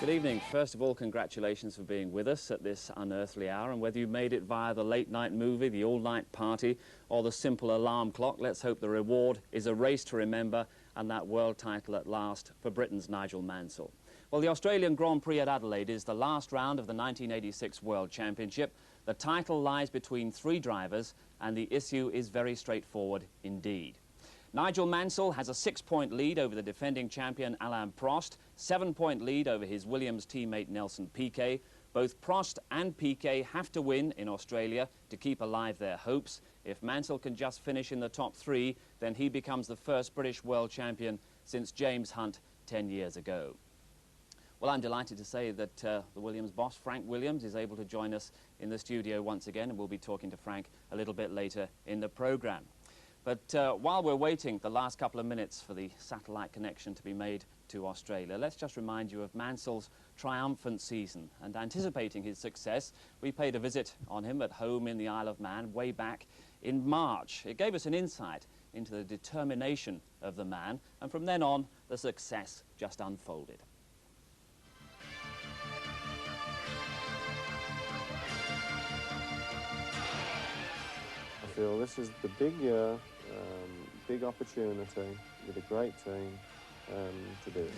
Good evening. First of all, congratulations for being with us at this unearthly hour, and whether you made it via the late-night movie, the all-night party, or the simple alarm clock, let's hope the reward is a race to remember and that world title at last for Britain's Nigel Mansell. Well, the Australian Grand Prix at Adelaide is the last round of the 1986 World Championship. The title lies between three drivers, and the issue is very straightforward indeed. Nigel Mansell has a 6-point lead over the defending champion Alain Prost, 7-point lead over his Williams teammate Nelson Piquet. Both Prost and Piquet have to win in Australia to keep alive their hopes. If Mansell can just finish in the top three, then he becomes the first British world champion since James Hunt 10 years ago. Well, I'm delighted to say that the Williams boss, Frank Williams, is able to join us in the studio once again, and we'll be talking to Frank a little bit later in the programme. But while we're waiting the last couple of minutes for the satellite connection to be made to Australia, let's just remind you of Mansell's triumphant season. And anticipating his success, we paid a visit on him at home in the Isle of Man way back in March. It gave us an insight into the determination of the man, and from then on, the success just unfolded. I feel this is the big year, big opportunity with a great team to do it.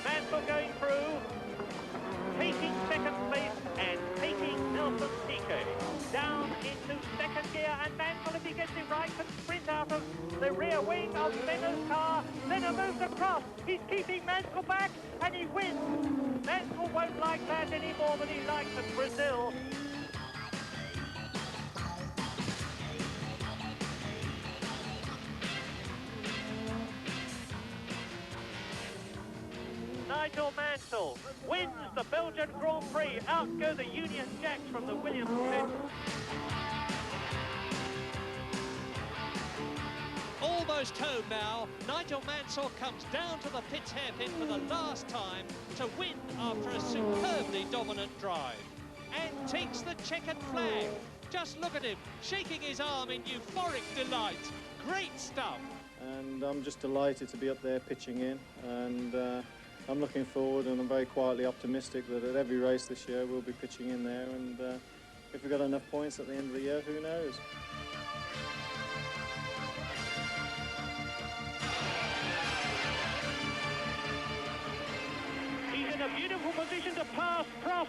Mansell going through, taking second place and taking Nelson Piquet down into second gear, and Mansell, if he gets it right, can sprint out of the rear wing of Senna's car. Senna moves across, he's keeping Mansell back, and he wins. Mansell won't like that any more than he likes at Brazil. Nigel Mansell wins the Belgian Grand Prix. Out go the Union Jacks from the Williams pit. Almost home now, Nigel Mansell comes down to the pits hairpin for the last time to win after a superbly dominant drive. And takes the checkered flag. Just look at him, shaking his arm in euphoric delight. Great stuff. And I'm just delighted to be up there pitching in, and I'm looking forward, and I'm very quietly optimistic that at every race this year we'll be pitching in there, and if we've got enough points at the end of the year, who knows? He's in a beautiful position to pass Prost,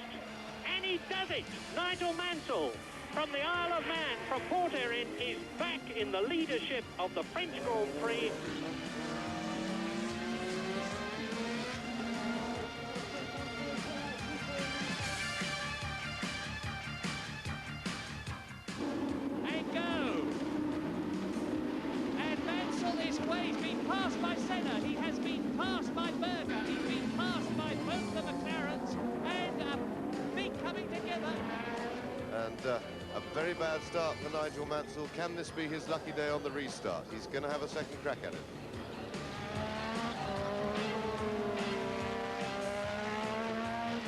and he does it. Nigel Mansell from the Isle of Man, from Port Erin, is back in the leadership of the French Grand Prix. A very bad start for Nigel Mansell. Can this be his lucky day on the restart? He's going to have a second crack at it.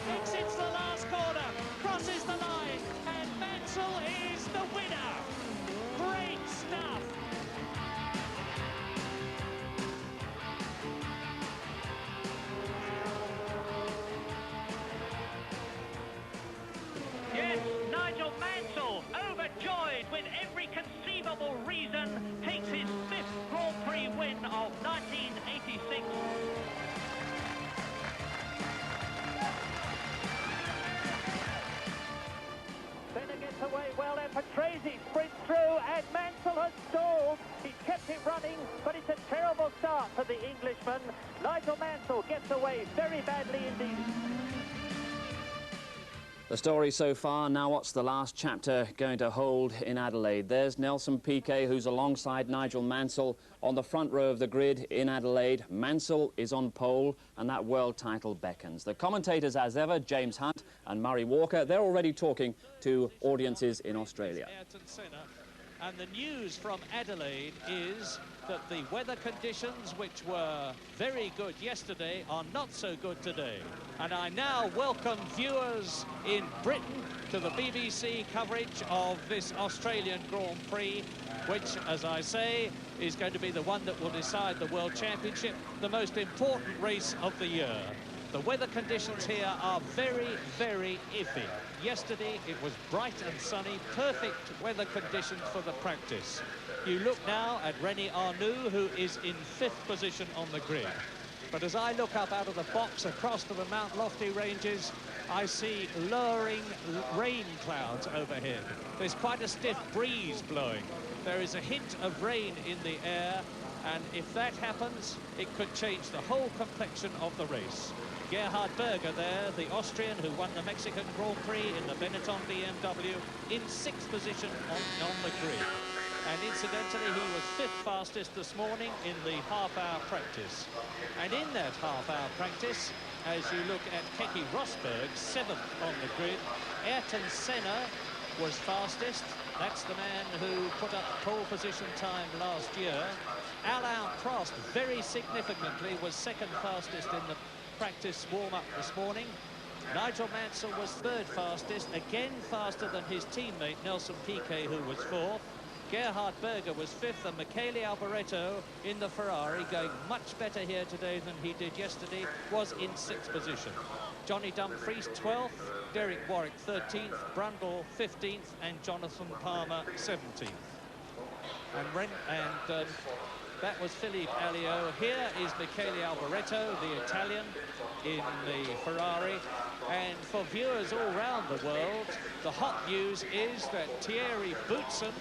Exits the last corner, crosses the line, and Mansell is the winner. Great stuff. Yes, Nigel Mansell, overjoyed with every conceivable reason, takes his 5th Grand Prix win of 1986. Senna gets away well, and Patrese sprints through, and Mansell has stalled. He kept it running, but it's a terrible start for the Englishman. Nigel Mansell gets away very badly indeed. The story so far. Now what's the last chapter going to hold in Adelaide? There's Nelson Piquet, who's alongside Nigel Mansell on the front row of the grid in Adelaide. Mansell is on pole, and that world title beckons. The commentators, as ever, James Hunt and Murray Walker, they're already talking to audiences in Australia. Ayrton Senna And the news from Adelaide is that the weather conditions, which were very good yesterday, are not so good today. And I now welcome viewers in Britain to the BBC coverage of this Australian Grand Prix, which, as I say, is going to be the one that will decide the World Championship, the most important race of the year. The weather conditions here are very, very iffy. Yesterday it was bright and sunny, perfect weather conditions for the practice. You look now at René Arnoux, who is in 5th position on the grid. But as I look up out of the box across to the Mount Lofty ranges, I see lowering rain clouds overhead. There's quite a stiff breeze blowing. There is a hint of rain in the air, and if that happens, it could change the whole complexion of the race. Gerhard Berger there, the Austrian who won the Mexican Grand Prix in the Benetton BMW, in 6th position on the grid. And incidentally, he was 5th fastest this morning in the half-hour practice. And in that half-hour practice, as you look at Keke Rosberg, 7th on the grid, Ayrton Senna was fastest. That's the man who put up pole position time last year. Alain Prost, very significantly, was 2nd fastest in the practice warm-up this morning. Nigel Mansell was 3rd fastest, again faster than his teammate Nelson Piquet, who was 4th. Gerhard Berger was 5th, and Michele Alboreto in the Ferrari, going much better here today than he did yesterday, was in 6th position. Johnny Dumfries 12th, Derek Warwick 13th, Brundle 15th, and Jonathan Palmer 17th. And that was Philippe Alliot. Here is Michele Alboreto, the Italian, in the Ferrari. And for viewers all around the world, the hot news is that Thierry Boutsen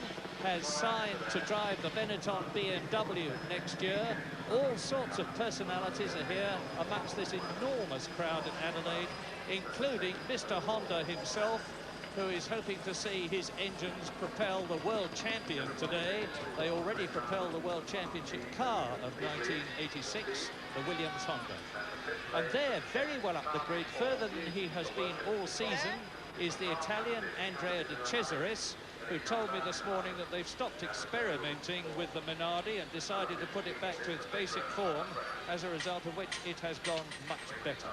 has signed to drive the Benetton BMW next year. All sorts of personalities are here amongst this enormous crowd at Adelaide, including Mr. Honda himself, who is hoping to see his engines propel the world champion today. They already propel the world championship car of 1986, the Williams Honda. And there, very well up the grid, further than he has been all season, is the Italian Andrea De Cesaris, who told me this morning that they've stopped experimenting with the Minardi and decided to put it back to its basic form, as a result of which it has gone much better.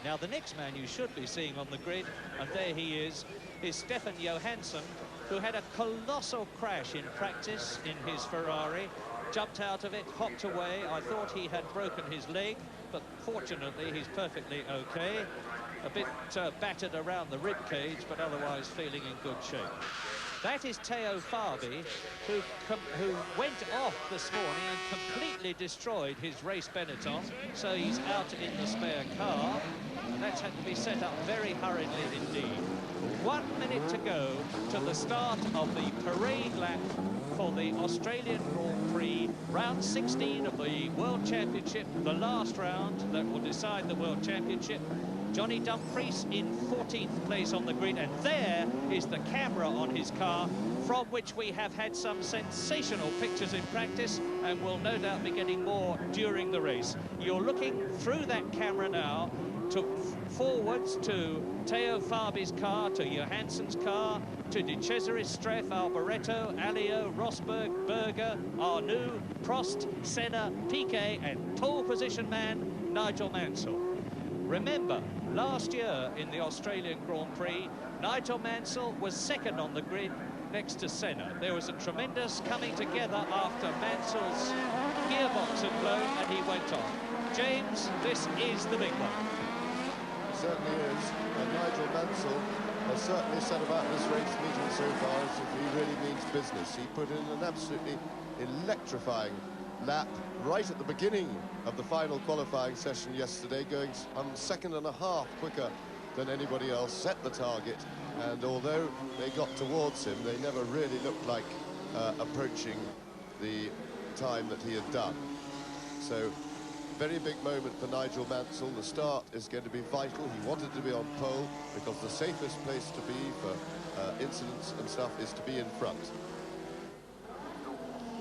Now, the next man you should be seeing on the grid, and there he is Stefan Johansson, who had a colossal crash in practice in his Ferrari, jumped out of it, hopped away. I thought he had broken his leg, but fortunately he's perfectly okay. A bit battered around the rib cage, but otherwise feeling in good shape. That is Teo Fabi, who went off this morning and completely destroyed his race Benetton, so he's out in the spare car. That's had to be set up very hurriedly indeed. 1 minute to go to the start of the parade lap for the Australian Grand Prix, round 16 of the World Championship, the last round that will decide the World Championship. Johnny Dumfries in 14th place on the grid, and there is the camera on his car, from which we have had some sensational pictures in practice and will no doubt be getting more during the race. You're looking through that camera now forwards to Teo Fabi's car, to Johansson's car, to De Cesaris, Streff, Alboreto, Alliot, Rosberg, Berger, Arnoux, Prost, Senna, Piquet, and pole position man Nigel Mansell. Remember, last year in the Australian Grand Prix, Nigel Mansell was 2nd on the grid next to Senna. There was a tremendous coming together after Mansell's gearbox had blown and he went on. James, this is the big one. It certainly is, and Nigel Mansell has certainly set about this race meeting so far as if he really means business. He put in an absolutely electrifying lap right at the beginning of the final qualifying session yesterday, going 1.5 seconds quicker than anybody else, set the target, and although they got towards him, they never really looked like approaching the time that he had done. So, very big moment for Nigel Mansell. The start is going to be vital. He wanted to be on pole because the safest place to be for incidents and stuff is to be in front.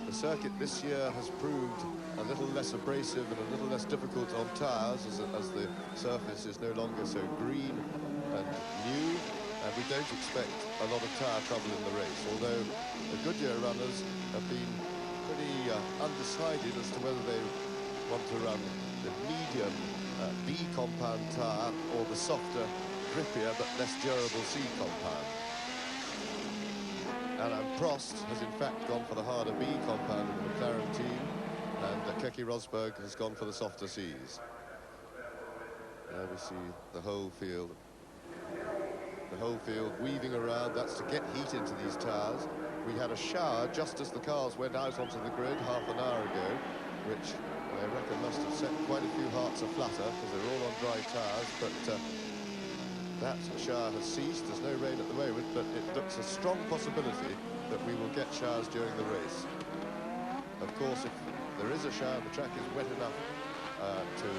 The circuit this year has proved a little less abrasive and a little less difficult on tyres as the surface is no longer so green and new, and we don't expect a lot of tyre trouble in the race, although the Goodyear runners have been pretty undecided as to whether they want to run the medium B compound tyre or the softer, grippier but less durable C compound. Alain Prost has in fact gone for the harder B compound in the McLaren team, and Keke Rosberg has gone for the softer Cs. There we see the whole field weaving around. That's to get heat into these tyres. We had a shower just as the cars went out onto the grid half an hour ago, which I reckon must have set quite a few hearts aflutter because they're all on dry tyres, but that shower has ceased. There's no rain at the moment, but it looks a strong possibility that we will get showers during the race. Of course, if there is a shower, the track is wet enough to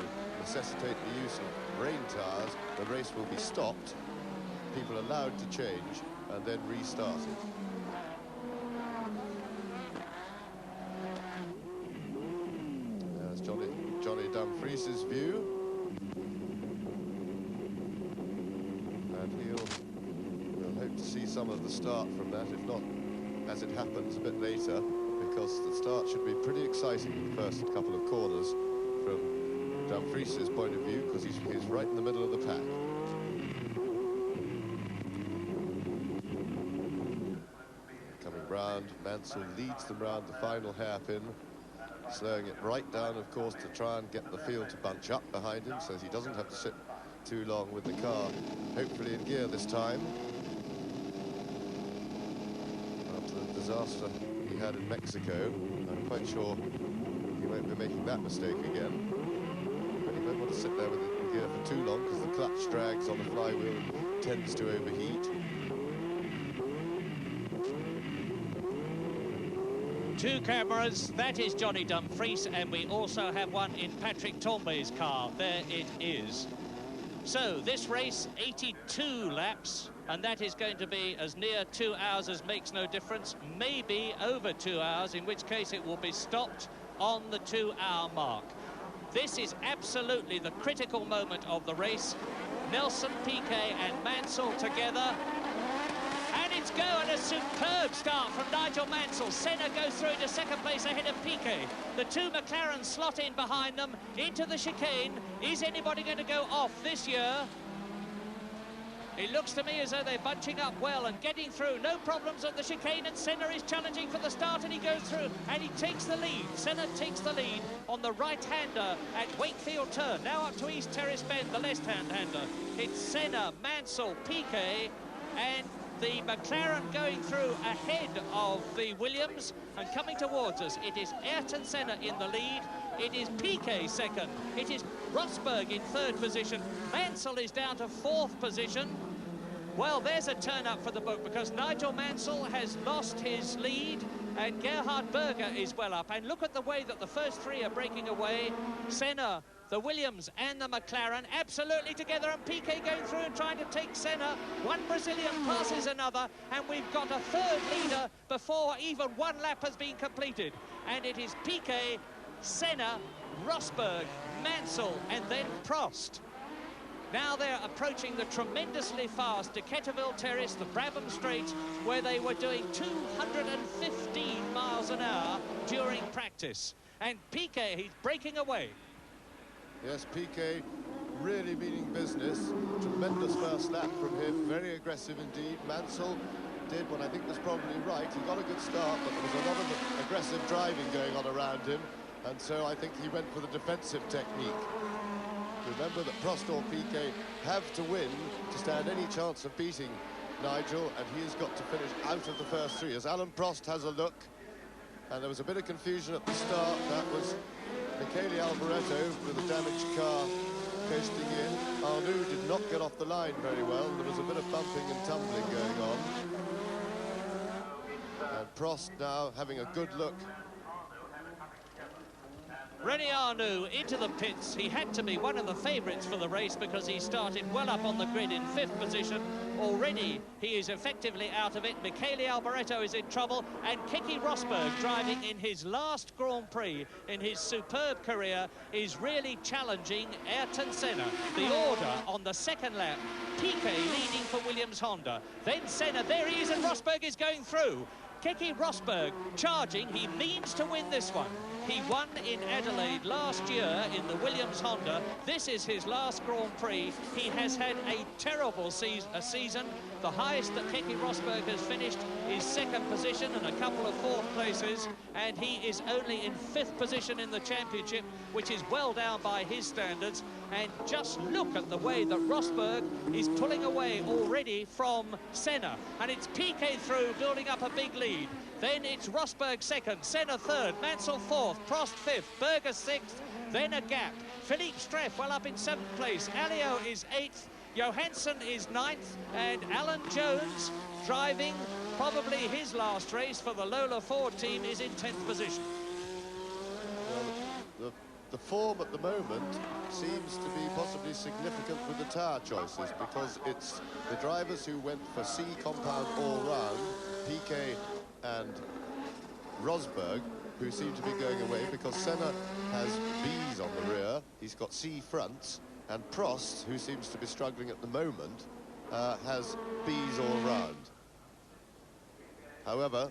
necessitate the use of rain tyres, the race will be stopped, people allowed to change, and then restarted. There's Johnny Dumfries's view. And we'll hope to see some of the start from that, if not, as it happens, a bit later, because the start should be pretty exciting, the first couple of corners, from Dumfries's point of view, because he's right in the middle of the pack. Coming round, Mansell leads them round the final hairpin, slowing it right down, of course, to try and get the field to bunch up behind him, so he doesn't have to sit too long with the car, hopefully in gear this time. After the disaster he had in Mexico, I'm quite sure he won't be making that mistake again. But he won't want to sit there with the gear for too long, because the clutch drags on the flywheel and tends to overheat. Two cameras, that is Johnny Dumfries, and we also have one in Patrick Tambay's car. There it is. So this race, 82 laps, and that is going to be as near 2 hours as makes no difference, maybe over 2 hours, in which case it will be stopped on the 2-hour mark. This is absolutely the critical moment of the race. Nelson, Piquet and Mansell together. And it's go, and a superb start from Nigel Mansell. Senna goes through to second place ahead of Piquet. The two McLarens slot in behind them into the chicane. Is anybody going to go off this year? It looks to me as though they're bunching up well and getting through. No problems at the chicane, and Senna is challenging for the start, and he goes through and he takes the lead. Senna takes the lead on the right-hander at Wakefield Turn. Now up to East Terrace Bend, the left-hand hander. It's Senna, Mansell, Piquet, and the McLaren going through ahead of the Williams, and coming towards us, it is Ayrton Senna in the lead. It is Piquet second. It is Rosberg in third position. Mansell is down to fourth position. Well, there's a turn up for the book, because Nigel Mansell has lost his lead and Gerhard Berger is well up. And look at the way that the first three are breaking away. Senna, the Williams and the McLaren absolutely together, and Piquet going through and trying to take Senna. One Brazilian passes another, and we've got a third leader before even one lap has been completed. And it is Piquet, Senna, Rosberg, Mansell, and then Prost. Now they're approaching the tremendously fast Decaturville Terrace, the Brabham Straight, where they were doing 215 miles an hour during practice. And Piquet, he's breaking away. Yes, Piquet really meaning business. Tremendous first lap from him, very aggressive indeed. Mansell did what I think was probably right. He got a good start, but there was a lot of aggressive driving going on around him, and so I think he went for the defensive technique. Remember that Prost or Piquet have to win to stand any chance of beating Nigel, and he has got to finish out of the first three. As Alain Prost has a look, and there was a bit of confusion at the start. That was Michele Alboreto with a damaged car coasting in. Arnoux did not get off the line very well. There was a bit of bumping and tumbling going on. And Prost now having a good look. René Arnoux into the pits. He had to be one of the favourites for the race because he started well up on the grid in fifth position. Already he is effectively out of it. Michele Alboreto is in trouble, and Keke Rosberg, driving in his last Grand Prix in his superb career, is really challenging Ayrton Senna. The order on the second lap: Piquet leading for Williams Honda, then Senna. There he is, and Rosberg is going through. Keke Rosberg charging. He means to win this one. He won in Adelaide last year in the Williams Honda. This is his last Grand Prix. He has had a terrible season. The highest that Keke Rosberg has finished is second position and a couple of fourth places, and he is only in fifth position in the championship, which is well down by his standards. And just look at the way that Rosberg is pulling away already from Senna, and it's Piquet through, building up a big lead. Then it's Rosberg second, Senna third, Mansell fourth, Prost fifth, Berger sixth, then a gap. Philippe Streff well up in seventh place, Alliot is eighth, Johansson is ninth, and Alan Jones, driving probably his last race for the Lola Ford team, is in 10th position. Well, the form at the moment seems to be possibly significant with the tyre choices, because it's the drivers who went for C compound all round, Piquet and Rosberg, who seem to be going away, because Senna has B's on the rear, he's got C fronts, and Prost, who seems to be struggling at the moment, has B's all round. However,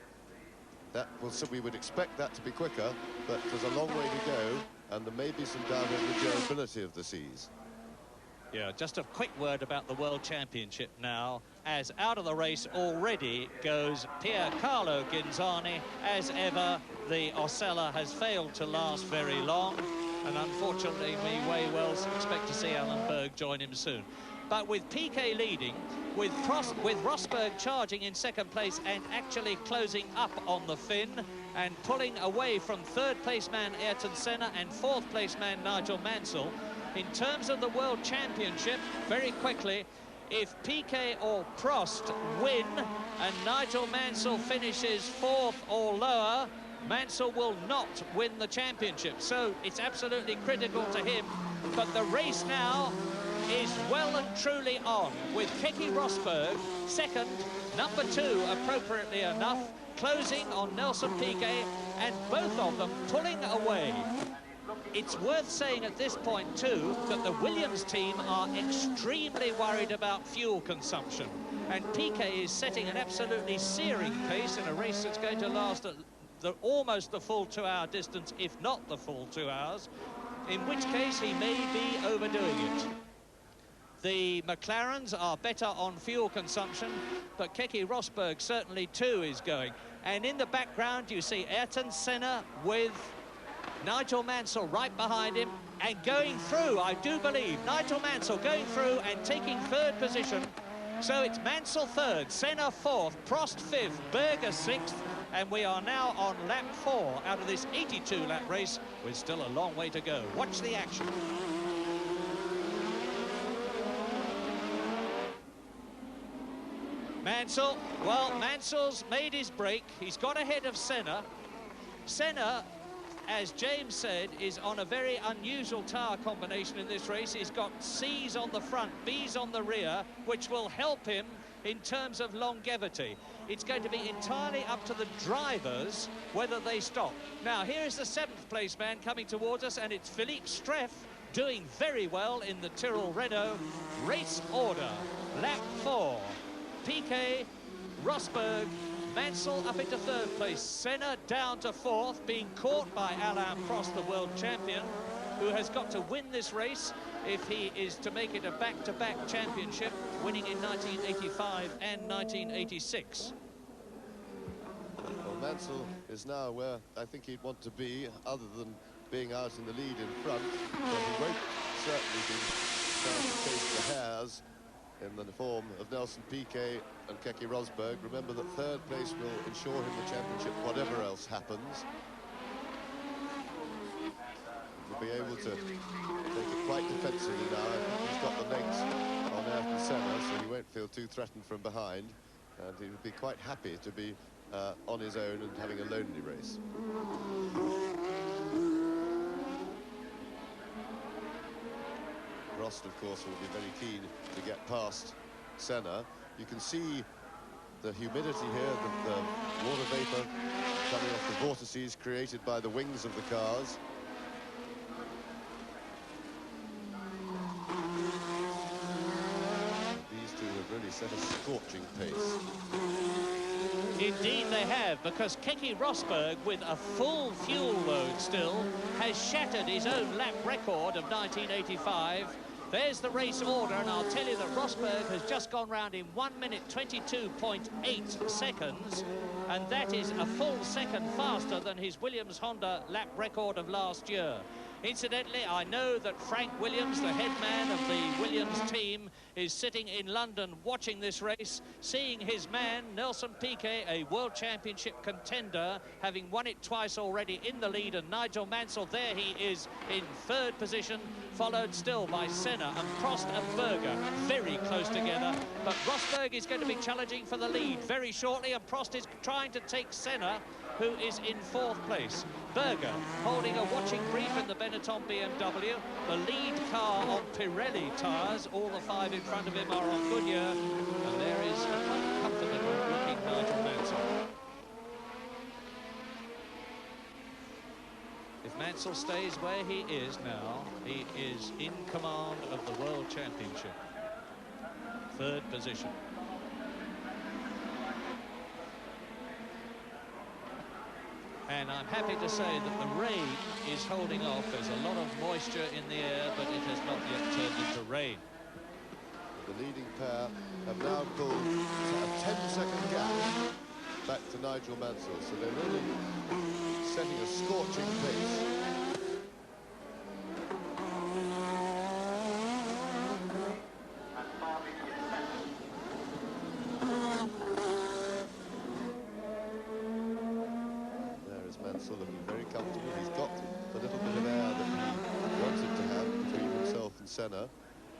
so we would expect that to be quicker, but there's a long way to go, and there may be some doubt over the durability of the C's. Yeah, just a quick word about the World Championship now, as out of the race already goes Piercarlo Ghinzani. As ever, the Osella has failed to last very long, and unfortunately we may well expect to see Alan Berg join him soon. But with Piquet leading, with Rosberg charging in second place and actually closing up on the Finn and pulling away from third place man Ayrton Senna and fourth place man Nigel Mansell, in terms of the World Championship, very quickly, if Piquet or Prost win and Nigel Mansell finishes fourth or lower, Mansell will not win the championship. So it's absolutely critical to him. But the race now is well and truly on, with Keke Rosberg second, number 2 appropriately enough, closing on Nelson Piquet, and both of them pulling away. It's worth saying at this point too that the Williams team are extremely worried about fuel consumption, and Piquet is setting an absolutely searing pace in a race that's going to last at almost the full 2-hour distance, if not the full 2 hours, in which case he may be overdoing it. The McLarens are better on fuel consumption, but Keke Rosberg certainly too is going. And in the background you see Ayrton Senna with Nigel Mansell right behind him and going through, I do believe, Nigel Mansell going through and taking third position. So it's Mansell third, Senna fourth, Prost fifth, Berger sixth, and we are now on lap 4 out of this 82-lap race with still a long way to go. Watch the action. Mansell, well, Mansell's made his break. He's got ahead of Senna. Senna, as James said, is on a very unusual tyre combination in this race. He's got C's on the front, B's on the rear, which will help him in terms of longevity. It's going to be entirely up to the drivers whether they stop. Now, here is the 7th place man coming towards us, and it's Philippe Streff doing very well in the Tyrrell Renault. Race order, lap 4. Piquet, Rosberg, Mansell up into 3rd place, Senna down to 4th, being caught by Alain Prost, the world champion, who has got to win this race if he is to make it a back-to-back championship, winning in 1985 and 1986. Well, Mansell is now where I think he'd want to be, other than being out in the lead in front, but he won't certainly be trying to chase the hares in the form of Nelson Piquet and Keke Rosberg. Remember that 3rd place will ensure him the championship, whatever else happens. He'll be able to take it quite defensively now. I think he's got the legs on Ayrton Senna, so he won't feel too threatened from behind, and he would be quite happy to be on his own and having a lonely race. Prost, of course, will be very keen to get past Senna, You can see the humidity here, the water vapor coming off the vortices created by the wings of the cars. These two have really set a scorching pace. Indeed they have, because Keke Rosberg, with a full fuel load still, has shattered his own lap record of 1985. There's the race order, and I'll tell you that Rosberg has just gone round in 1 minute 22.8 seconds, and that is a full second faster than his Williams-Honda lap record of last year. Incidentally, I know that Frank Williams, the head man of the Williams team, is sitting in London watching this race, seeing his man, Nelson Piquet, a World Championship contender, having won it twice already, in the lead, and Nigel Mansell, there he is in third position, followed still by Senna and Prost and Berger, very close together. But Rosberg is going to be challenging for the lead very shortly, and Prost is trying to take Senna, who is in fourth place. Berger holding a watching brief in the Benetton BMW. The lead car on Pirelli tyres. All the five in front of him are on Goodyear. And there is an uncomfortable looking Nigel Mansell. If Mansell stays where he is now, he is in command of the World Championship. Third position. And I'm happy to say that the rain is holding off. There's a lot of moisture in the air, but it has not yet turned into rain. The leading pair have now pulled a 10-second gap back to Nigel Mansell, so they're really setting a scorching pace. Looking very comfortable. He's got the little bit of air that he wanted to have between himself and Senna.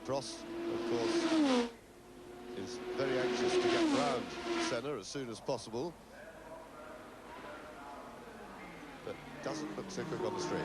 Prost, of course, is very anxious to get round Senna as soon as possible, but doesn't look so quick on the straight.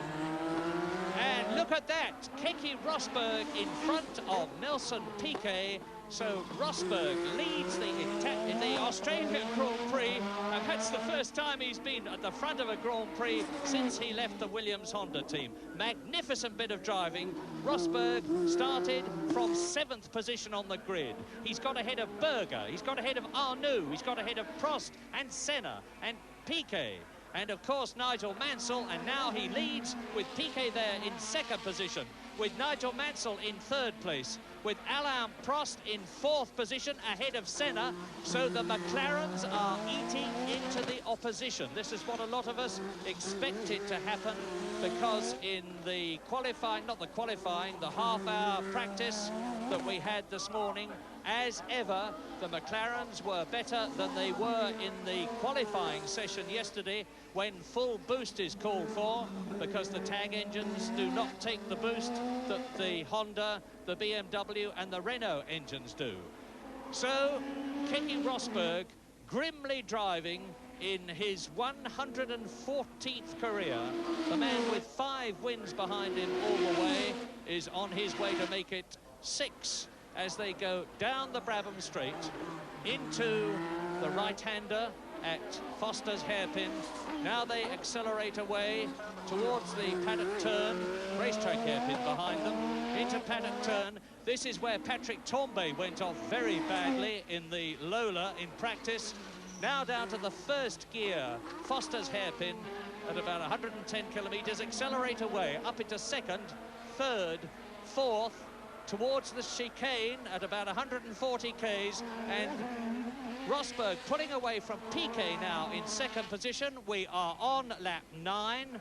And look at that, Keke Rosberg in front of Nelson Piquet. So Rosberg leads the Australian Grand Prix, and that's the first time he's been at the front of a Grand Prix since he left the Williams-Honda team. Magnificent bit of driving. Rosberg started from 7th position on the grid. He's got ahead of Berger, he's got ahead of Arnoux, he's got ahead of Prost and Senna and Piquet. And of course Nigel Mansell, and now he leads with Piquet there in 2nd position, with Nigel Mansell in 3rd place, with Alain Prost in 4th position ahead of Senna. So the McLarens are eating into the opposition. This is what a lot of us expected to happen, because in the qualifying, not the qualifying, the half-hour practice that we had this morning, as ever, the McLarens were better than they were in the qualifying session yesterday, when full boost is called for, because the tag engines do not take the boost that the Honda, the BMW and the Renault engines do. So Keke Rosberg, grimly driving in his 114th career, the man with 5 wins behind him all the way, is on his way to make it 6 as they go down the Brabham Straight into the right-hander at Foster's hairpin. Now they accelerate away towards the paddock turn, racetrack hairpin behind them, into paddock turn. This is where Patrick Tambay went off very badly in the Lola in practice. Now down to the 1st gear, Foster's hairpin at about 110 kilometres, accelerate away up into 2nd, 3rd, 4th, towards the chicane at about 140 k's, and Rosberg pulling away from Piquet now in 2nd position. We are on lap 9.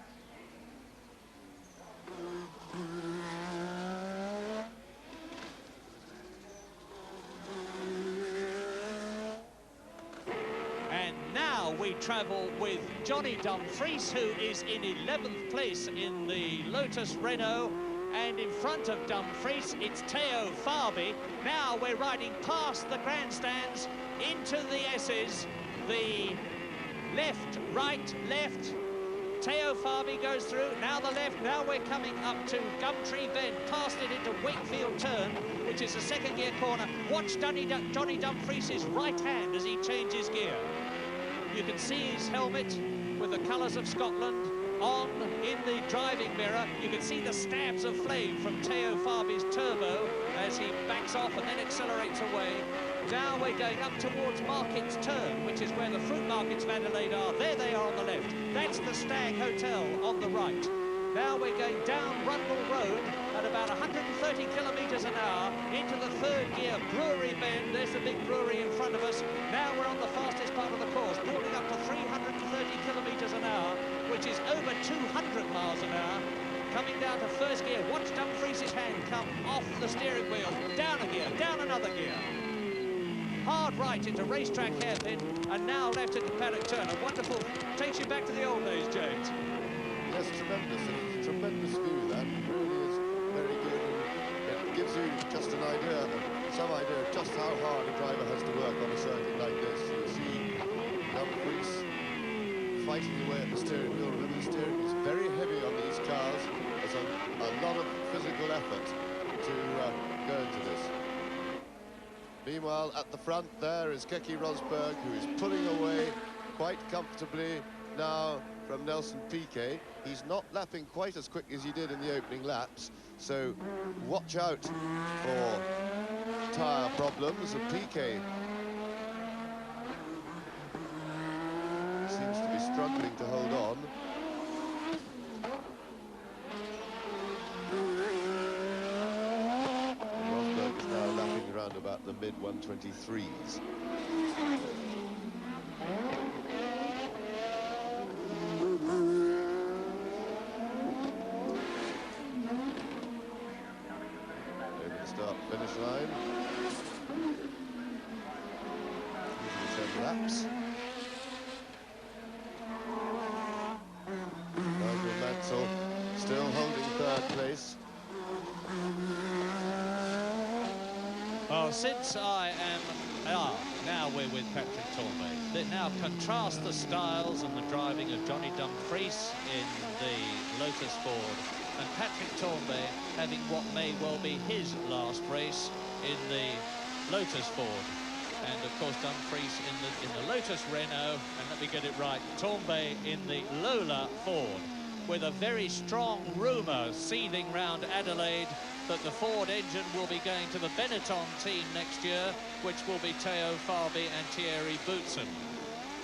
And now we travel with Johnny Dumfries, who is in 11th place in the Lotus Renault. And in front of Dumfries, it's Teo Fabi. Now we're riding past the grandstands into the S's. The left, right, left. Teo Fabi goes through, now the left, now we're coming up to Gumtree Bend, past it into Wakefield Turn, which is a second gear corner. Watch Johnny Dumfries' right hand as he changes gear. You can see his helmet with the colours of Scotland on in the driving mirror. You can see the stabs of flame from Teo Fabi's turbo as he backs off and then accelerates away. Now we're going up towards Market's Turn, which is where the fruit markets of Adelaide are. There they are on the left. That's the Stag Hotel on the right. Now we're going down Rundle Road at about 130 kilometres an hour into the third gear Brewery Bend. There's the big brewery in front of us. Now we're on the fastest part of the course, building up to 330 kilometres an hour, which is over 200 miles an hour. Coming down to first gear, watch Dumfries' hand come off the steering wheel. Down a gear, down another gear. Hard right into racetrack hairpin, and now left into paddock turn. A wonderful, takes you back to the old days, James. Yes, tremendous. It's a tremendous view, that. It really is very good. And it gives you just an idea, some idea of just how hard a driver has to work on a circuit like this. You see Dumfries fighting away at the steering wheel. Remember, the steering is very heavy on these cars. There's a lot of physical effort to go into this. Meanwhile, at the front there is Keke Rosberg, who is pulling away quite comfortably now from Nelson Piquet. He's not lapping quite as quick as he did in the opening laps, so watch out for tyre problems. And Piquet seems to be struggling to hold on. Rosberg is now lapping around about the mid-123s. Finish line. 10 laps. Nigel Mansell still holding third place. Well, since I am... now we're with Patrick Tambay. Now contrast the styles and the driving of Johnny Dumfries in the Lotus Ford and Patrick Tambay having what may well be his last race in the Lotus Ford. And of course Dumfries in the Lotus Renault, and let me get it right, Tambay in the Lola Ford, with a very strong rumour seething round Adelaide that the Ford engine will be going to the Benetton team next year, which will be Teo Fabi and Thierry Boutsen.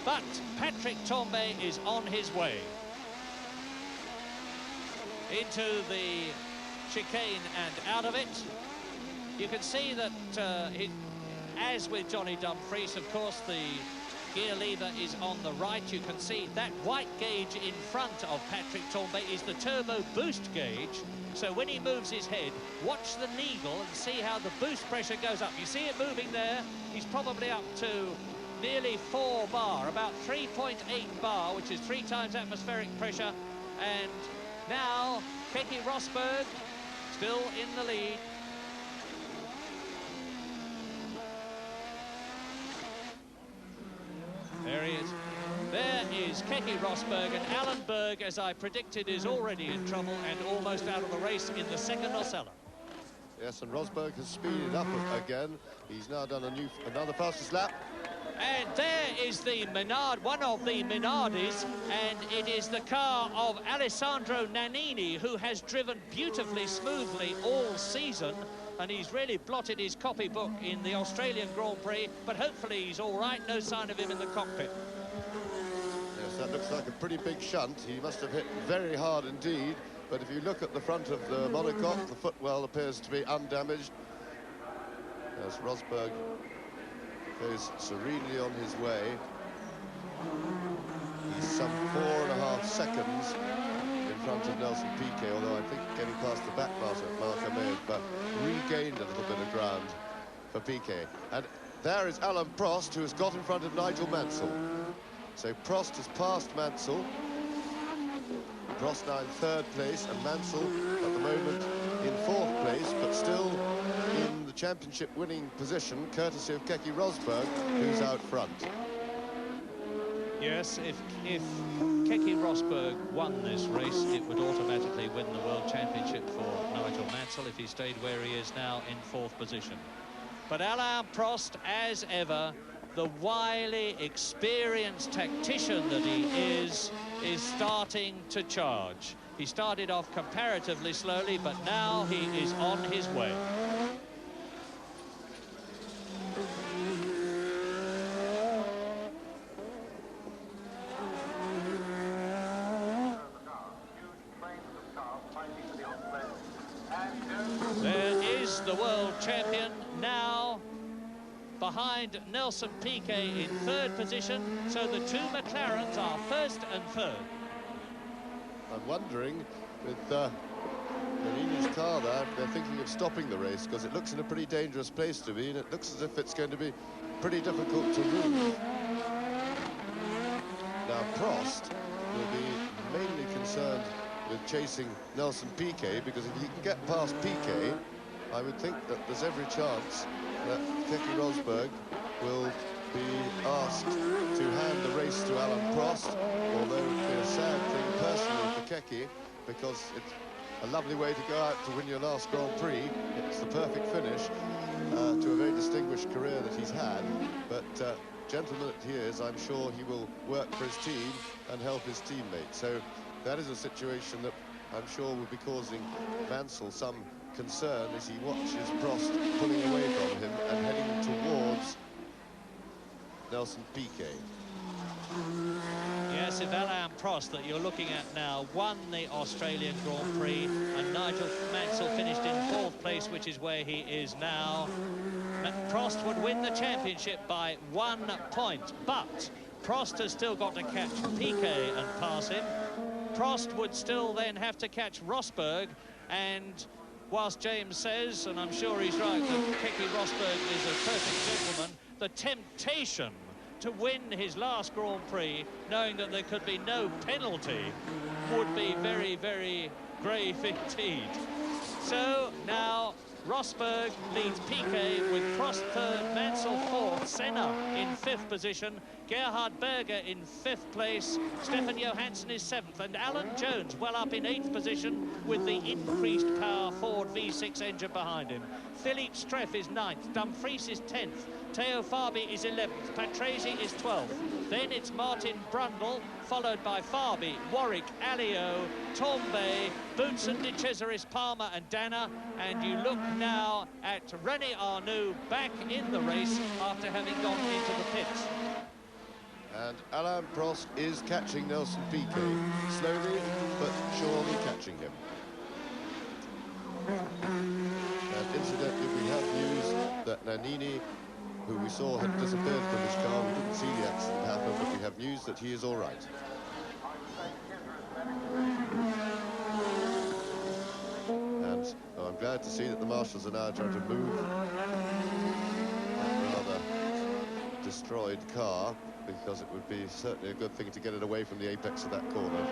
But Patrick Tambay is on his way into the chicane and out of it. You can see that, as with Johnny Dumfries, of course, the gear lever is on the right. You can see that white gauge in front of Patrick Tambay is the turbo boost gauge. So when he moves his head, watch the needle and see how the boost pressure goes up. You see it moving there. He's probably up to nearly 4 bar, about 3.8 bar, which is 3 times atmospheric pressure. And now, Keke Rosberg still in the lead. There he is. There is Keke Rosberg, and Alan Berg, as I predicted, is already in trouble and almost out of the race in the second Ocella. Yes, and Rosberg has speeded up again. He's now done another fastest lap. And there is the Minardi, one of the Minardis, and it is the car of Alessandro Nannini, who has driven beautifully smoothly all season, and he's really blotted his copybook in the Australian Grand Prix, but hopefully he's all right, no sign of him in the cockpit. Yes, that looks like a pretty big shunt. He must have hit very hard indeed, but if you look at the front of the monocoque, the footwell appears to be undamaged. As Rosberg goes serenely on his way. He's some 4.5 seconds in front of Nelson Piquet, although I think getting past the back marker may have regained a little bit of ground for Piquet. And there is Alain Prost, who has got in front of Nigel Mansell. So Prost has passed Mansell. Prost now in 3rd place, and Mansell at the moment in 4th place, but still in the championship winning position, courtesy of Keke Rosberg, who's out front. Yes, if Keke Rosberg won this race, it would automatically win the World Championship for Nigel Mansell if he stayed where he is now in 4th position. But Alain Prost, as ever, the wily, experienced tactician that he is starting to charge. He started off comparatively slowly, but now he is on his way. There is the world champion now behind Nelson Piquet in 3rd position, so the 2 McLarens are 1st and 3rd. I'm wondering, with Nannini's car there, they're thinking of stopping the race because it looks in a pretty dangerous place to be, and it looks as if it's going to be pretty difficult to move. Now, Prost will be mainly concerned with chasing Nelson Piquet, because if he can get past Piquet, I would think that there's every chance that Keke Rosberg will be asked to hand the race to Alain Prost, although it would be a sad thing personally for Keke, because it's a lovely way to go out to win your last Grand Prix. It's the perfect finish to a very distinguished career that he's had, but gentleman that he is, I'm sure he will work for his team and help his teammates. So that is a situation that I'm sure will be causing Mansell some concern as he watches Prost pulling away from him and heading towards Nelson Piquet. Yes, if Alain Prost, that you're looking at now, won the Australian Grand Prix, and Nigel Mansell finished in 4th place, which is where he is now, Prost would win the championship by 1 point. But Prost has still got to catch Piquet and pass him. Prost would still then have to catch Rosberg, and whilst James says, and I'm sure he's right, that Keke Rosberg is a perfect gentleman, the temptation to win his last Grand Prix, knowing that there could be no penalty, would be very, very grave indeed. So now Rosberg leads Piquet with Prost 3rd, Mansell 4th, Senna in 5th position, Gerhard Berger in 5th place, Stefan Johansson is 7th, and Alan Jones well up in 8th position with the increased power Ford V6 engine behind him. Philippe Streff is 9th, Dumfries is 10th, Teo Fabi is 11th, Patrese is 12th. Then it's Martin Brundle, followed by Fabi, Warwick, Alliot, Tombe, Boutsen, De Cesaris, Palmer and Dana. And you look now at René Arnoux back in the race after having gone into the pits. And Alain Prost is catching Nelson Piquet, slowly but surely catching him. And incidentally, we have news that Nannini, who we saw had disappeared from his car, we didn't see the accident happen, but we have news that he is all right. And I'm glad to see that the marshals are now trying to move that rather destroyed car, because it would be certainly a good thing to get it away from the apex of that corner.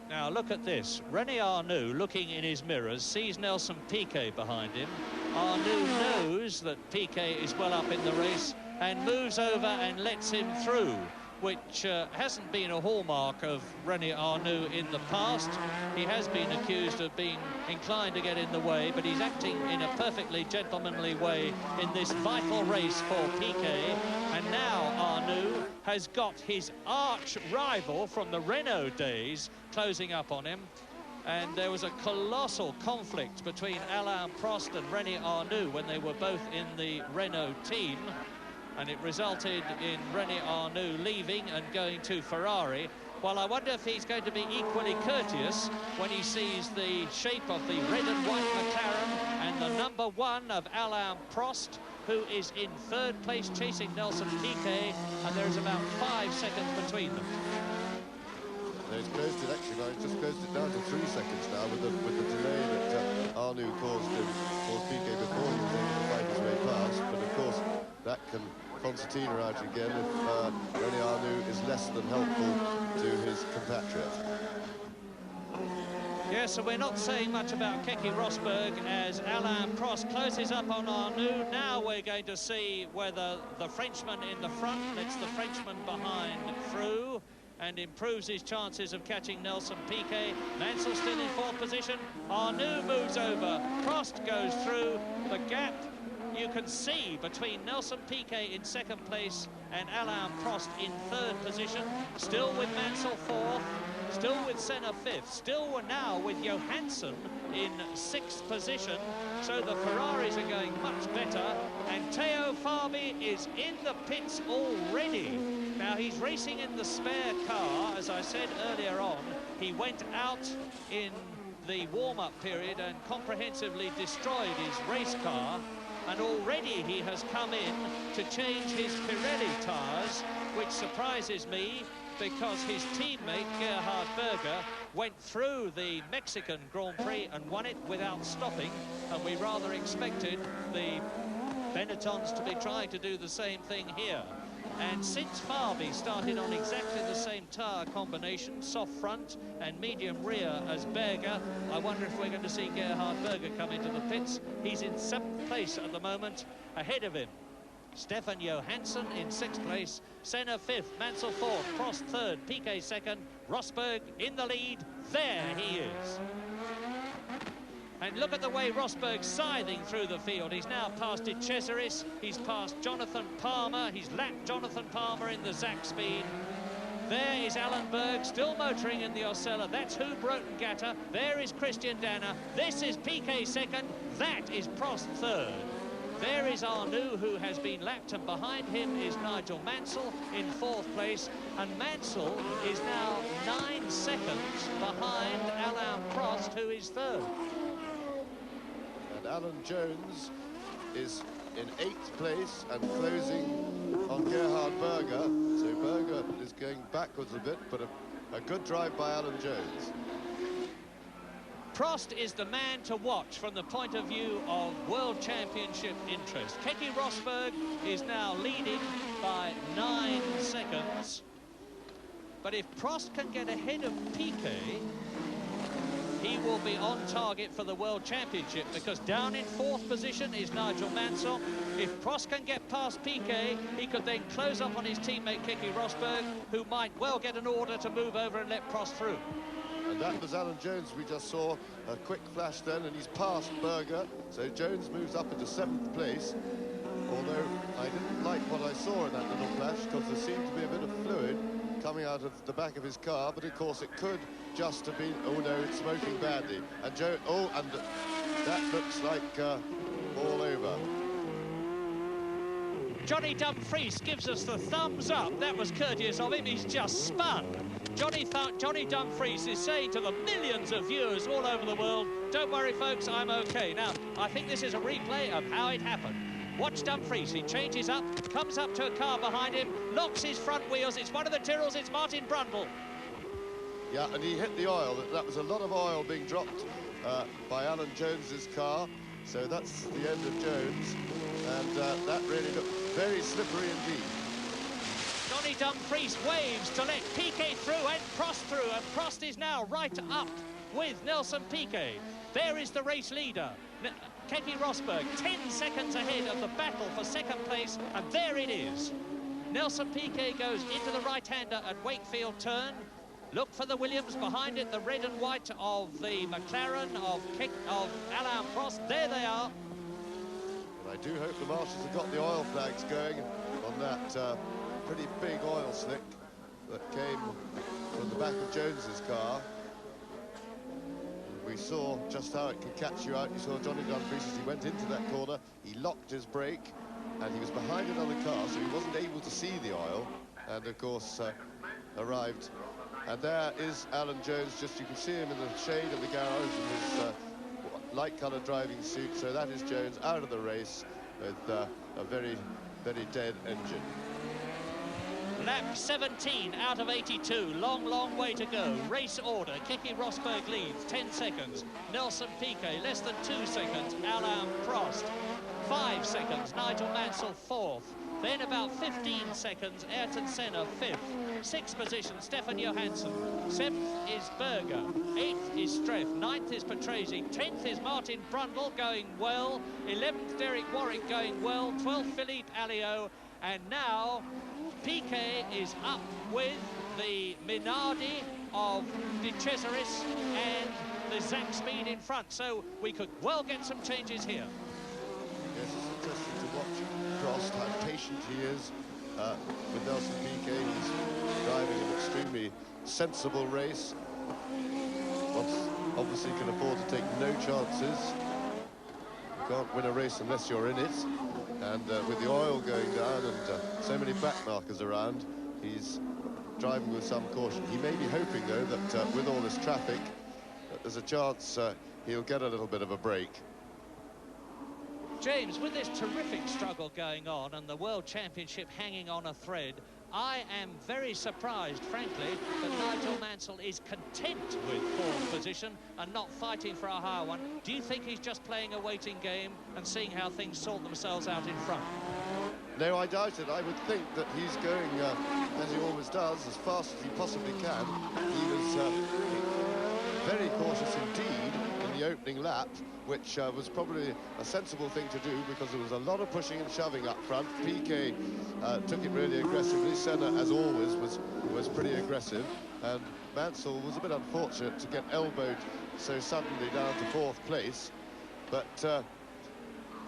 Now look at this. René Arnoux, looking in his mirrors, sees Nelson Piquet behind him. Arnoux knows that Piquet is well up in the race and moves over and lets him through, which hasn't been a hallmark of René Arnoux in the past. He has been accused of being inclined to get in the way, but he's acting in a perfectly gentlemanly way in this vital race for Piquet. And now Arnoux has got his arch rival from the Renault days closing up on him. And there was a colossal conflict between Alain Prost and René Arnoux when they were both in the Renault team. And it resulted in René Arnoux leaving and going to Ferrari. Well, I wonder if he's going to be equally courteous when he sees the shape of the red and white McLaren and the number 1 of Alain Prost, who is in 3rd place chasing Nelson Piquet, and there's about 5 seconds between them. He's closed it, actually, well, he's just closed it down to 3 seconds now with the delay that Arnoux caused Piquet before he was able to fight his way past. But of course, that can concertina out again if René Arnoux is less than helpful to his compatriot. Yes, so we're not saying much about Keke Rosberg as Alain Prost closes up on Arnoux. Now we're going to see whether the Frenchman in the front lets the Frenchman behind through and improves his chances of catching Nelson Piquet. Mansell still in fourth position. Arnoux moves over. Prost goes through. The gap you can see between Nelson Piquet in second place and Alain Prost in third position. Still with Mansell fourth. Still with Senna fifth, still now with Johansson in sixth position, so the Ferraris are going much better, and Teo Fabi is in the pits already. Now he's racing in the spare car, as I said earlier on. He went out in the warm-up period and comprehensively destroyed his race car, and already he has come in to change his Pirelli tyres, which surprises me, because his teammate Gerhard Berger went through the Mexican Grand Prix and won it without stopping, and we rather expected the Benettons to be trying to do the same thing here. And since Fabi started on exactly the same tyre combination, soft front and medium rear as Berger, I wonder if we're going to see Gerhard Berger come into the pits. He's in seventh place at the moment. Ahead of him, Stefan Johansson in sixth place, Senna fifth, Mansell fourth, Prost third, Piquet second, Rosberg in the lead. There he is. And look at the way Rosberg's scything through the field. He's now past De Cesaris, he's passed Jonathan Palmer, he's lapped Jonathan Palmer in the Zach speed. There is Alan Berg, still motoring in the Osella. That's Hugh Brotengatter. There is Christian Danner. This is Piquet second. That is Prost third. There is Arnoux, who has been lapped, and behind him is Nigel Mansell in fourth place. And Mansell is now 9 seconds behind Alain Prost, who is third. And Alan Jones is in 8th place and closing on Gerhard Berger. So Berger is going backwards a bit, but a good drive by Alan Jones. Prost is the man to watch from the point of view of World Championship interest. Keke Rosberg is now leading by 9 seconds. But if Prost can get ahead of Piquet, he will be on target for the World Championship, because down in fourth position is Nigel Mansell. If Prost can get past Piquet, he could then close up on his teammate Keke Rosberg, who might well get an order to move over and let Prost through. And that was Alan Jones. We just saw a quick flash then, and he's passed Berger. So Jones moves up into 7th place. Although I didn't like what I saw in that little flash, because there seemed to be a bit of fluid coming out of the back of his car. But of course it could just have been, oh no, it's smoking badly. And and that looks like all over. Johnny Dumfries gives us the thumbs up. That was courteous of him. He's just spun. Johnny Dumfries is saying to the millions of viewers all over the world, don't worry, folks, I'm okay. Now, I think this is a replay of how it happened. Watch Dumfries. He changes up, comes up to a car behind him, locks his front wheels. It's one of the Tyrrells. It's Martin Brundle. Yeah, and he hit the oil. That was a lot of oil being dropped by Alan Jones's car. So that's the end of Jones. And that really looked very slippery indeed. Johnny Dumfries waves to let Piquet through and Prost through, and Prost is now right up with Nelson Piquet. There is the race leader, Keke Rosberg, 10 seconds ahead of the battle for second place, and there it is. Nelson Piquet goes into the right-hander at Wakefield turn. Look for the Williams behind it, the red and white of the McLaren of Alain Prost. There they are. And I do hope the marshals have got the oil flags going on that pretty big oil slick that came from the back of Jones's car. We saw just how it can catch you out. You saw Johnny Dumfries as he went into that corner. He locked his brake, and he was behind another car, so he wasn't able to see the oil, and of course arrived. And there is Alan Jones. Just you can see him in the shade of the garage in his light-coloured driving suit. So that is Jones out of the race with a very, very dead engine. Lap 17 out of 82. Long way to go. Race order. Keke Rosberg leads, 10 seconds. Nelson Piquet, less than 2 seconds. Alain Prost, 5 seconds. Nigel Mansell, 4th. Then about 15 seconds, Ayrton Senna 5th. 6th position, Stefan Johansson. 7th is Berger. 8th is Streff. 9th is Patrese. 10th is Martin Brundle going well. 11th, Derek Warwick going well. 12th, Philippe Alliot. And now Piquet is up with the Minardi of De Cesaris and the Zack Speed in front. So we could well get some changes here. Yes, it's interesting to watch Prost, how patient he is with Nelson Piquet. He's driving an extremely sensible race. Obviously can afford to take no chances. You can't win a race unless you're in it. And with the oil going down and so many back markers around, he's driving with some caution. He may be hoping, though, that with all this traffic, that there's a chance he'll get a little bit of a break. James, with this terrific struggle going on and the World Championship hanging on a thread, I am very surprised, frankly, that Nigel Mansell is content with 4th position and not fighting for a higher one. Do you think he's just playing a waiting game and seeing how things sort themselves out in front? No, I doubt it. I would think that he's going, as he always does, as fast as he possibly can. He was very cautious indeed in the opening lap, which was probably a sensible thing to do because there was a lot of pushing and shoving up front. Piquet took it really aggressively. Senna, as always, was pretty aggressive, and Mansell was a bit unfortunate to get elbowed so suddenly down to 4th place. But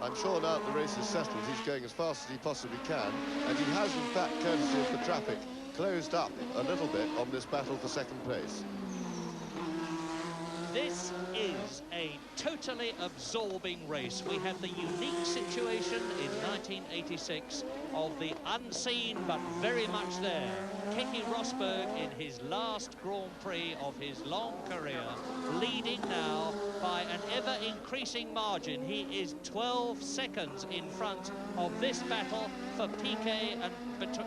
I'm sure now that the race is settled, he's going as fast as he possibly can, and he has, in fact, courtesy of the traffic, closed up a little bit on this battle for 2nd place. This is a totally absorbing race. We have the unique situation in 1986 of the unseen but very much there. Keke Rosberg in his last Grand Prix of his long career, leading now by an ever-increasing margin. He is 12 seconds in front of this battle for Piquet and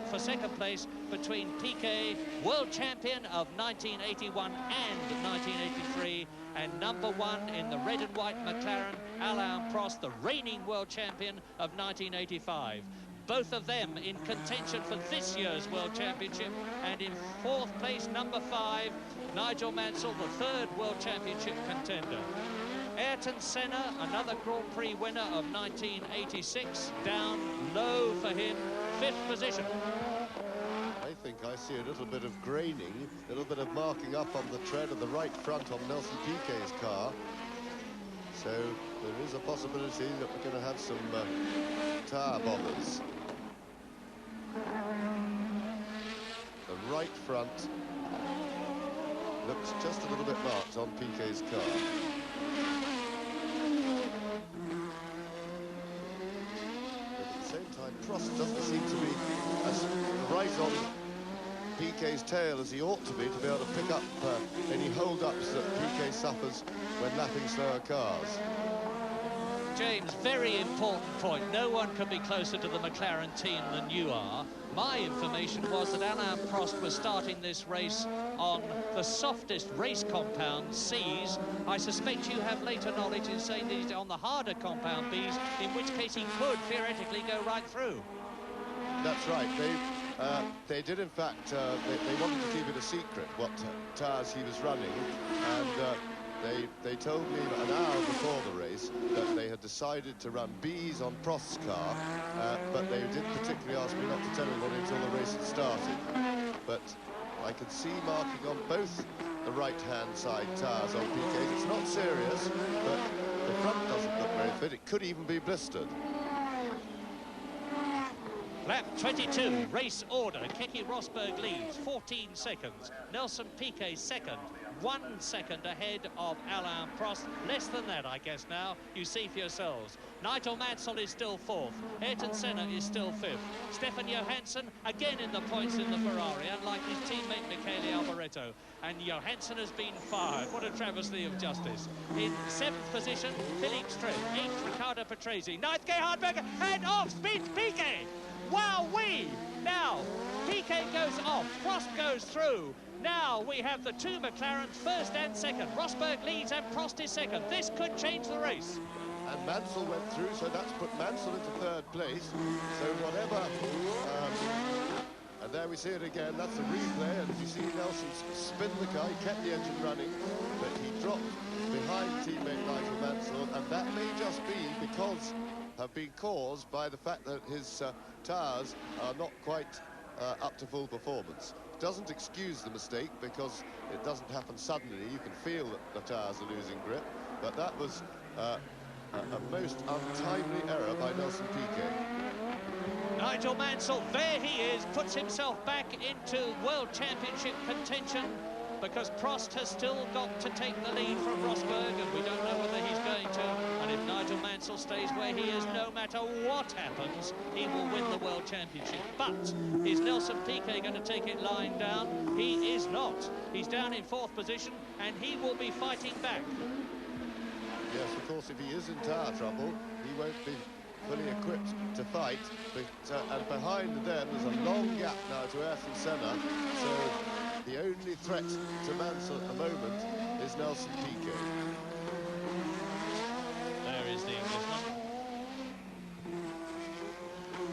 for 2nd place between Piquet, world champion of 1981 and 1983, and #1 in the red and white McLaren, Alain Prost, the reigning world champion of 1985. Both of them in contention for this year's World Championship, and in 4th place, #5, Nigel Mansell, the 3rd World Championship contender. Ayrton Senna, another Grand Prix winner of 1986, down low for him, 5th position. I think I see a little bit of graining, a little bit of marking up on the tread of the right front on Nelson Piquet's car. So there is a possibility that we're going to have some tyre bombers. The right front looks just a little bit marked on Piquet's car. But at the same time, Prost doesn't seem to be as right on Piquet's tail as he ought to be be able to pick up any hold-ups that Piquet suffers when lapping slower cars. James, very important point. No one can be closer to the McLaren team than you are. My information was that Alain Prost was starting this race on the softest race compound, Cs. I suspect you have later knowledge in saying that he's on the harder compound, Bs, in which case he could theoretically go right through. That's right. They did, in fact, they wanted to keep it a secret what tyres he was running, and they told me an hour before the race that they had decided to run Bs on Prost's car, but they didn't particularly ask me not to tell anyone until the race had started. But I could see marking on both the right-hand side tyres on Piquet. It's not serious, but the front doesn't look very fit. It could even be blistered. Lap 22, race order. Keke Rosberg leads, 14 seconds. Nelson Piquet 2nd, 1 second ahead of Alain Prost. Less than that, I guess, now. You see for yourselves. Nigel Mansell is still 4th. Ayrton Senna is still 5th. Stefan Johansson, again in the points in the Ferrari, unlike his teammate Michele Alboreto. And Johansson has been fired. What a travesty of justice. In 7th position, Philippe Streff. 8th, Riccardo Patrese. 9th, Gerhard Berger. And off speeds Piquet. Wowee! Now, Piquet goes off, Prost goes through. Now we have the 2 McLarens, 1st and 2nd. Rosberg leads and Prost is 2nd. This could change the race. and Mansell went through, so that's put Mansell into third place. So whatever, and there we see it again, that's the replay, and you see Nelson spin the car, he kept the engine running, but he dropped behind teammate Nigel Mansell, and that may just be because have been caused by the fact that his tyres are not quite up to full performance. Doesn't excuse the mistake because it doesn't happen suddenly. You can feel that the tyres are losing grip, but that was a most untimely error by Nelson Piquet. Nigel Mansell, there he is, puts himself back into World Championship contention because Prost has still got to take the lead from Rosberg, and we don't know whether he's going to. And if Nigel Mansell stays where he is, no matter what happens, he will win the World Championship. But is Nelson Piquet going to take it lying down? He is not. He's down in 4th position, and he will be fighting back. Yes, of course, if he is in tyre trouble, he won't be fully equipped to fight. But, and behind them, there's a long gap now to Ayrton Senna. So the only threat to Mansell at the moment is Nelson Piquet. There is the Englishman.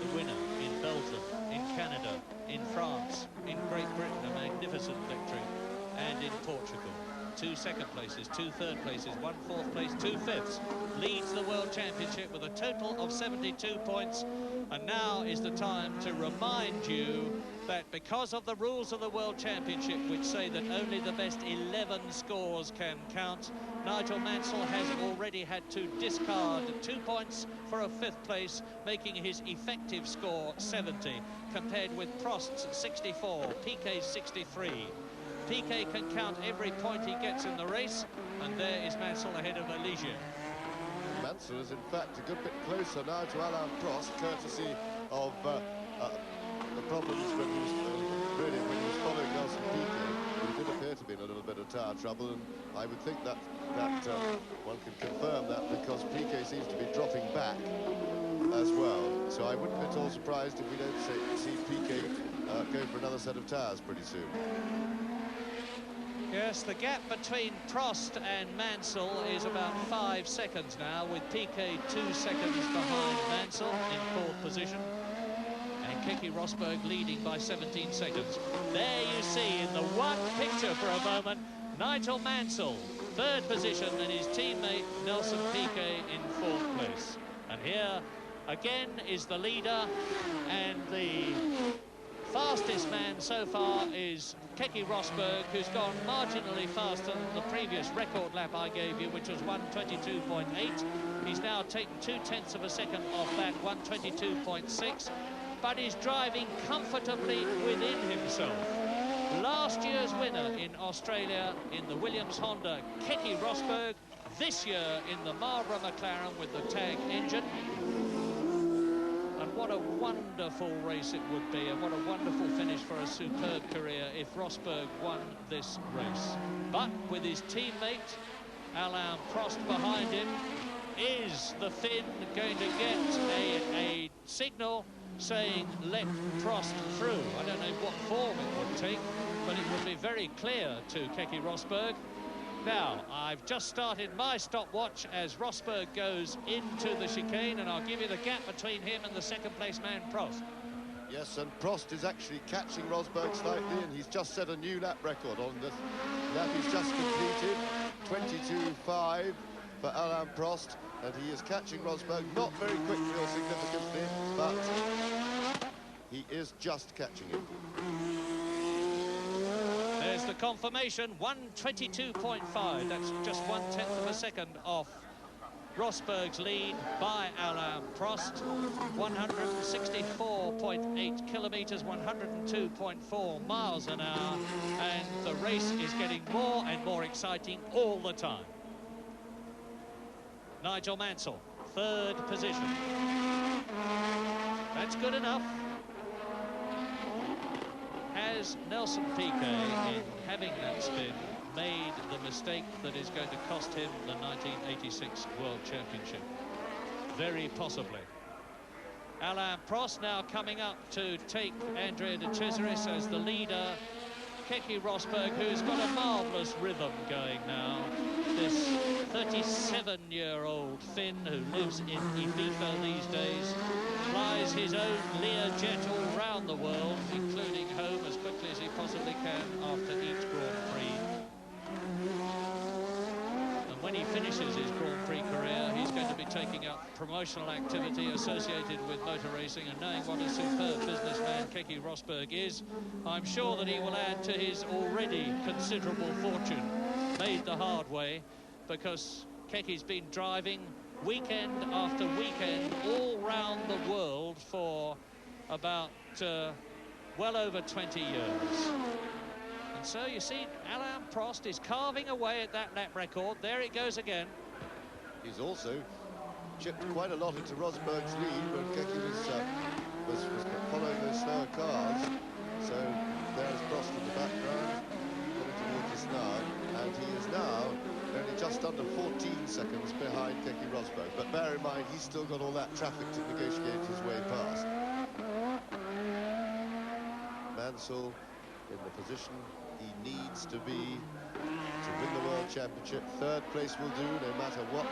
The winner in Belgium, in Canada, in France, in Great Britain, a magnificent victory, and in Portugal. 2 second places, 2 third places, 1 fourth place, 2 fifths. Leads the World Championship with a total of 72 points. And now is the time to remind you that because of the rules of the World Championship, which say that only the best 11 scores can count, Nigel Mansell has already had to discard 2 points for a 5th place, making his effective score 70, compared with Prost's 64, Piquet's 63. Piquet can count every point he gets in the race, and there is Mansell ahead of Aligier. Mansell is in fact a good bit closer now to Alain Prost, courtesy of the problems when he was following Nelson Piquet. He did appear to be in a little bit of tyre trouble, and I would think that one can confirm that because Piquet seems to be dropping back as well. So I wouldn't be at all surprised if we don't see Piquet go for another set of tyres pretty soon. Yes, the gap between Prost and Mansell is about 5 seconds now, with Piquet 2 seconds behind Mansell in 4th position, and Keke Rosberg leading by 17 seconds. There you see in the one picture for a moment, Nigel Mansell, 3rd position, and his teammate Nelson Piquet in 4th place. And here again is the leader, and the fastest man so far is Keke Rosberg, who's gone marginally faster than the previous record lap I gave you, which was 1:22.8. He's now taken 0.2 of a second off that, 1:22.6, but is driving comfortably within himself. Last year's winner in Australia in the Williams Honda, Keke Rosberg, this year in the Marlboro McLaren with the TAG engine. And what a wonderful race it would be, and what a wonderful finish for a superb career if Rosberg won this race. But with his teammate Alain Prost behind him, is the Finn going to get a signal saying let Prost through? I don't know what form it would take, but it would be very clear to Keke Rosberg. Now, I've just started my stopwatch as Rosberg goes into the chicane, and I'll give you the gap between him and the 2nd place man, Prost. Yes, and Prost is actually catching Rosberg slightly, and he's just set a new lap record on this lap he's just completed, 22.5 for Alain Prost, and he is catching Rosberg, not very quickly or significantly, but he is just catching him. There's the confirmation, 1:22.5. That's just 1/10 of a second off Rosberg's lead by Alain Prost. 164.8 kilometres, 102.4 miles an hour, and the race is getting more and more exciting all the time. Nigel Mansell, 3rd position. That's good enough. Has Nelson Piquet, in having that spin, made the mistake that is going to cost him the 1986 World Championship? Very possibly. Alain Prost now coming up to take Andrea de Cesaris as the leader. Keke Rosberg, who's got a marvellous rhythm going now. This 37-year-old Finn who lives in Ibiza these days, flies his own Learjet all round the world, including home as quickly as he possibly can after each Grand Prix. And when he finishes his Grand Prix career, he's going to be taking up promotional activity associated with motor racing, and knowing what a superb businessman Keke Rosberg is, I'm sure that he will add to his already considerable fortune, made the hard way, because Keke's been driving weekend after weekend all round the world for about well over 20 years. And so you see Alain Prost is carving away at that lap record. There it goes again. He's also chipped quite a lot into Rosberg's lead when Keke was following those slower cars. So there's Prost in the background, coming towards us now, and he is now only just under 14 seconds behind Keke Rosberg. But bear in mind, he's still got all that traffic to negotiate his way past. Mansell in the position he needs to be to win the World Championship. Third place will do, no matter what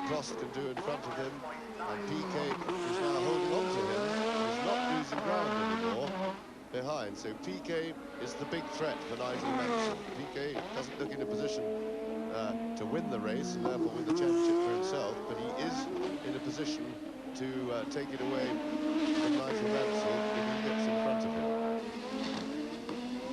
Prost can do in front of him. And Piquet is now holding on to him. He's not losing ground anymore behind. So Piquet is the big threat for Nigel Mansell. Piquet doesn't look in a position to win the race and therefore win the championship for himself, but he is in a position to take it away from Nigel Mansell if he gets in front of him.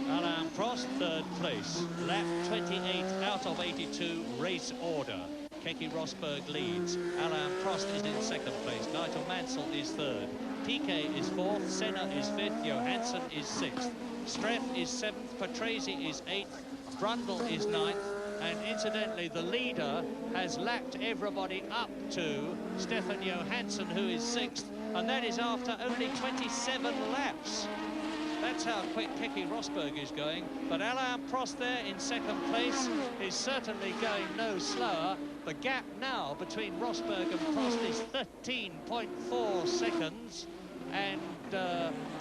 Alain Prost, third place. Lap 28 out of 82, race order. Keke Rosberg leads. Alain Prost is in second place. Nigel Mansell is third. Piquet is fourth. Senna is fifth. Johansson is sixth. Streff is seventh. Patrese is eighth. Brundle is ninth. And incidentally, the leader has lapped everybody up to Stefan Johansson, who is sixth. And that is after only 27 laps. That's how quick Keke Rosberg is going. But Alain Prost there in second place is certainly going no slower. The gap now between Rosberg and Prost is 13.4 seconds. And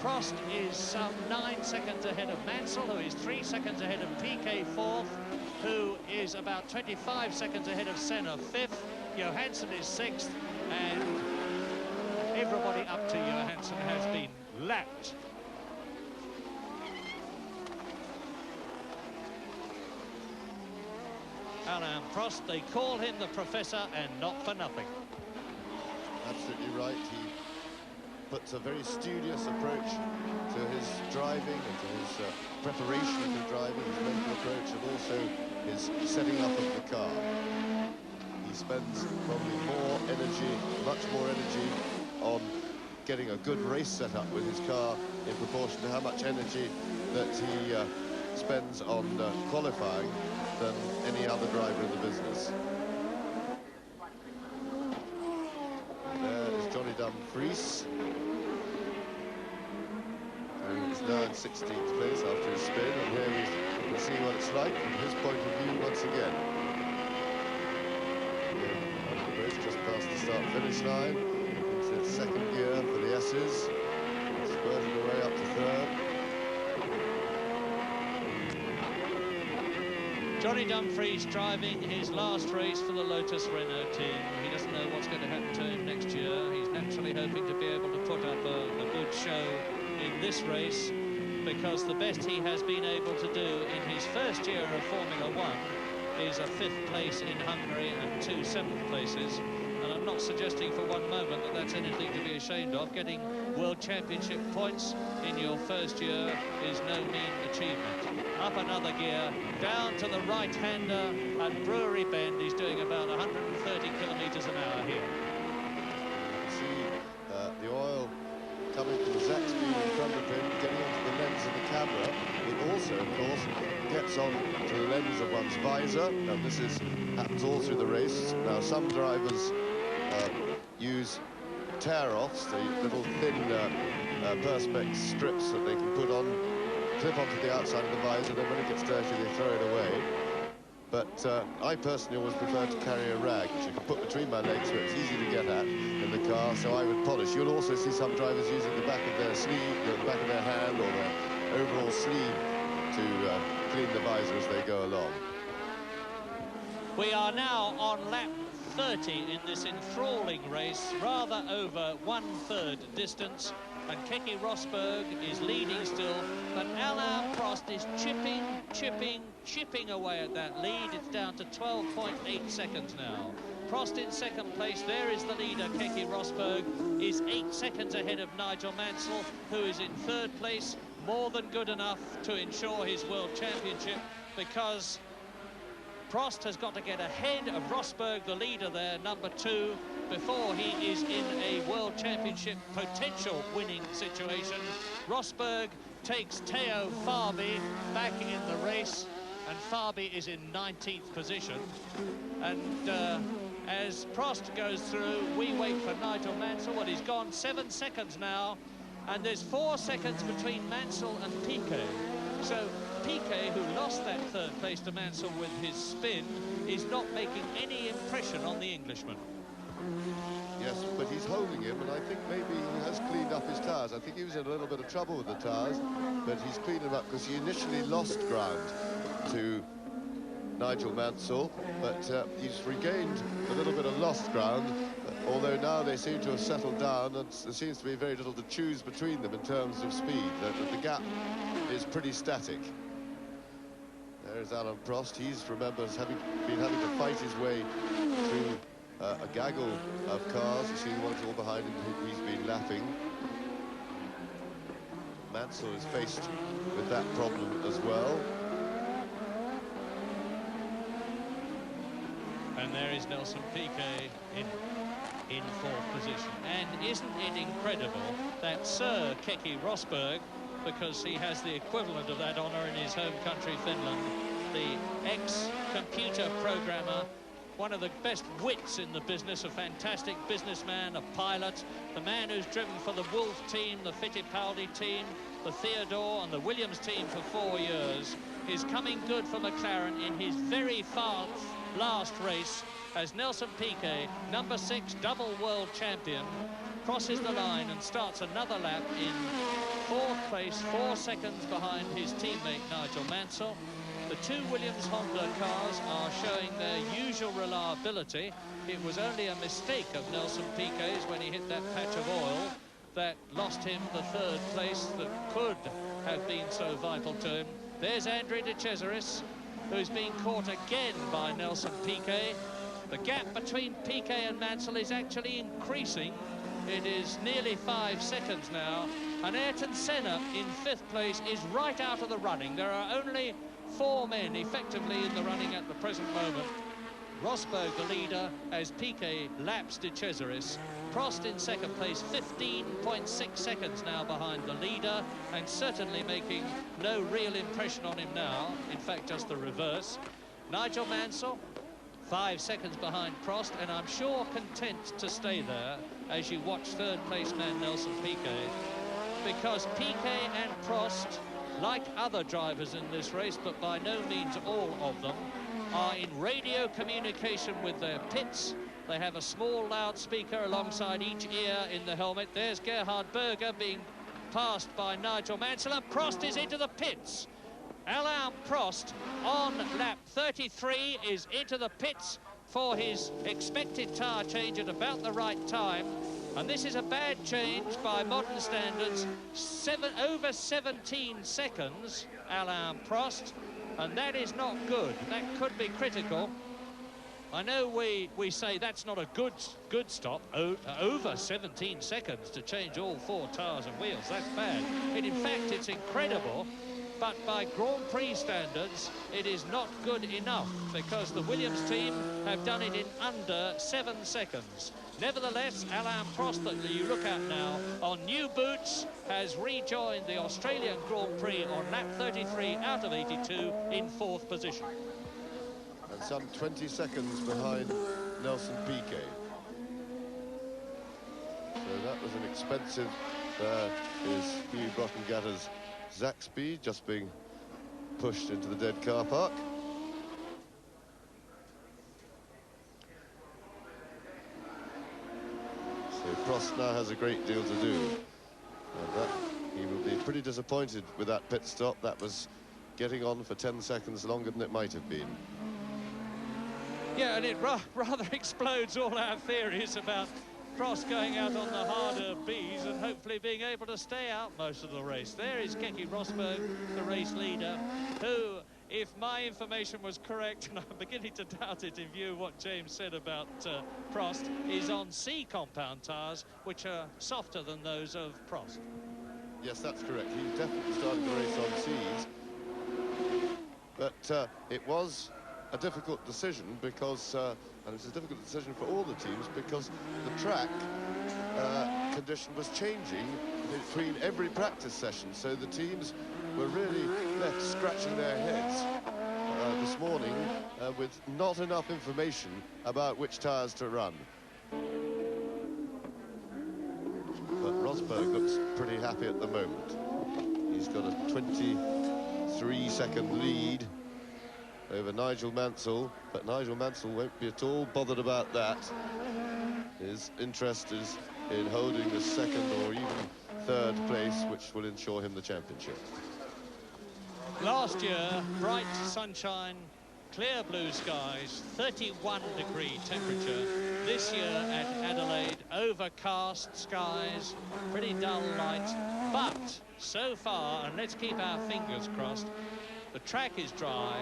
Prost is some 9 seconds ahead of Mansell, who is 3 seconds ahead of Piquet fourth, who is about 25 seconds ahead of Senna fifth. Johansson is sixth, and everybody up to Johansson has been lapped. Alain Prost, they call him the Professor, and not for nothing. Absolutely right. He puts a very studious approach to his driving and to his preparation for driving, his mental approach, and also his setting up of the car. He spends probably more energy, much more energy, on getting a good race setup with his car in proportion to how much energy that he spends on qualifying than any other driver in the business. There is Johnny Dumfries. And he's now in 16th place after his spin, and here we can see what it's like from his point of view once again. Under the bridge, just past the start-finish line, into its second gear for the S's, spurting away up to third. Johnny Dumfries driving his last race for the Lotus Renault team. He doesn't know what's going to happen to him next year. He's naturally hoping to be able to put up a good show in this race, because the best he has been able to do in his first year of Formula One is a 5th place in Hungary and 2 7th places. And I'm not suggesting for one moment that that's anything to be ashamed of. Getting World Championship points in your first year is no mean achievement. Up another gear, down to the right-hander at Brewery Bend. He's doing about 130 kilometres an hour here. You see the oil coming from the Zack speed in front of him, getting onto the lens of the camera. It also, of course, gets on to the lens of one's visor. And this happens all through the race. Now, some drivers use tear-offs, the little thin perspex strips that they can put on, clip onto the outside of the visor, then when it gets dirty they throw it away. But I personally always prefer to carry a rag, which you can put between my legs where it's easy to get at in the car, so I would polish. You'll also see some drivers using the back of their sleeve, the back of their hand or their overall sleeve to clean the visor as they go along. We are now on lap 30 in this enthralling race, rather over 1/3 distance, and Keke Rosberg is leading still, but Alain Prost is chipping away at that lead. It's down to 12.8 seconds now. Prost in second place. There is the leader. Keke Rosberg is 8 seconds ahead of Nigel Mansell, who is in third place. More than good enough to ensure his World Championship, because Prost has got to get ahead of Rosberg, the leader there, number 2, before he is in a World Championship potential winning situation. Rosberg takes Theo Fabi back in the race, and Fabi is in 19th position. And as Prost goes through, we wait for Nigel Mansell. Well, he's gone 7 seconds now, and there's 4 seconds between Mansell and Piquet. So Piquet, who lost that third place to Mansell with his spin, is not making any impression on the Englishman. Yes, but he's holding him, and I think maybe he has cleaned up his tyres. I think he was in a little bit of trouble with the tyres, but he's cleaned them up because he initially lost ground to Nigel Mansell, but he's regained a little bit of lost ground, although now they seem to have settled down, and there seems to be very little to choose between them in terms of speed. The gap is pretty static. There's Alain Prost. He's, remembers, been having to fight his way through a gaggle of cars. You see the ones all behind him who he's been lapping. Mansell is faced with that problem as well. And there is Nelson Piquet in fourth position. And isn't it incredible that Sir Keke Rosberg, because he has the equivalent of that honour in his home country, Finland, the ex-computer programmer, one of the best wits in the business, a fantastic businessman, a pilot, the man who's driven for the Wolf team, the Fittipaldi team, the Theodore and the Williams team for 4 years, is coming good for McLaren in his very last race as Nelson Piquet, number 6 double world champion, crosses the line and starts another lap in fourth place, 4 seconds behind his teammate Nigel Mansell. The 2 Williams Honda cars are showing their usual reliability. It was only a mistake of Nelson Piquet's when he hit that patch of oil that lost him the third place that could have been so vital to him. There's Andre de Cesaris, who's been caught again by Nelson Piquet. The gap between Piquet and Mansell is actually increasing. It is nearly 5 seconds now, and Ayrton Senna in 5th place is right out of the running. There are only 4 men effectively in the running at the present moment. Rosberg the leader as Piquet laps de Cesaris. Prost in second place, 15.6 seconds now behind the leader, and certainly making no real impression on him now. In fact, just the reverse. Nigel Mansell, 5 seconds behind Prost, and I'm sure content to stay there as you watch third place man Nelson Piquet, because Piquet and Prost, like other drivers in this race, but by no means all of them, are in radio communication with their pits. They have a small loudspeaker alongside each ear in the helmet. There's Gerhard Berger being passed by Nigel Mansell, and Prost is into the pits. Alain Prost on lap 33 is into the pits for his expected tyre change at about the right time. And this is a bad change by modern standards. Over 17 seconds, Alain Prost, and that is not good. That could be critical. I know we say that's not a good stop. Over 17 seconds to change all 4 tyres and wheels. That's bad. And in fact, it's incredible. But by Grand Prix standards, it is not good enough, because the Williams team have done it in under 7 seconds. Nevertheless, Alain Prost, that you look at now on new boots, has rejoined the Australian Grand Prix on lap 33 out of 82 in 4th position. And some 20 seconds behind Nelson Piquet. So that was an expensive, is Hugh Brockengatter's Zaxby just being pushed into the dead car park. So Prost now has a great deal to do. And he will be pretty disappointed with that pit stop. That was getting on for 10 seconds longer than it might have been. Yeah, and it rather explodes all our theories about Prost going out on the harder Bs and hopefully being able to stay out most of the race. There is Keke Rosberg, the race leader, who, if my information was correct, and I'm beginning to doubt it in view of what James said about Prost, is on C compound tyres, which are softer than those of Prost. Yes, that's correct. He definitely started the race on C's. But it was a difficult decision because, and it's a difficult decision for all the teams, because the track condition was changing between every practice session. So the teams were really left scratching their heads this morning with not enough information about which tyres to run. But Rosberg looks pretty happy at the moment. He's got a 23-second lead over Nigel Mansell, but Nigel Mansell won't be at all bothered about that. His interest is in holding the second or even third place, which will ensure him the championship. Last year, bright sunshine, clear blue skies, 31-degree temperature. This year at Adelaide, overcast skies, pretty dull light. But so far, and let's keep our fingers crossed, the track is dry.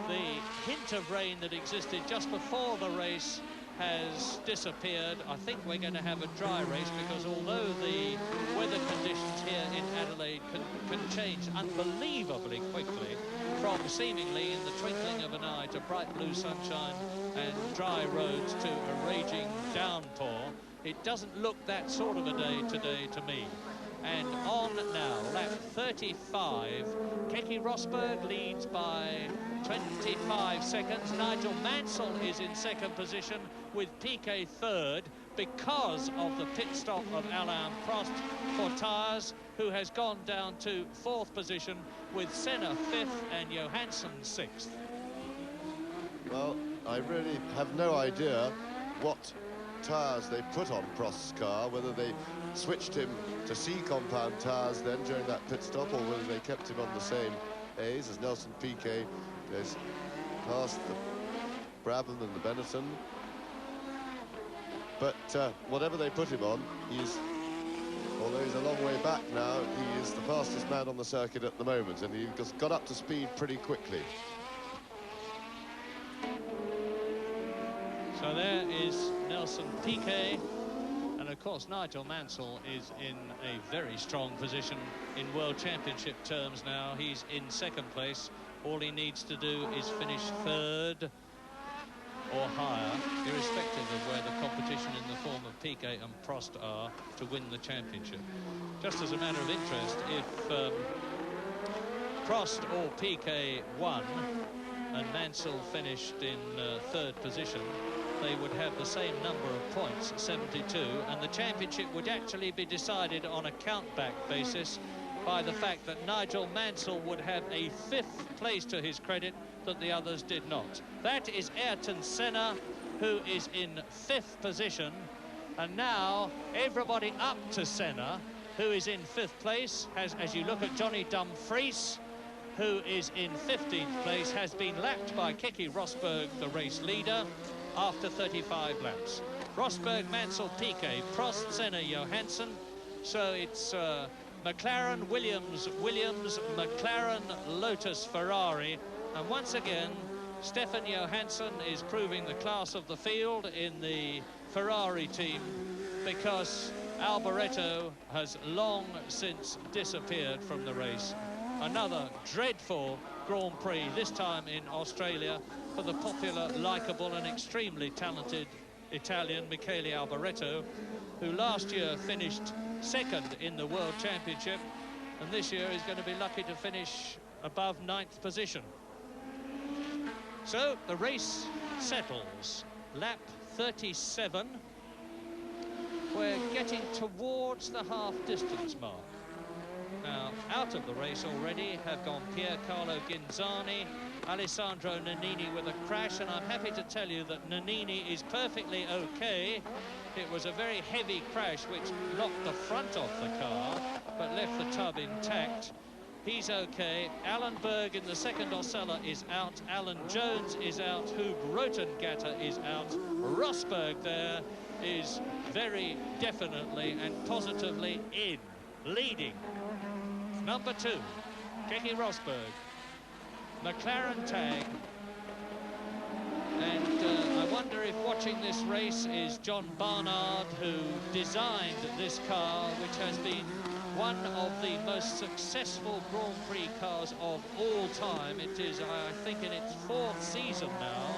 The hint of rain that existed just before the race has disappeared. I think we're going to have a dry race, because although the weather conditions here in Adelaide can change unbelievably quickly, from seemingly in the twinkling of an eye to bright blue sunshine and dry roads to a raging downpour, it doesn't look that sort of a day today to me. And on now, lap 35, Keke Rosberg leads by 25 seconds. Nigel Mansell is in second position with Piquet third, because of the pit stop of Alain Prost for tyres, who has gone down to fourth position with Senna fifth and Johansson sixth. Well, I really have no idea what tyres they put on Prost's car, whether they switched him to C compound tyres then during that pit stop, or whether they kept him on the same A's as Nelson Piquet goes past the Brabham and the Benetton. But whatever they put him on, although he's a long way back now, he is the fastest man on the circuit at the moment, and he just got up to speed pretty quickly. So there is Nelson Piquet, and of course Nigel Mansell is in a very strong position in World Championship terms now. He's in second place. All he needs to do is finish third or higher, irrespective of where the competition in the form of Piquet and Prost are, to win the championship. Just as a matter of interest, if Prost or Piquet won and Mansell finished in third position, they would have the same number of points, 72, and the championship would actually be decided on a count-back basis by the fact that Nigel Mansell would have a fifth place to his credit that the others did not. That is Ayrton Senna, who is in fifth position, and now everybody up to Senna, who is in fifth place, as you look at Johnny Dumfries, who is in 15th place, has been lapped by Keke Rosberg, the race leader, after 35 laps. Rosberg, Mansell, Piquet, Prost, Senna, Johansson. So it's McLaren, Williams, McLaren, Lotus, Ferrari. And once again, Stefan Johansson is proving the class of the field in the Ferrari team, because Alboreto has long since disappeared from the race. Another dreadful Grand Prix, this time in Australia, for the popular, likeable and extremely talented Italian Michele Alboreto, who last year finished second in the World Championship, and this year is going to be lucky to finish above 9th position. So the race settles. Lap 37. We're getting towards the half-distance mark. Now, out of the race already have gone Piercarlo Ghinzani, Alessandro Nannini with a crash, and I'm happy to tell you that Nannini is perfectly okay. It was a very heavy crash which knocked the front off the car, but left the tub intact. He's okay. Alan Berg in the second Osella is out. Alan Jones is out. Hugh Rotengatter is out. Rosberg there is very definitely and positively in, leading. Number 2, Keke Rosberg. McLaren tag. And I wonder if watching this race is John Barnard, who designed this car, which has been one of the most successful Grand Prix cars of all time. It is, I think, in its 4th season now,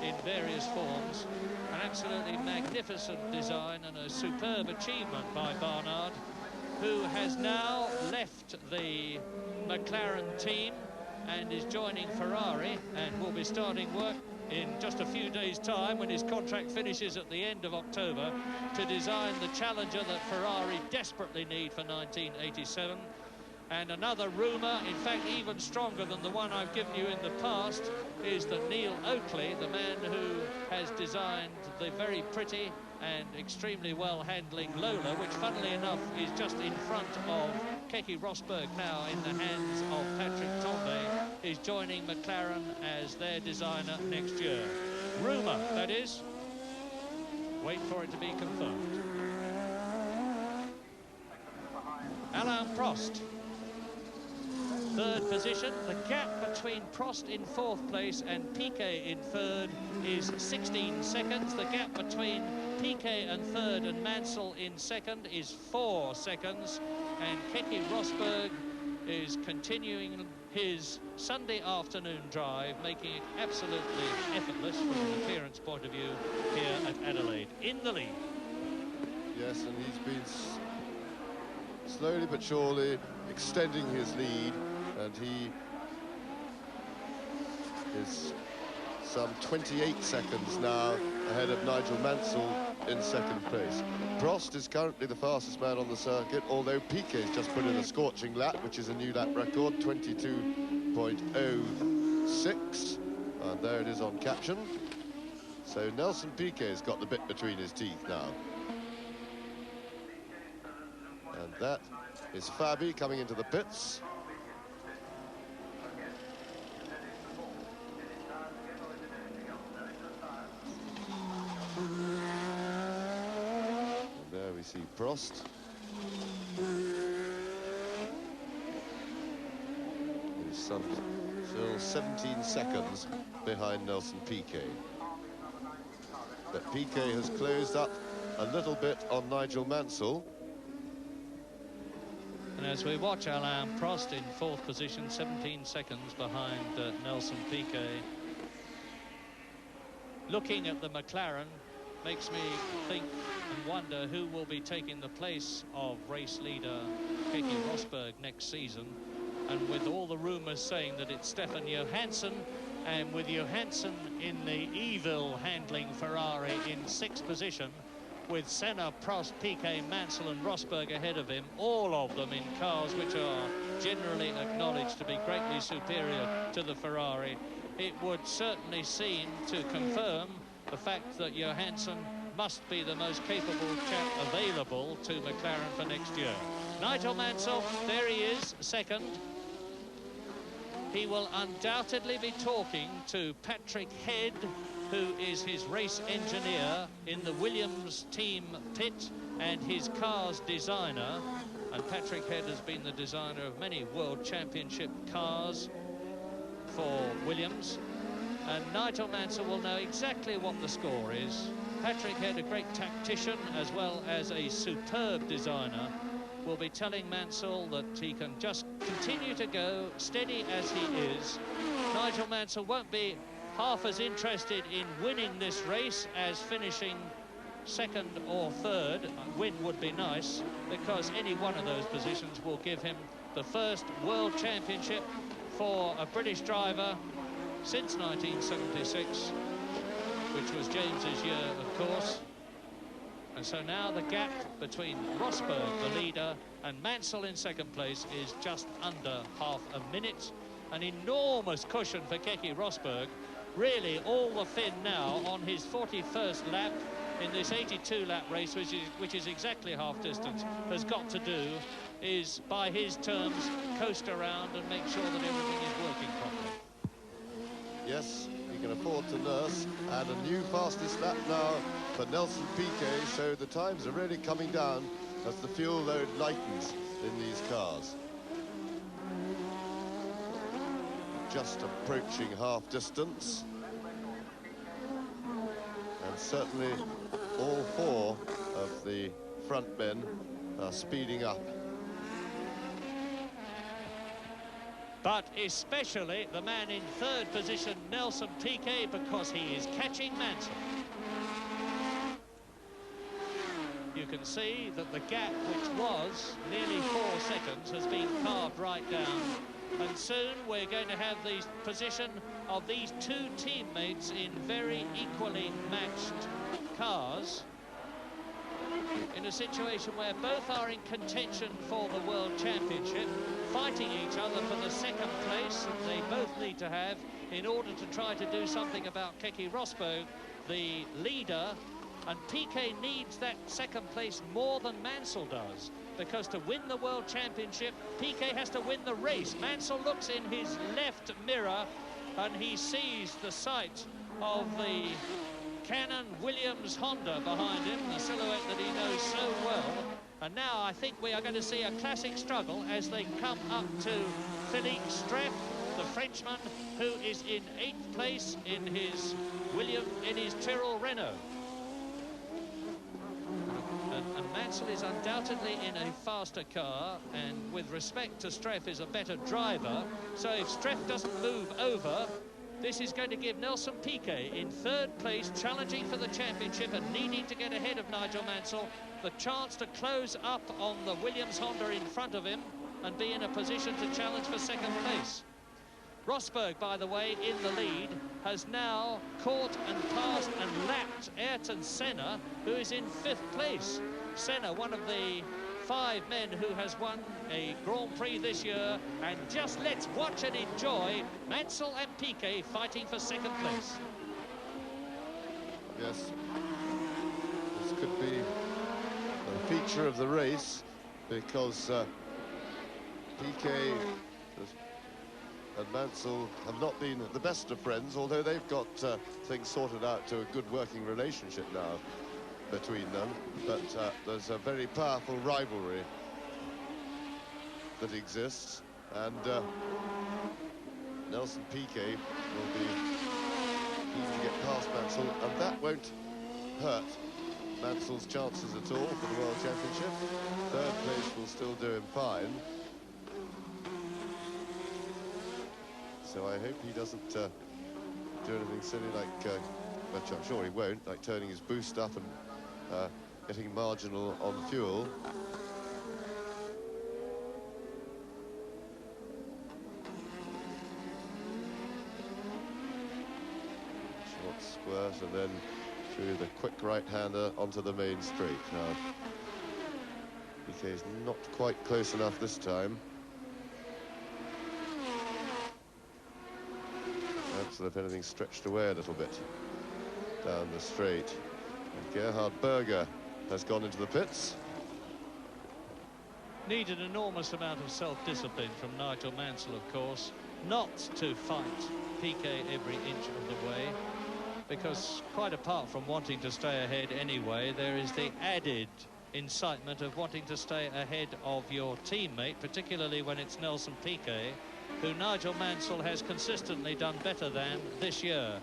in various forms. An absolutely magnificent design and a superb achievement by Barnard, who has now left the McLaren team and is joining Ferrari and will be starting work in just a few days' time, when his contract finishes at the end of October, to design the Challenger that Ferrari desperately need for 1987. And another rumour, in fact even stronger than the one I've given you in the past, is that Neil Oakley, the man who has designed the very pretty and extremely well-handling Lola, which funnily enough is just in front of Keke Rosberg now in the hands of Patrick Tambay, is joining McLaren as their designer next year. Rumour, that is. Wait for it to be confirmed. Alain Prost, 3rd position. The gap between Prost in 4th place and Piquet in 3rd is 16 seconds. The gap between Piquet and 3rd and Mansell in 2nd is 4 seconds. And Keke Rosberg is continuing his Sunday afternoon drive, making it absolutely effortless from an appearance point of view here at Adelaide, in the lead. Yes, and he's been slowly but surely extending his lead, and he is some 28 seconds now ahead of Nigel Mansell in 2nd place. Prost is currently the fastest man on the circuit, although Piquet's just put in a scorching lap, which is a new lap record, 22.06, and there it is on caption. So Nelson Piquet's got the bit between his teeth now. And that is Fabi coming into the pits. We see Prost. He's still 17 seconds behind Nelson Piquet. But Piquet has closed up a little bit on Nigel Mansell. And as we watch Alain Prost in 4th position, 17 seconds behind Nelson Piquet, looking at the McLaren makes me think and wonder who will be taking the place of race leader Keke Rosberg next season. And with all the rumours saying that it's Stefan Johansson, and with Johansson in the evil handling Ferrari in 6th position, with Senna, Prost, Piquet, Mansell and Rosberg ahead of him, all of them in cars which are generally acknowledged to be greatly superior to the Ferrari, it would certainly seem to confirm the fact that Johansson must be the most capable chap available to McLaren for next year. Nigel Mansell, there he is, 2nd. He will undoubtedly be talking to Patrick Head, who is his race engineer in the Williams team pit and his car's designer. And Patrick Head has been the designer of many World Championship cars for Williams. And Nigel Mansell will know exactly what the score is. Patrick Head, a great tactician as well as a superb designer, will be telling Mansell that he can just continue to go steady as he is. Nigel Mansell won't be half as interested in winning this race as finishing 2nd or 3rd. A win would be nice, because any one of those positions will give him the first World Championship for a British driver since 1976, which was James's year, of course. And so now the gap between Rosberg, the leader, and Mansell in 2nd place is just under half a minute. An enormous cushion for Keke Rosberg. Really all the fin now on his 41st lap in this 82-lap race, which is exactly half distance, has got to do is, by his terms, coast around and make sure that everything is working properly. Yes, he can afford to nurse, and a new fastest lap now for Nelson Piquet, so the times are really coming down as the fuel load lightens in these cars. Just approaching half distance, and certainly all four of the front men are speeding up. But especially the man in third position, Nelson Piquet, because he is catching Mansell. You can see that the gap, which was nearly 4 seconds, has been carved right down. And soon we're going to have the position of these two teammates in very equally matched cars, in a situation where both are in contention for the World Championship, fighting each other for the second place that they both need to have in order to try to do something about Keke Rosberg, the leader. And Piquet needs that second place more than Mansell does, because to win the World Championship, Piquet has to win the race. Mansell looks in his left mirror and he sees the sight of the Canon Williams Honda behind him, the silhouette that he knows so well. And now I think we are going to see a classic struggle as they come up to Philippe Streff, the Frenchman, who is in 8th place in his Tyrrell Renault. And Mansell is undoubtedly in a faster car, and with respect to Streff, is a better driver. So if Streff doesn't move over, this is going to give Nelson Piquet in third place, challenging for the championship and needing to get ahead of Nigel Mansell, the chance to close up on the Williams Honda in front of him and be in a position to challenge for second place. Rosberg, by the way, in the lead, has now caught and passed and lapped Ayrton Senna, who is in 5th place. Senna, one of the 5 men who has won a Grand Prix this year. And just let's watch and enjoy Mansell and Piquet fighting for second place. Yes, this could be a feature of the race, because Piquet and Mansell have not been the best of friends, although they've got things sorted out to a good working relationship now between them. But there's a very powerful rivalry that exists, and Nelson Piquet will be keen to get past Mansell, and that won't hurt Mansell's chances at all for the World Championship. Third place will still do him fine. So I hope he doesn't do anything silly like, which I'm sure he won't, like turning his boost up and getting marginal on fuel. Short squirt and then through the quick right-hander onto the main straight. Now, Piquet's not quite close enough this time. So if anything, stretched away a little bit down the straight. And Gerhard Berger has gone into the pits. Need an enormous amount of self-discipline from Nigel Mansell, of course, not to fight Piquet every inch of the way, because quite apart from wanting to stay ahead anyway, there is the added incitement of wanting to stay ahead of your teammate, particularly when it's Nelson Piquet, who Nigel Mansell has consistently done better than this year.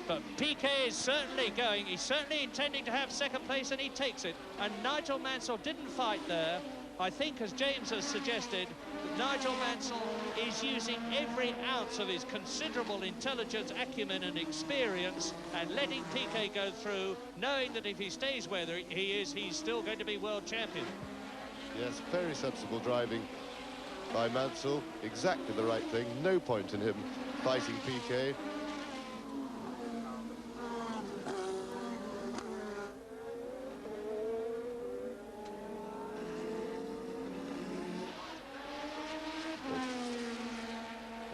But Piquet is certainly going, he's certainly intending to have second place, and he takes it. And Nigel Mansell didn't fight there. I think, as James has suggested, Nigel Mansell is using every ounce of his considerable intelligence, acumen and experience, and letting Piquet go through, knowing that if he stays where he is, he's still going to be world champion. Yes, very sensible driving by Mansell, exactly the right thing. No point in him fighting Piquet.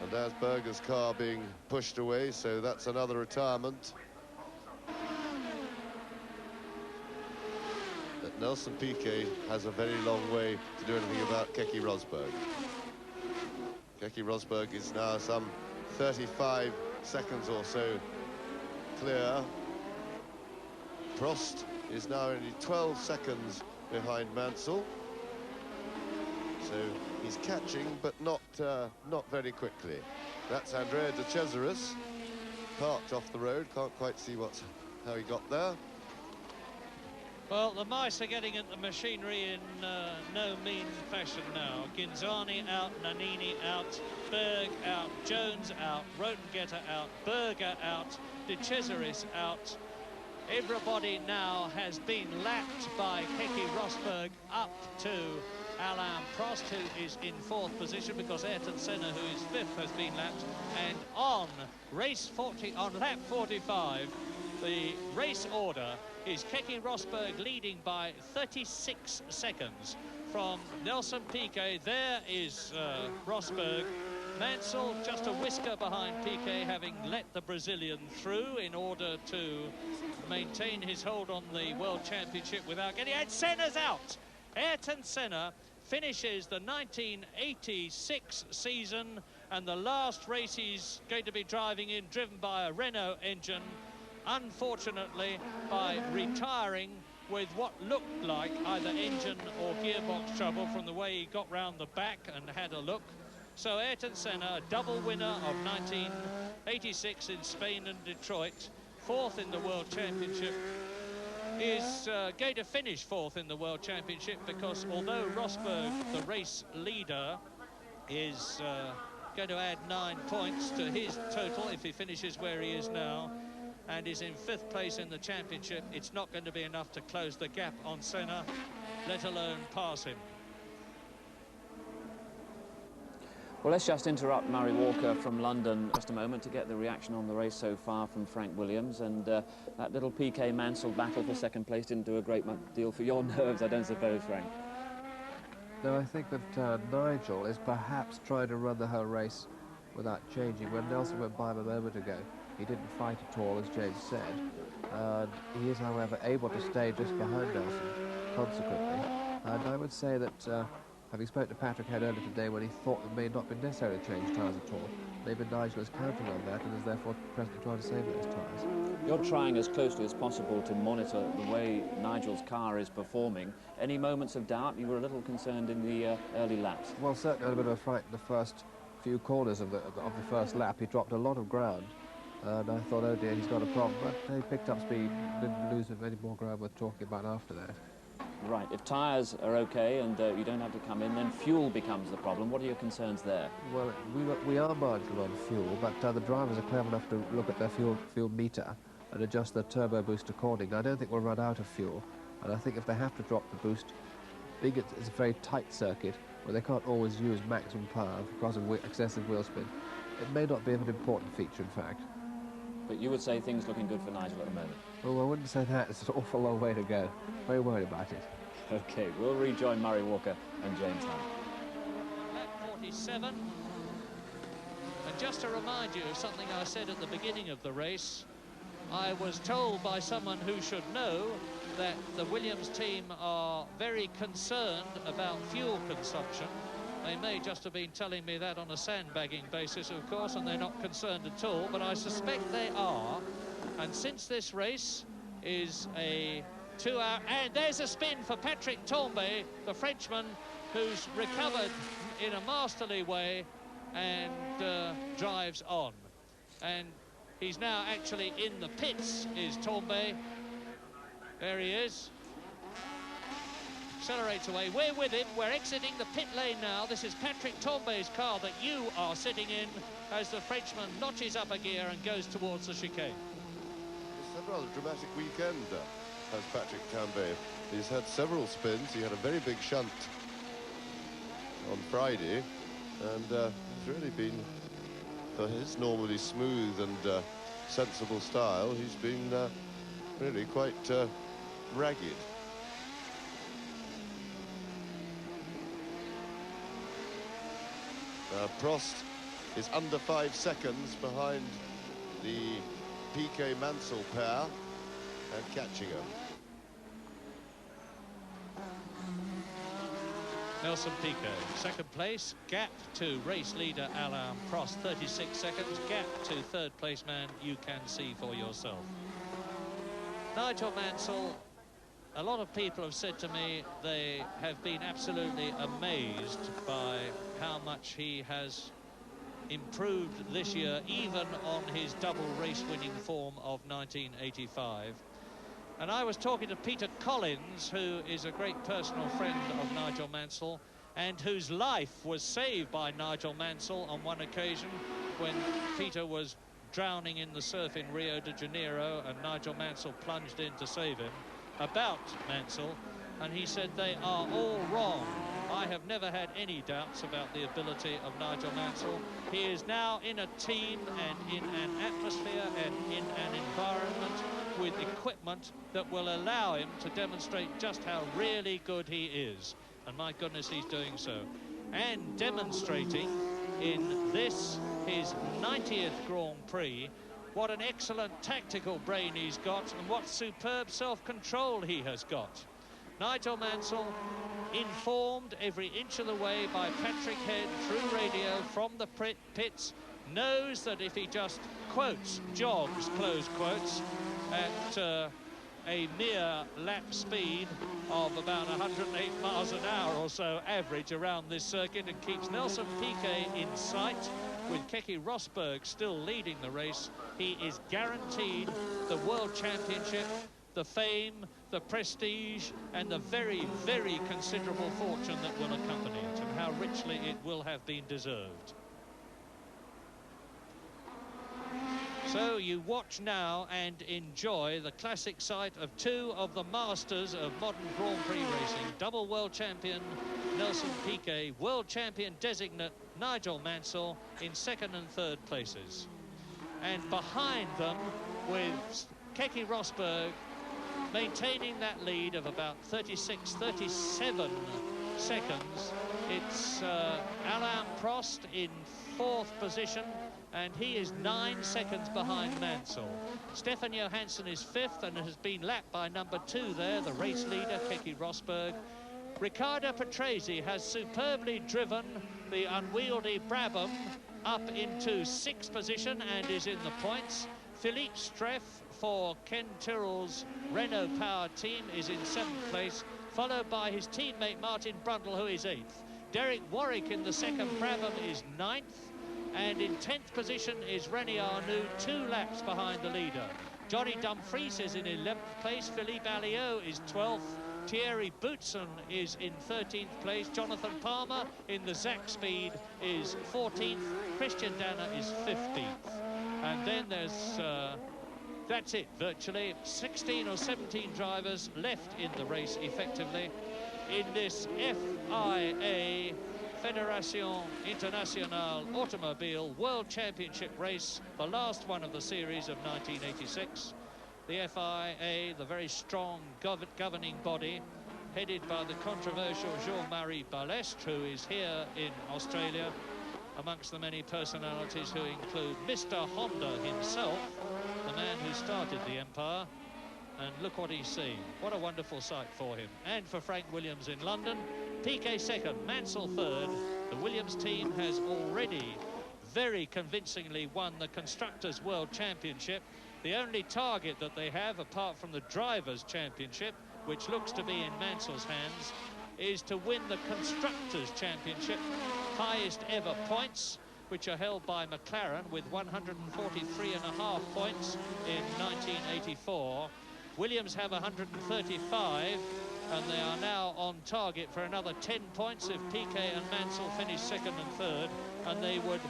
And there's Berger's car being pushed away, so that's another retirement. But Nelson Piquet has a very long way to do anything about Keke Rosberg. Keke Rosberg is now some 35 seconds or so clear. Prost is now only 12 seconds behind Mansell. So he's catching, but not very quickly. That's Andrea De Cesaris, parked off the road. Can't quite see how he got there. Well, the mice are getting at the machinery in no mean fashion now. Ghinzani out, Nannini out, Berg out, Jones out, Rotengetter out, Berger out, De Cesaris out. Everybody now has been lapped by Keke Rosberg up to Alain Prost, who is in 4th position because Ayrton Senna, who is 5th, has been lapped. And on lap 45, the race order is Keke Rosberg leading by 36 seconds from Nelson Piquet. There is Rosberg. Mansell just a whisker behind Piquet, having let the Brazilian through in order to maintain his hold on the World Championship without getting... And Senna's out! Ayrton Senna finishes the 1986 season, and the last race he's going to be driving in, driven by a Renault engine, unfortunately by retiring with what looked like either engine or gearbox trouble from the way he got round the back and had a look. So Ayrton Senna, a double winner of 1986 in Spain and Detroit, 4th in the World Championship, is going to finish 4th in the World Championship, because although Rosberg, the race leader, is going to add 9 points to his total if he finishes where he is now, and is in 5th place in the championship, it's not going to be enough to close the gap on Senna, let alone pass him. Well, let's just interrupt Murray Walker from London just a moment to get the reaction on the race so far from Frank Williams. And that little Piquet Mansell battle for 2nd place didn't do a great deal for your nerves, I don't suppose, Frank. No, I think that Nigel is perhaps trying to run the whole race without changing. When Nelson went by him a moment ago, he didn't fight at all, as James said. He is, however, able to stay just behind Nelson, consequently. And I would say that, having spoken to Patrick Head earlier today when he thought it may not be necessary to change tyres at all, maybe Nigel is counting on that and is therefore presently trying to save those tyres. You're trying as closely as possible to monitor the way Nigel's car is performing. Any moments of doubt? You were a little concerned in the early laps. Well, certainly I had a bit of a fright in the first few corners of the first lap. He dropped a lot of ground, and I thought, oh dear, he's got a problem. But he picked up speed, didn't lose any more ground worth talking about after that. Right, if tyres are okay and you don't have to come in, then fuel becomes the problem. What are your concerns there? Well, we are mindful on fuel, but the drivers are clever enough to look at their fuel meter and adjust their turbo boost accordingly. I don't think we'll run out of fuel, and I think if they have to drop the boost, being it's a very tight circuit where they can't always use maximum power because of excessive wheel spin, it may not be an important feature, in fact. But you would say things looking good for Nigel at the moment? Oh, I wouldn't say that. It's an awful long way to go. Very worried about it. OK, we'll rejoin Murray Walker and James Hunt. Lap 47. And just to remind you of something I said at the beginning of the race, I was told by someone who should know that the Williams team are very concerned about fuel consumption. They may just have been telling me that on a sandbagging basis, of course, and they're not concerned at all, but I suspect they are. And since this race is a 2-hour... And there's a spin for Patrick Tambay, the Frenchman, who's recovered in a masterly way and drives on. And he's now actually in the pits, is Tambay. There he is. Accelerates away. We're with him. We're exiting the pit lane now. This is Patrick Tambay's car that you are sitting in as the Frenchman notches up a gear and goes towards the chicane. It's a rather dramatic weekend, has Patrick Tambay. He's had several spins. He had a very big shunt on Friday, and he's really been, for his normally smooth and sensible style, he's been really quite ragged. Prost is under 5 seconds behind the Piquet Mansell pair and catching him. Nelson Piquet, second place, gap to race leader Alain Prost, 36 seconds, gap to third place man, you can see for yourself. Nigel Mansell, a lot of people have said to me they have been absolutely amazed by how much he has improved this year, even on his double race-winning form of 1985. And I was talking to Peter Collins, who is a great personal friend of Nigel Mansell, and whose life was saved by Nigel Mansell on one occasion when Peter was drowning in the surf in Rio de Janeiro, and Nigel Mansell plunged in to save him, about Mansell, and he said they are all wrong. I have never had any doubts about the ability of Nigel Mansell. He is now in a team and in an atmosphere and in an environment with equipment that will allow him to demonstrate just how really good he is. And my goodness, he's doing so. And demonstrating in this, his 90th Grand Prix, what an excellent tactical brain he's got and what superb self-control he has got. Nigel Mansell, informed every inch of the way by Patrick Head through radio from the pits, knows that if he just quotes, jogs, close quotes, at a mere lap speed of about 108 miles an hour or so average around this circuit, and keeps Nelson Piquet in sight with Keke Rosberg still leading the race, he is guaranteed the World Championship, the fame, the prestige, and the very, very considerable fortune that will accompany it, and how richly it will have been deserved. So you watch now and enjoy the classic sight of two of the masters of modern Grand Prix racing. Double world champion Nelson Piquet, world champion designate Nigel Mansell in second and third places. And behind them, with Keke Rosberg maintaining that lead of about 36, 37 seconds, it's Alain Prost in fourth position, and he is 9 seconds behind Mansell. Stefan Johansson is fifth and has been lapped by number 2 there, the race leader, Keke Rosberg. Riccardo Patrese has superbly driven the unwieldy Brabham up into 6th position and is in the points. Philippe Streff for Ken Tyrrell's Renault-powered team is in 7th place, followed by his teammate Martin Brundle, who is 8th. Derek Warwick in the 2nd Brabham is 9th. And in 10th position is Rene Arnoux, 2 laps behind the leader. Johnny Dumfries is in 11th place. Philippe Alliot is 12th. Thierry Boutsen is in 13th place. Jonathan Palmer in the Zach Speed is 14th. Christian Danner is 15th. And then there's, that's it, virtually. 16 or 17 drivers left in the race, effectively, in this FIA Fédération Internationale Automobile World Championship race, the last one of the series of 1986. The FIA, the very strong governing body, headed by the controversial Jean-Marie Balestre, who is here in Australia, amongst the many personalities who include Mr. Honda himself, the man who started the empire. And look what he's seen. What a wonderful sight for him. And for Frank Williams in London. Piquet second, Mansell third. The Williams team has already very convincingly won the Constructors' World Championship. The only target that they have, apart from the Drivers' Championship, which looks to be in Mansell's hands, is to win the Constructors' Championship, highest ever points, which are held by McLaren with 143.5 points in 1984. Williams have 135, and they are now on target for another 10 points if Piquet and Mansell finish second and third, and they would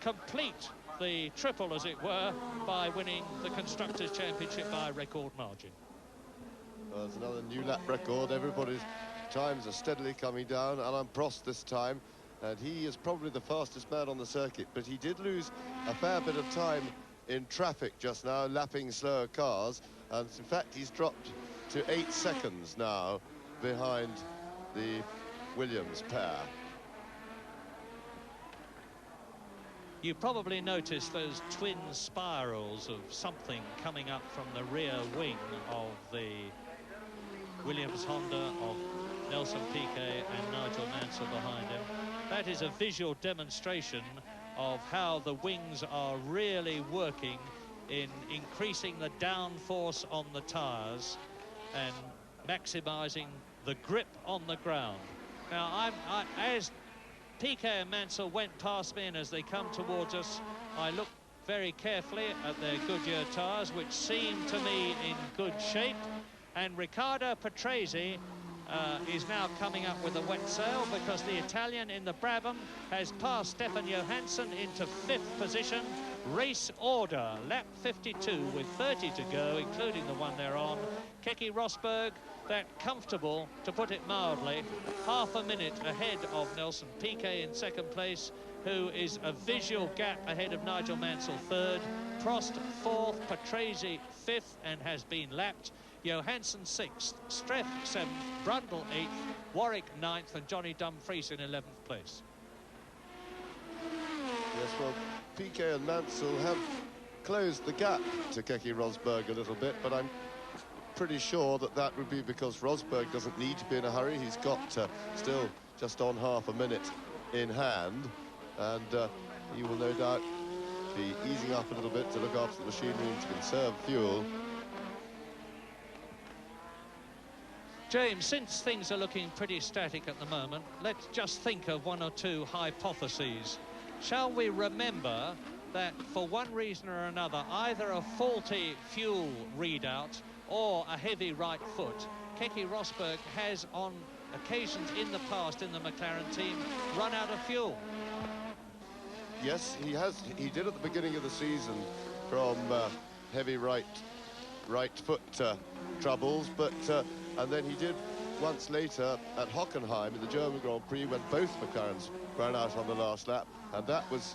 complete the triple, as it were, by winning the Constructors' Championship by a record margin. Well, there's another new lap record. Everybody's times are steadily coming down. Alain Prost this time, and he is probably the fastest man on the circuit, but he did lose a fair bit of time in traffic just now, lapping slower cars, and in fact he's dropped to 8 seconds now behind the Williams pair. You probably noticed those twin spirals of something coming up from the rear wing of the Williams Honda of Nelson Piquet and Nigel Mansell behind him. That is a visual demonstration of how the wings are really working in increasing the downforce on the tyres and maximising the grip on the ground. Now, as Piquet and Mansell went past me, and as they come towards us, I looked very carefully at their Goodyear tyres, which seem to me in good shape. And Riccardo Patrese is now coming up with a wet sail, because the Italian in the Brabham has passed Stefan Johansson into 5th position. Race order, lap 52 with 30 to go, including the one they're on. Keke Rosberg, that comfortable, to put it mildly, half a minute ahead of Nelson Piquet in 2nd place, who is a visual gap ahead of Nigel Mansell 3rd. Prost 4th, Patrese 5th and has been lapped. Johansson 6th, Streff 7th, Brundle 8th, Warwick 9th, and Johnny Dumfries in 11th place. Yes, well, Piquet and Mansell have closed the gap to Keke Rosberg a little bit, but I'm pretty sure that that would be because Rosberg doesn't need to be in a hurry. He's got still just on half a minute in hand, and he will no doubt be easing up a little bit to look after the machinery and to conserve fuel. James, since things are looking pretty static at the moment, let's just think of one or two hypotheses. Shall we remember that for one reason or another, either a faulty fuel readout or a heavy right foot, Keke Rosberg has on occasions in the past in the McLaren team run out of fuel? Yes, he has. He did at the beginning of the season from heavy right foot troubles, but and then he did once later at Hockenheim in the German Grand Prix when both McLarens ran out on the last lap, and that was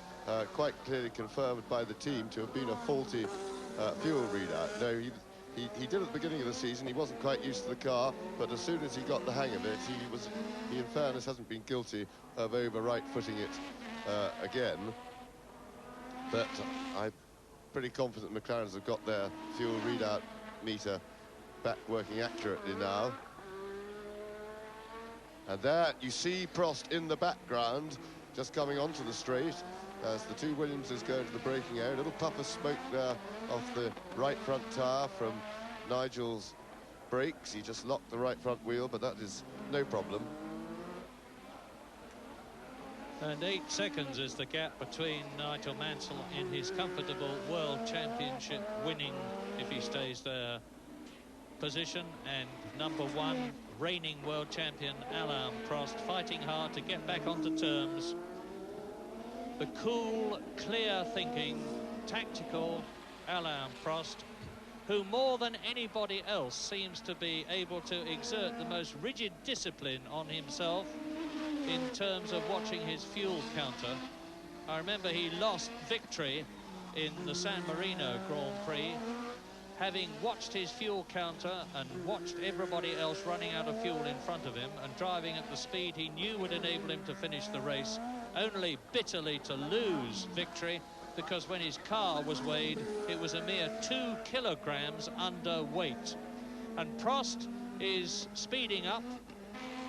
quite clearly confirmed by the team to have been a faulty fuel readout. No, he did at the beginning of the season. He wasn't quite used to the car, but as soon as he got the hang of it, he in fairness hasn't been guilty of over right-footing it again. But I'm pretty confident McLarens have got their fuel readout meter back working accurately now. And there you see Prost in the background, just coming onto the straight as the two Williamses go into the braking area. A little puff of smoke there off the right front tyre from Nigel's brakes. He just locked the right front wheel, but that is no problem. And 8 seconds is the gap between Nigel Mansell in his comfortable World Championship winning, if he stays there, position, and number 1 reigning world champion Alain Prost fighting hard to get back onto terms. The cool, clear thinking, tactical Alain Prost, who more than anybody else seems to be able to exert the most rigid discipline on himself in terms of watching his fuel counter. I remember he lost victory in the San Marino Grand Prix, having watched his fuel counter and watched everybody else running out of fuel in front of him and driving at the speed he knew would enable him to finish the race, only bitterly to lose victory, because when his car was weighed, it was a mere 2 kilograms underweight. And Prost is speeding up,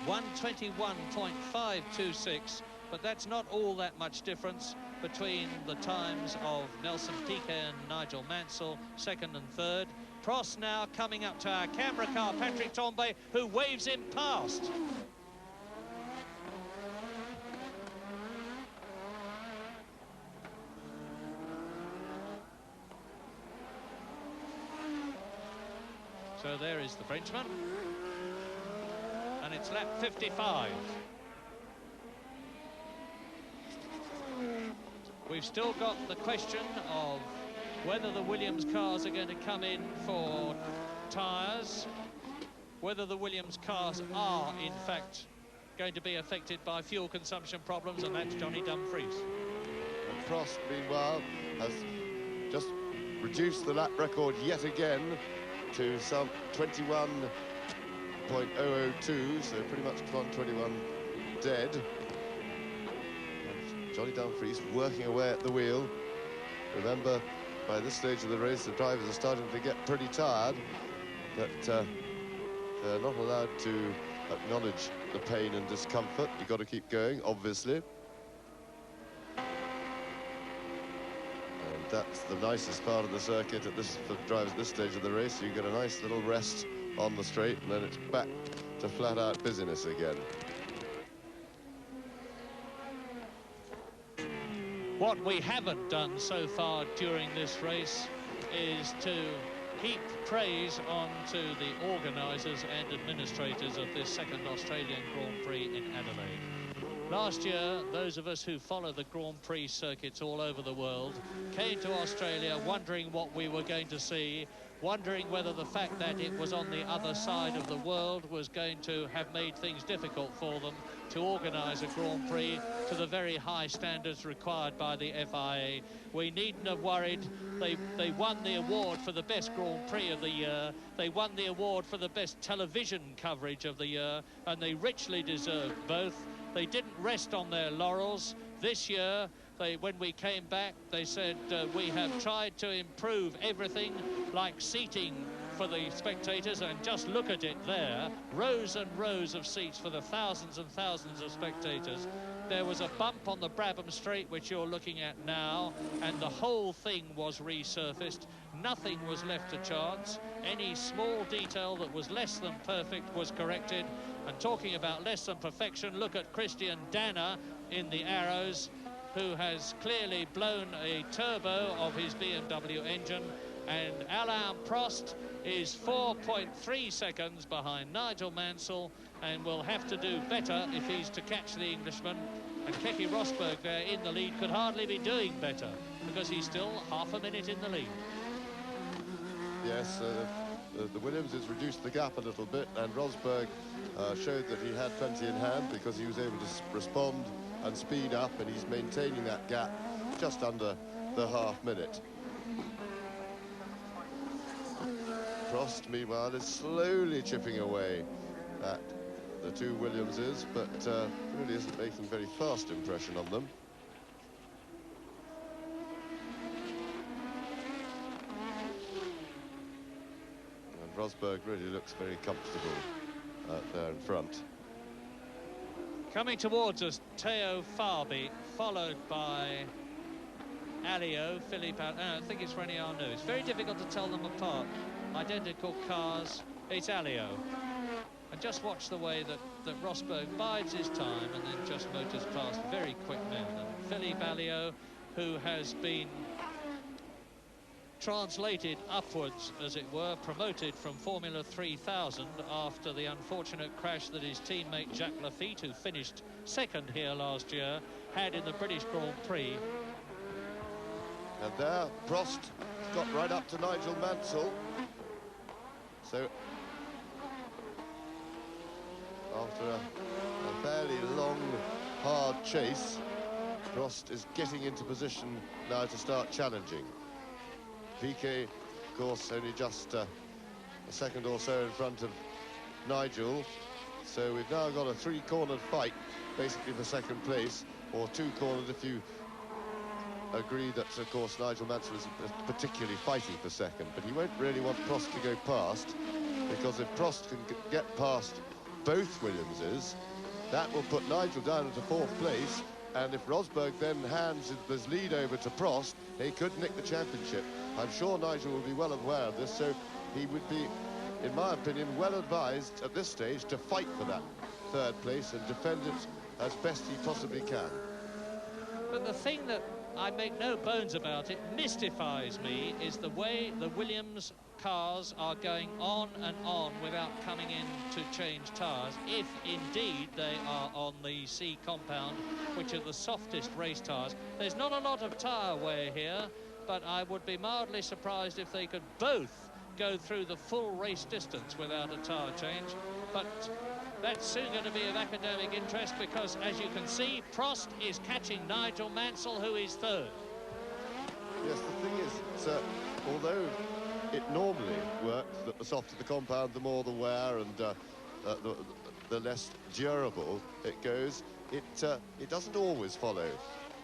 1:21.526, but that's not all that much difference between the times of Nelson Piquet and Nigel Mansell, 2nd and 3rd. Prost now coming up to our camera car, Patrick Tambay, who waves him past. So there is the Frenchman. And it's lap 55. We've still got the question of whether the Williams cars are going to come in for tyres, whether the Williams cars are, in fact, going to be affected by fuel consumption problems, and that's Johnny Dumfries. And Prost, meanwhile, has just reduced the lap record yet again to some 21.002, so pretty much 1:21 dead. And Johnny Dumfries working away at the wheel. Remember, by this stage of the race, the drivers are starting to get pretty tired, but they're not allowed to acknowledge the pain and discomfort. You've got to keep going, obviously. And that's the nicest part of the circuit at this, for drivers at this stage of the race. You get a nice little rest on the straight, and then it's back to flat-out busyness again. What we haven't done so far during this race is to heap praise onto the organisers and administrators of this second Australian Grand Prix in Adelaide. Last year, those of us who follow the Grand Prix circuits all over the world came to Australia wondering what we were going to see, wondering whether the fact that it was on the other side of the world was going to have made things difficult for them to organise a Grand Prix to the very high standards required by the FIA. We needn't have worried. They won the award for the best Grand Prix of the year. They won the award for the best television coverage of the year, and they richly deserved both. They didn't rest on their laurels. This year, when we came back, they said, we have tried to improve everything, like seating for the spectators, and just look at it there, rows and rows of seats for the thousands and thousands of spectators. There was a bump on the Brabham Straight, which you're looking at now, and the whole thing was resurfaced. Nothing was left to chance. Any small detail that was less than perfect was corrected. And talking about less than perfection, look at Christian Danner in the Arrows, who has clearly blown a turbo of his BMW engine, and Alain Prost is 4.3 seconds behind Nigel Mansell and will have to do better if he's to catch the Englishman. And Keke Rosberg there in the lead could hardly be doing better because he's still half a minute in the lead. Yes, the Williams has reduced the gap a little bit, and Rosberg showed that he had plenty in hand because he was able to respond and speed up, and he's maintaining that gap just under the half minute. Prost, meanwhile, is slowly chipping away at the two Williamses, but really isn't making a very fast impression on them. And Rosberg really looks very comfortable there in front. Coming towards us, Teo Fabi, followed by Alio, Philippe, I think it's René Arnoux. It's very difficult to tell them apart. Identical cars, it's Alio. And just watch the way that Rosberg bides his time and then just motors past very quick men. And Philippe Alliot, who has been translated upwards, as it were, promoted from Formula 3000 after the unfortunate crash that his teammate Jacques Lafitte, who finished second here last year, had in the British Grand Prix. And there, Prost got right up to Nigel Mansell. So, after a fairly long, hard chase, Prost is getting into position now to start challenging. Piquet, of course, only just a second or so in front of Nigel. So we've now got a three-cornered fight, basically for second place, or two-cornered if you agree that, of course, Nigel Mansell isn't particularly fighting for second, but he won't really want Prost to go past, because if Prost can get past both Williamses, that will put Nigel down into fourth place, and if Rosberg then hands his lead over to Prost, he could nick the championship. I'm sure Nigel will be well aware of this, so he would be, in my opinion, well advised at this stage to fight for that third place and defend it as best he possibly can. But the thing that I make no bones about it, mystifies me, is the way the Williams cars are going on and on without coming in to change tyres, if indeed they are on the C compound, which are the softest race tyres. There's not a lot of tyre wear here, but I would be mildly surprised if they could both go through the full race distance without a tyre change. But that's soon going to be of academic interest, because, as you can see, Prost is catching Nigel Mansell, who is third. Yes, the thing is, although it normally works that the softer the compound, the more the wear and the less durable it goes, it doesn't always follow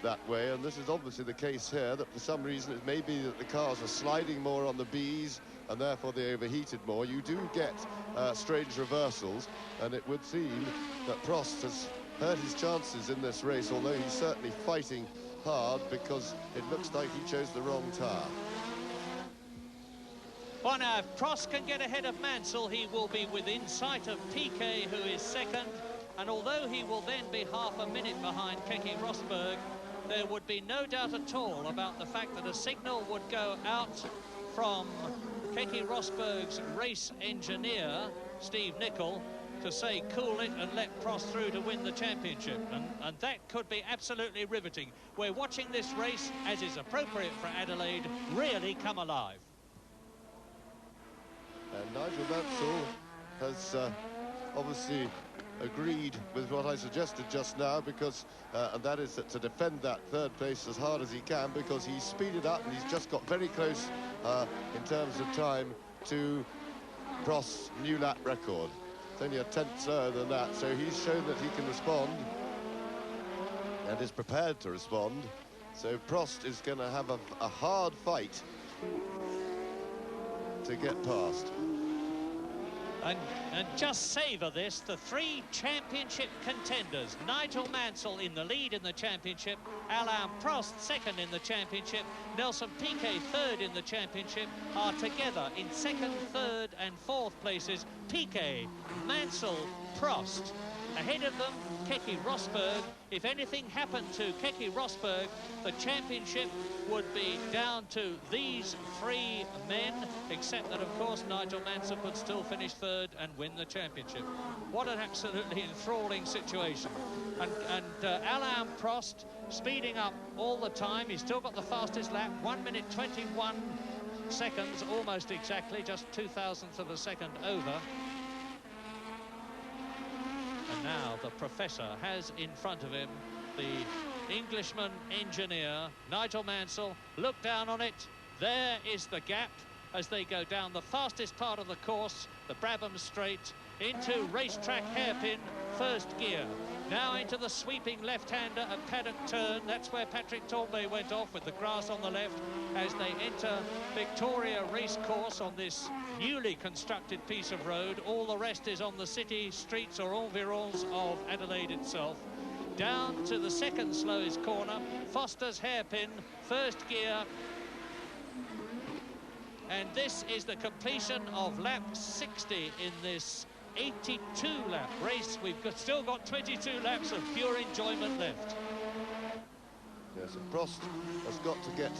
that way, and this is obviously the case here, that for some reason it may be that the cars are sliding more on the Bs and therefore they overheated more. You do get strange reversals, and it would seem that Prost has hurt his chances in this race, although he's certainly fighting hard, because it looks like he chose the wrong tyre. Well, now, if Prost can get ahead of Mansell, he will be within sight of Piquet, who is second. And although he will then be half a minute behind Keke Rosberg, there would be no doubt at all about the fact that a signal would go out from Keke Rosberg's race engineer, Steve Nicol, to say cool it and let Prost through to win the championship. And that could be absolutely riveting. We're watching this race, as is appropriate for Adelaide, really come alive. And Nigel Mansell has obviously agreed with what I suggested just now, because and that is to defend that third place as hard as he can, because he's speeded up and he's just got very close in terms of time to Prost's new lap record. It's only a tenth slower than that, so he's shown that he can respond and is prepared to respond. So Prost is going to have a hard fight to get past. And just savour this, the three championship contenders, Nigel Mansell in the lead in the championship, Alain Prost second in the championship, Nelson Piquet third in the championship, are together in second, third and fourth places. Piquet, Mansell, Prost. Ahead of them, Keke Rosberg. If anything happened to Keke Rosberg, the championship would be down to these three men, except that, of course, Nigel Mansell could still finish third and win the championship. What an absolutely enthralling situation. And Alain Prost speeding up all the time. He's still got the fastest lap, 1 minute 21 seconds, almost exactly, just 0.02 of a second over. And now the professor has in front of him the Englishman engineer, Nigel Mansell. Look down on it. There is the gap as they go down the fastest part of the course, the Brabham Straight, into racetrack hairpin, first gear. Now into the sweeping left-hander at Paddock Turn. That's where Patrick Tambay went off with the grass on the left as they enter Victoria Racecourse on this newly constructed piece of road. All the rest is on the city streets or environs of Adelaide itself. Down to the second slowest corner, Foster's hairpin, first gear. And this is the completion of lap 60 in this 82-lap race. We've still got 22 laps of pure enjoyment left. Yes, and Prost has got to get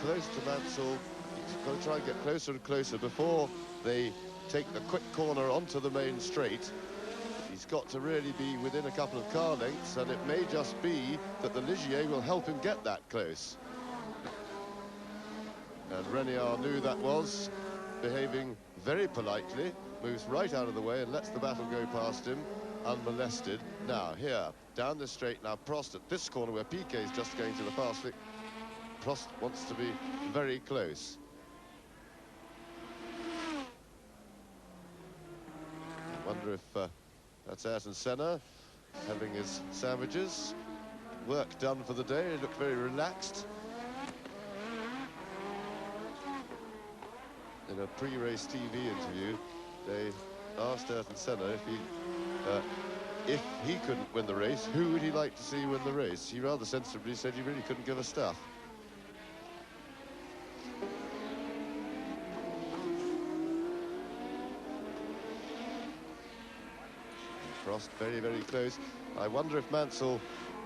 close to Mansell. He's got to try and get closer and closer before they take the quick corner onto the main straight. He's got to really be within a couple of car lengths, and it may just be that the Ligier will help him get that close. And Renier knew that was, behaving very politely, moves right out of the way and lets the battle go past him unmolested. Now here, down the straight, now Prost at this corner where Piquet is just going to the fast lick. Prost wants to be very close. I wonder if that's Ayrton Senna having his sandwiches. Work done for the day, he looked very relaxed. In a pre-race TV interview, they asked Ayrton Senna if he couldn't win the race, who would he like to see win the race? He rather sensibly said he really couldn't give a stuff. Prost very, very close. I wonder if Mansell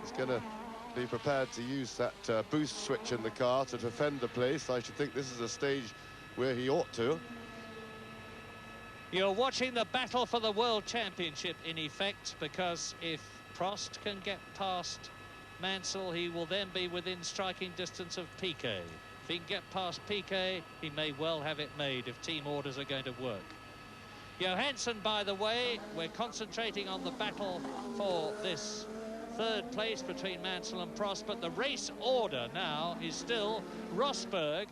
is going to be prepared to use that boost switch in the car to defend the place. I should think this is a stage where he ought to. You're watching the battle for the World Championship, in effect, because if Prost can get past Mansell, he will then be within striking distance of Piquet. If he can get past Piquet, he may well have it made if team orders are going to work. Johansson, by the way, we're concentrating on the battle for this third place between Mansell and Prost, but the race order now is still Rosberg.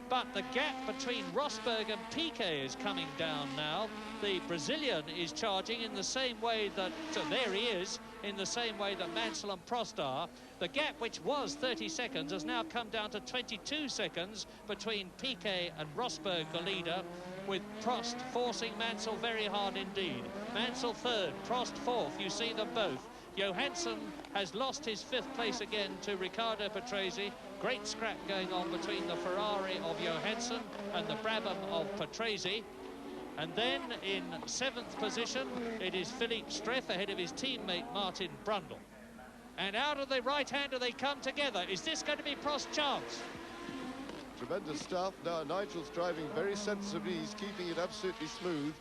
But the gap between Rosberg and Piquet is coming down now. The Brazilian is charging in the same way that, so there he is, in the same way that Mansell and Prost are. The gap, which was 30 seconds, has now come down to 22 seconds between Piquet and Rosberg, the leader, with Prost forcing Mansell very hard indeed. Mansell third, Prost fourth, you see them both. Johansson has lost his 5th place again to Riccardo Patrese. Great scrap going on between the Ferrari of Johansson and the Brabham of Patrese. And then in 7th position, it is Philippe Streff ahead of his teammate Martin Brundle. And out of the right-hander they come together. Is this going to be Prost's chance? Tremendous stuff. Now Nigel's driving very sensibly. He's keeping it absolutely smooth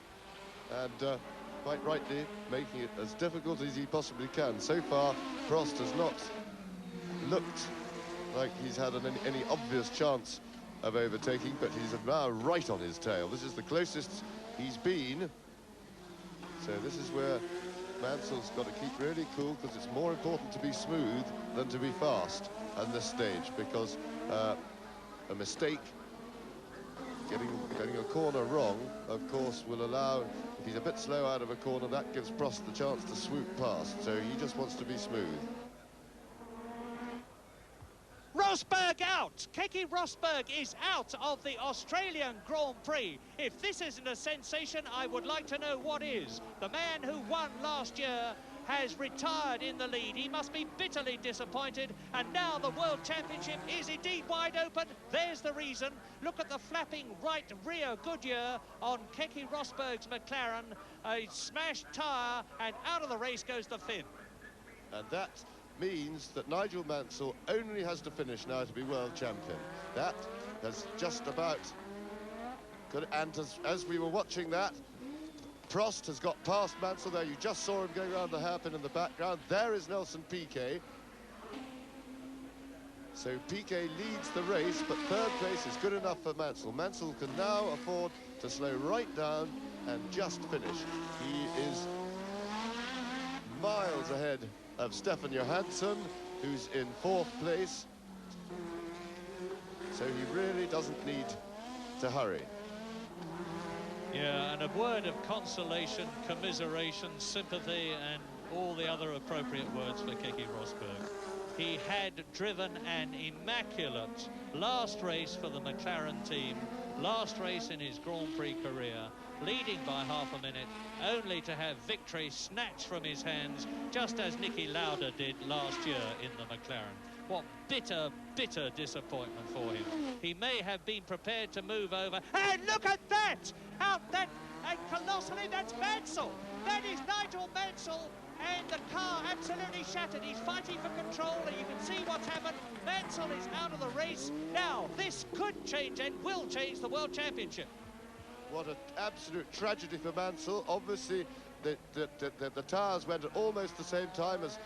and quite rightly making it as difficult as he possibly can. So far, Prost has not looked like he's had any obvious chance of overtaking, but he's now right on his tail. This is the closest he's been. So this is where Mansell's got to keep really cool, because it's more important to be smooth than to be fast at this stage, because a mistake, getting a corner wrong, of course, will allow, if he's a bit slow out of a corner, that gives Prost the chance to swoop past. So he just wants to be smooth. Rosberg out! Keke Rosberg is out of the Australian Grand Prix. If this isn't a sensation, I would like to know what is. The man who won last year has retired in the lead. He must be bitterly disappointed, and now the World Championship is indeed wide open. There's the reason. Look at the flapping right rear Goodyear on Keke Rosberg's McLaren. A smashed tyre, and out of the race goes the Finn. And that means that Nigel Mansell only has to finish now to be world champion. That has just about good. And as we were watching that, Prost has got past Mansell there. You just saw him going around the hairpin in the background. There is Nelson Piquet. So Piquet leads the race, but 3rd place is good enough for Mansell. Mansell can now afford to slow right down and just finish. He is miles ahead of Stefan Johansson, who's in 4th place. So he really doesn't need to hurry. Yeah, and a word of consolation, commiseration, sympathy, and all the other appropriate words for Keke Rosberg. He had driven an immaculate last race for the McLaren team, last race in his Grand Prix career, leading by half a minute, only to have victory snatched from his hands, just as Niki Lauda did last year in the McLaren. What bitter, bitter disappointment for him. He may have been prepared to move over. And look at that! Out that, and colossally, that's Mansell. That is Nigel Mansell, and the car absolutely shattered. He's fighting for control, and you can see what's happened. Mansell is out of the race. Now, this could change and will change the World Championship. What an absolute tragedy for Mansell. Obviously, the tyres went at almost the same time as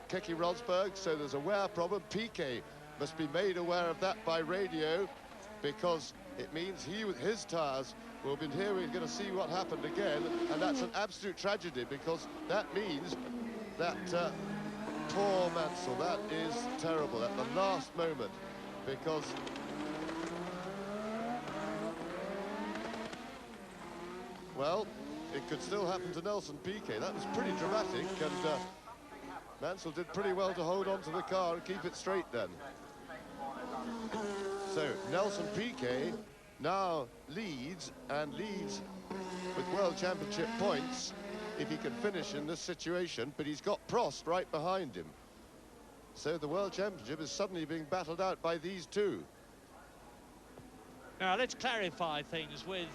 Keke Rosberg, so there's a wear problem. Piquet must be made aware of that by radio, because it means his tyres will be here. We're going to see what happened again, and that's an absolute tragedy, because that means that poor Mansell, that is terrible at the last moment, because well, it could still happen to Nelson Piquet. That was pretty dramatic, and Mansell did pretty well to hold on to the car and keep it straight then. So Nelson Piquet now leads, and leads with World Championship points if he can finish in this situation, but he's got Prost right behind him. So the World Championship is suddenly being battled out by these two. Now let's clarify things with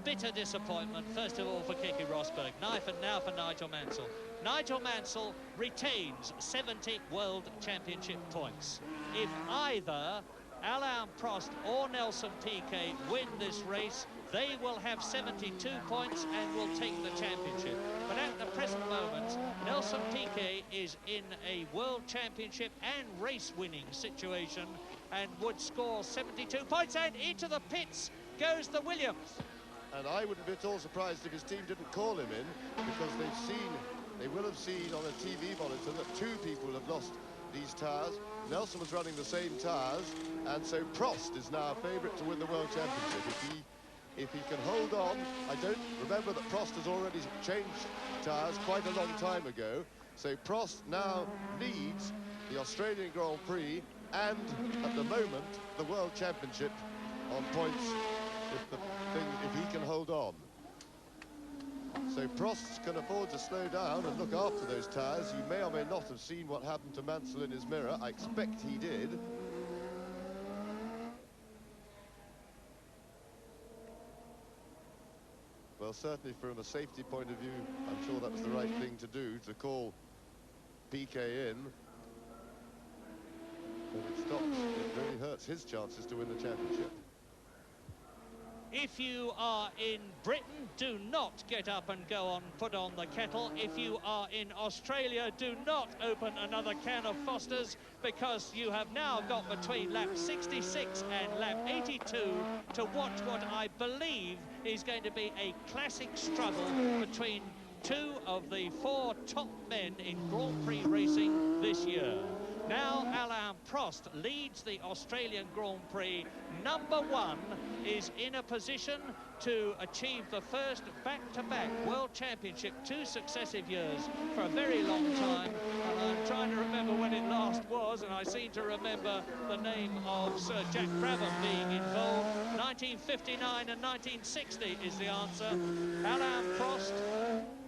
bitter disappointment, first of all, for Keke Rosberg. Knife and now for Nigel Mansell. Nigel Mansell retains 70 World Championship points. If either Alain Prost or Nelson Piquet win this race, they will have 72 points and will take the championship. But at the present moment, Nelson Piquet is in a World Championship and race-winning situation and would score 72 points, and into the pits goes the Williams. And I wouldn't be at all surprised if his team didn't call him in, because they will have seen on a TV monitor that 2 people have lost these tyres. Nelson was running the same tyres, and so Prost is now a favourite to win the World Championship. If he can hold on, I don't remember that Prost has already changed tyres quite a long time ago, so Prost now leads the Australian Grand Prix and, at the moment, the World Championship on points if he can hold on. So Prost can afford to slow down and look after those tyres. You may or may not have seen what happened to Mansell in his mirror. I expect he did. Well, certainly from a safety point of view, I'm sure that was the right thing to do, to call Piquet in. But it really hurts his chances to win the championship. If you are in Britain, do not get up and go on, put on the kettle. If you are in Australia, do not open another can of Foster's, because you have now got between lap 66 and lap 82 to watch what I believe is going to be a classic struggle between two of the four top men in Grand Prix racing this year. Now Alain Prost leads the Australian Grand Prix. Number one is in a position to achieve the first back-to-back World Championship, 2 successive years, for a very long time. And I'm trying to remember when it last was, and I seem to remember the name of Sir Jack Brabham being involved. 1959 and 1960 is the answer. Alain Prost,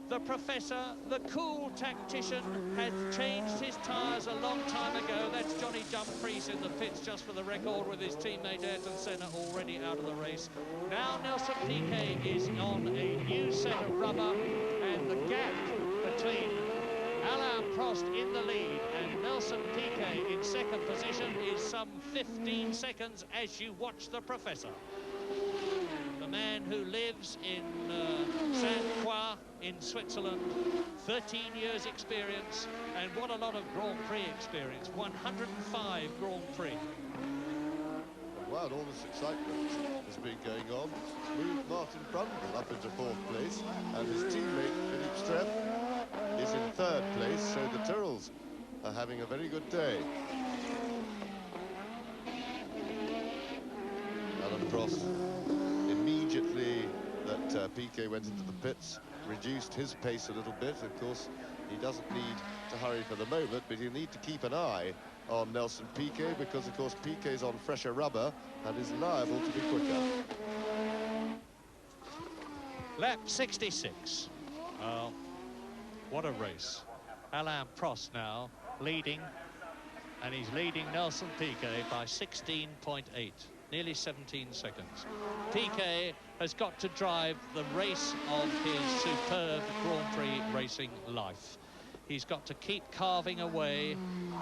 the professor, the cool tactician, had changed his tyres a long time ago. That's Johnny Dumfries in the pits, just for the record, with his teammate Ayrton Senna already out of the race. Now Nelson Piquet is on a new set of rubber, and the gap between Alain Prost in the lead and Nelson Piquet in second position is some 15 seconds as you watch the professor. The man who lives in Sainte-Croix in Switzerland, 13 years experience, and what a lot of Grand Prix experience, 105 Grand Prix. Wow, all this excitement has been going on. Moved Martin Brundle up into 4th place, and his teammate Philippe Streff is in 3rd place, so the Tyrrells are having a very good day. Alain Prost, immediately that Piquet went into the pits, reduced his pace a little bit. Of course, he doesn't need to hurry for the moment, but he'll need to keep an eye on Nelson Piquet, because of course Piquet's on fresher rubber and is liable to be quicker. Lap 66. Oh, what a race. Alain Prost now leading, and he's leading Nelson Piquet by 16.8. Nearly 17 seconds. Piquet has got to drive the race of his superb Grand Prix racing life. He's got to keep carving away,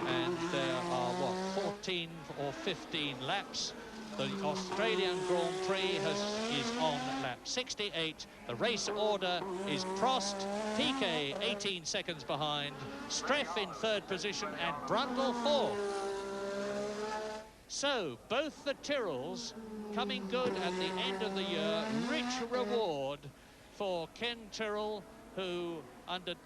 and there are, what, 14 or 15 laps. The Australian Grand Prix is on lap 68. The race order is Prost, Piquet 18 seconds behind, Streff in 3rd position, and Brundle 4th. So, both the Tyrrells coming good at the end of the year. Rich reward for Ken Tyrrell, who,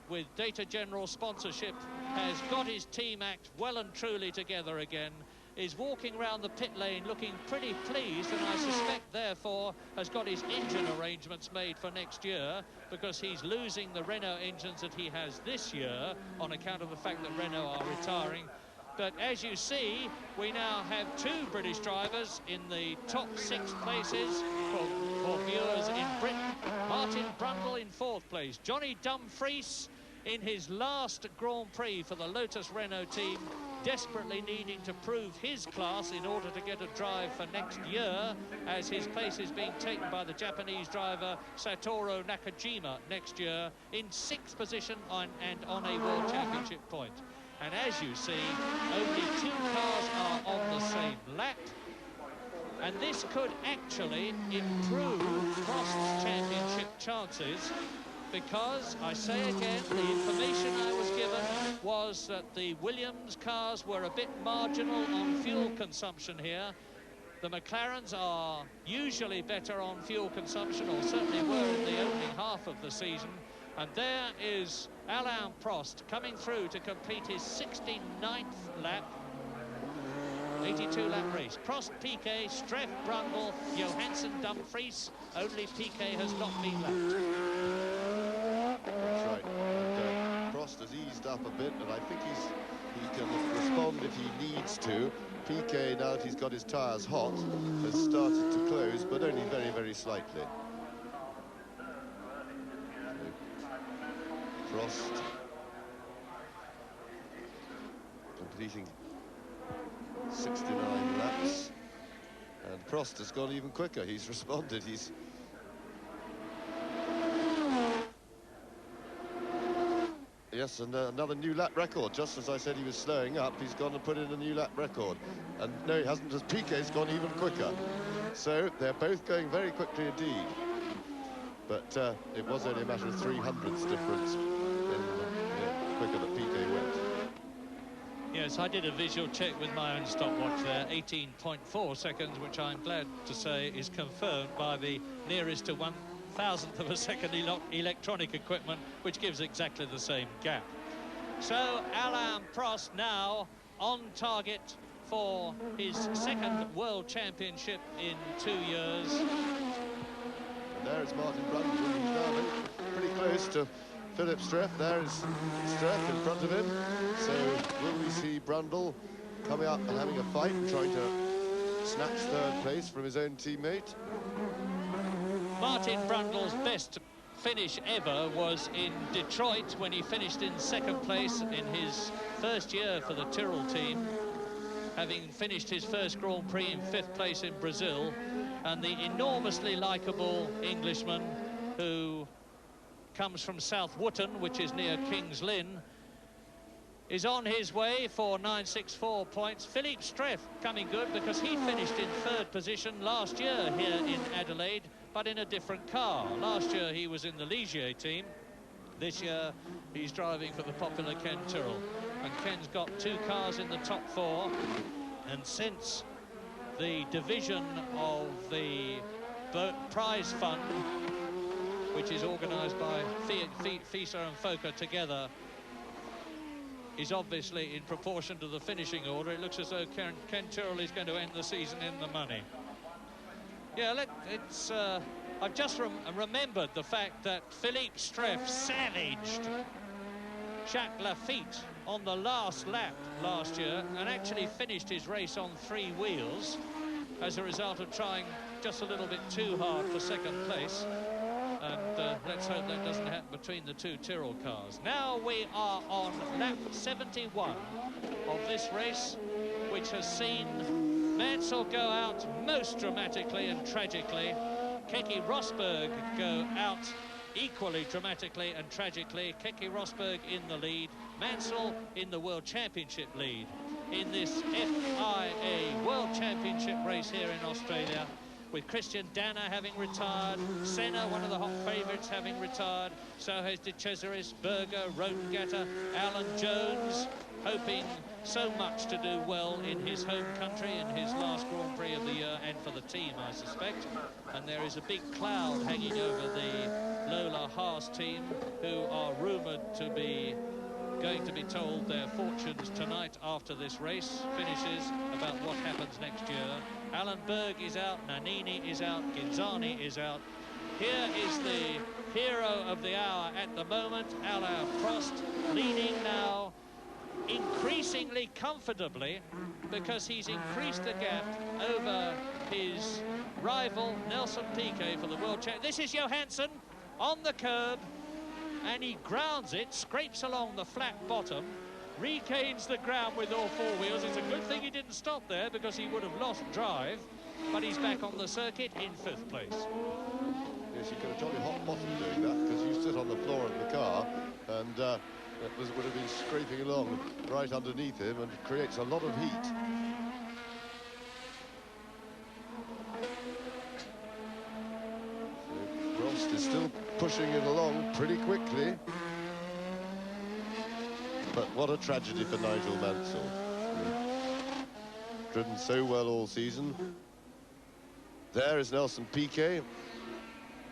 with Data General sponsorship, has got his team act well and truly together again, is walking around the pit lane looking pretty pleased, and I suspect, therefore, has got his engine arrangements made for next year, because he's losing the Renault engines that he has this year on account of the fact that Renault are retiring. But as you see, we now have 2 British drivers in the top 6 places for viewers in Britain. Martin Brundle in 4th place. Johnny Dumfries in his last Grand Prix for the Lotus Renault team, desperately needing to prove his class in order to get a drive for next year, as his place is being taken by the Japanese driver Satoru Nakajima next year, in 6th position and on a World Championship point. And as you see, only 2 cars are on the same lap. And this could actually improve Prost's championship chances, because, I say again, the information I was given was that the Williams cars were a bit marginal on fuel consumption here. The McLarens are usually better on fuel consumption, or certainly were in the opening half of the season. And there is Alain Prost coming through to complete his 69th lap. 82-lap race. Prost, Piquet, Streff, Brundle, Johansson, Dumfries. Only Piquet has not been lapped. That's right. And, Prost Prost has eased up a bit, and I think he can respond if he needs to. Piquet, now that he's got his tyres hot, has started to close, but only very, very slightly. So, Prost completing 69 laps, and Prost has gone even quicker. He's responded. He's yes, and another new lap record. Just as I said he was slowing up, he's gone and put in a new lap record. And no, he hasn't, as Piquet's gone even quicker. So they're both going very quickly indeed. But it was only a matter of 300ths difference in quicker that Piquet went. Yes, I did a visual check with my own stopwatch there, 18.4 seconds, which I'm glad to say is confirmed by the nearest to 1,000th of a second electronic equipment, which gives exactly the same gap. So Alain Prost now on target for his second World Championship in 2 years. And there is Martin Brundle. He's now pretty close to Philip Streff. There is Streff in front of him. So will we see Brundle coming up and having a fight and trying to snatch third place from his own teammate? Martin Brundle's best finish ever was in Detroit when he finished in second place in his first year for the Tyrrell team, having finished his first Grand Prix in 5th place in Brazil. And the enormously likeable Englishman who comes from South Wootton, which is near Kings Lynn, is on his way for 964 points. Philippe Streff coming good because he finished in 3rd position last year here in Adelaide, but in a different car. Last year he was in the Ligier team. This year he's driving for the popular Ken Tyrrell. And Ken's got 2 cars in the top 4. And since the division of the prize fund, which is organised by FISA and FOCA together, is obviously in proportion to the finishing order, it looks as though Ken Tyrrell is going to end the season in the money. Yeah, I've just remembered the fact that Philippe Streff savaged Jacques Laffite on the last lap last year and actually finished his race on 3 wheels as a result of trying just a little bit too hard for second place. And let's hope that doesn't happen between the 2 Tyrrell cars. Now we are on lap 71 of this race, which has seen Mansell go out most dramatically and tragically. Keke Rosberg go out equally dramatically and tragically. Keke Rosberg in the lead, Mansell in the World Championship lead in this FIA World Championship race here in Australia, with Christian Danner having retired, Senna, one of the hot favourites, having retired. So has De Cesaris, Berger, Rodengatter, Alan Jones, hoping so much to do well in his home country in his last Grand Prix of the year, and for the team, I suspect. And there is a big cloud hanging over the Lola Haas team, who are rumoured to be going to be told their fortunes tonight after this race finishes about what happens next year. Alan Berg is out, Nannini is out, Ghinzani is out. Here is the hero of the hour at the moment, Alain Prost, leading now increasingly comfortably, because he's increased the gap over his rival Nelson Piquet for the World Championship. This is Johansson on the curb, and he grounds it, scrapes along the flat bottom, regains the ground with all 4 wheels. It's a good thing he didn't stop there, because he would have lost drive, but he's back on the circuit in 5th place. Yes, you got a jolly hot bottom doing that, because you sit on the floor of the car, and it would have been scraping along right underneath him, and creates a lot of heat. So Prost is still pushing it along pretty quickly. But what a tragedy for Nigel Mansell. Driven so well all season. There is Nelson Piquet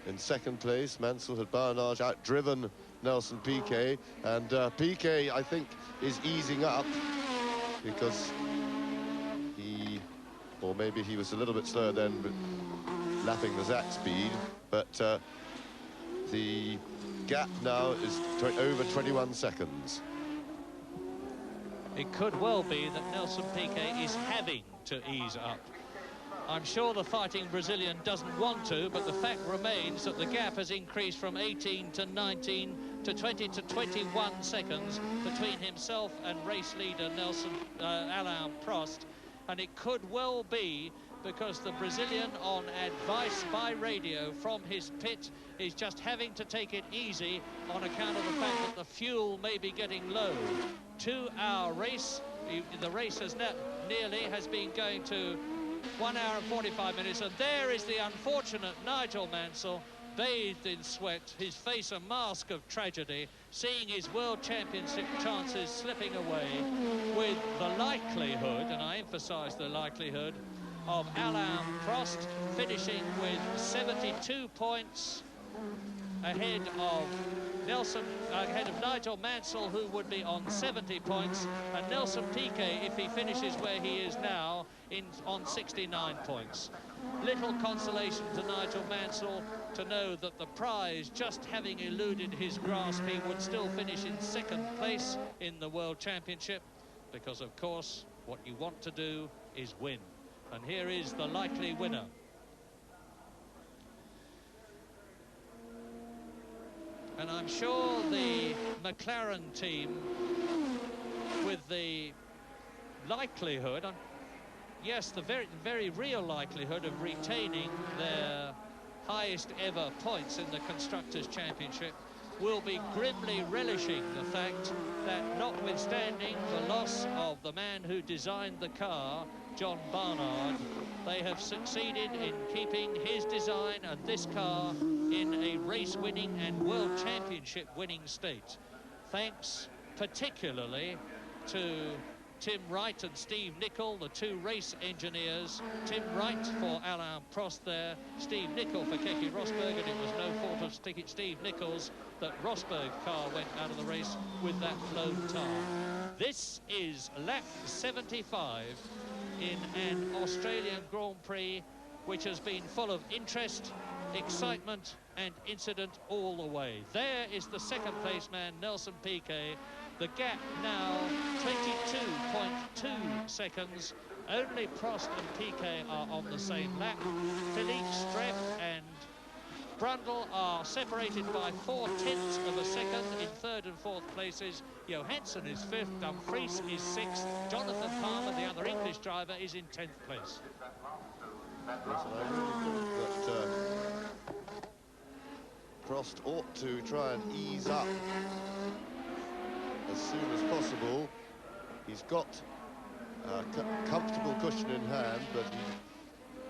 in 2nd place. Mansell had by and large outdriven Nelson Piquet, and Piquet, I think, is easing up, because or maybe he was a little bit slower then, but lapping the Zach speed, but The gap now is over 21 seconds. It could well be that Nelson Piquet is having to ease up. I'm sure the fighting Brazilian doesn't want to, but the fact remains that the gap has increased from 18 to 19 to 20 to 21 seconds between himself and race leader Alain Prost. And it could well be because the Brazilian, on advice by radio from his pit, is just having to take it easy on account of the fact that the fuel may be getting low. 2-hour race. The race has been going to 1 hour and 45 minutes, and there is the unfortunate Nigel Mansell, bathed in sweat, his face a mask of tragedy, seeing his World Championship chances slipping away, with the likelihood, and I emphasise the likelihood, of Alain Prost finishing with 72 points ahead of Nigel Mansell, who would be on 70 points, and Nelson Piquet, if he finishes where he is now, on 69 points. Little consolation to Nigel Mansell to know that the prize, just having eluded his grasp, he would still finish in second place in the World Championship, because of course what you want to do is win. And here is the likely winner. And I'm sure the McLaren team, with the likelihood, yes, the very real likelihood of retaining their highest ever points in the Constructors' Championship, will be grimly relishing the fact that, notwithstanding the loss of the man who designed the car, John Barnard, they have succeeded in keeping his design and this car in a race-winning and World Championship-winning state. Thanks particularly to Tim Wright and Steve Nicol, the two race engineers. Tim Wright for Alain Prost there, Steve Nicol for Keke Rosberg, and it was no fault of Steve Nicol's that Rosberg's car went out of the race with that blown tyre. This is lap 75 in an Australian Grand Prix which has been full of interest, excitement and incident all the way. There is the second place man, Nelson Piquet. The gap now 22.2 seconds. Only Prost and Piquet are on the same lap. Philippe Streff and Brundle are separated by 0.4 of a second in third and fourth places. Johansson is fifth, Dumfries is sixth, Jonathan Palmer, the other English driver, is in 10th place. Yes, and I really thought that Prost ought to try and ease up as soon as possible. He's got a comfortable cushion in hand, but he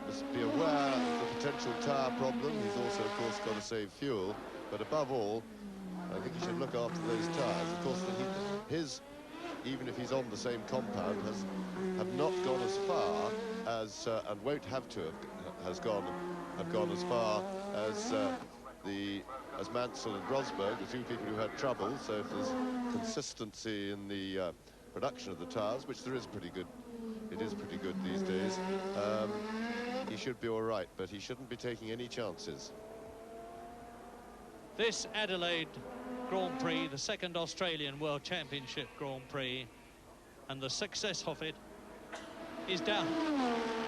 must be aware of the potential tyre problem. He's also, of course, got to save fuel. But above all, I think he should look after those tyres. Of course, his, even if he's on the same compound, have not gone as far as, and won't have to have gone as far as as Mansell and Rosberg, the two people who had trouble. So if there's consistency in the production of the tyres, which there is pretty good, it is pretty good these days, he should be all right, but he shouldn't be taking any chances. This Adelaide Grand Prix, the second Australian World Championship Grand Prix, and the success of it is down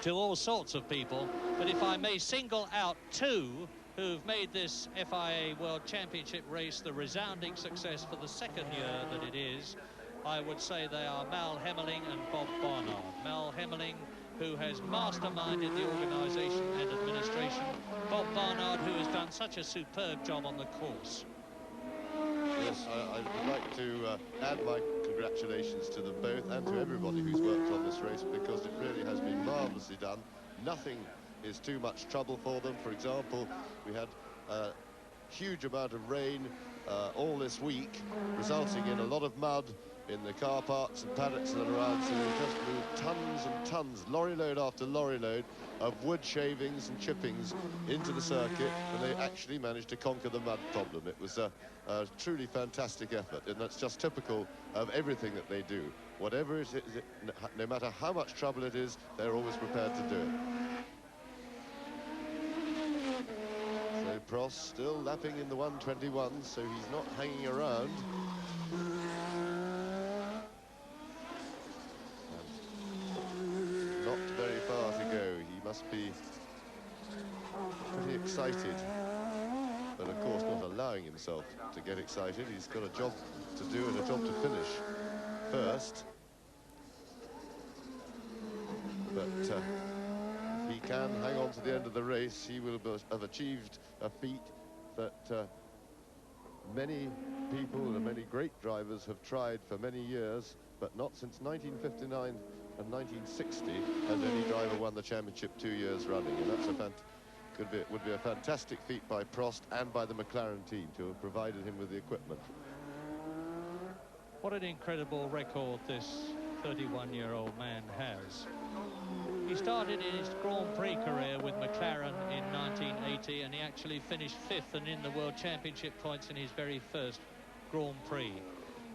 to all sorts of people. But if I may single out two who've made this FIA World Championship race the resounding success for the second year that it is, I would say they are Mal Hemmerling and Bob Barnard. Mal Hemmerling, who has masterminded the organisation and administration. Bob Barnard, who has done such a superb job on the course. Yes, I would like to add my congratulations to them both and to everybody who's worked on this race, because it really has been marvellously done. Nothing is too much trouble for them. For example, we had a huge amount of rain all this week, resulting in a lot of mud in the car parks and paddocks and around, so they just moved tons and tons, lorry load after lorry load, of wood shavings and chippings into the circuit, and they actually managed to conquer the mud problem. It was a truly fantastic effort, and that's just typical of everything that they do. Whatever it is, no matter how much trouble it is, they're always prepared to do it. So Prost, still lapping in the 1:21, so he's not hanging around. And not very far to go. He must be pretty excited, but of course not allowing himself to get excited. He's got a job to do and a job to finish first. But if he can hang on to the end of the race, he will have achieved a feat that many people and many great drivers have tried for many years, but not since 1959 and 1960 has any driver won the championship 2 years running. And that's would be a fantastic feat by Prost and by the McLaren team to have provided him with the equipment. What an incredible record this 31-year-old man has. He started his Grand Prix career with McLaren in 1980, and he actually finished 5th and in the World Championship points in his very first Grand Prix.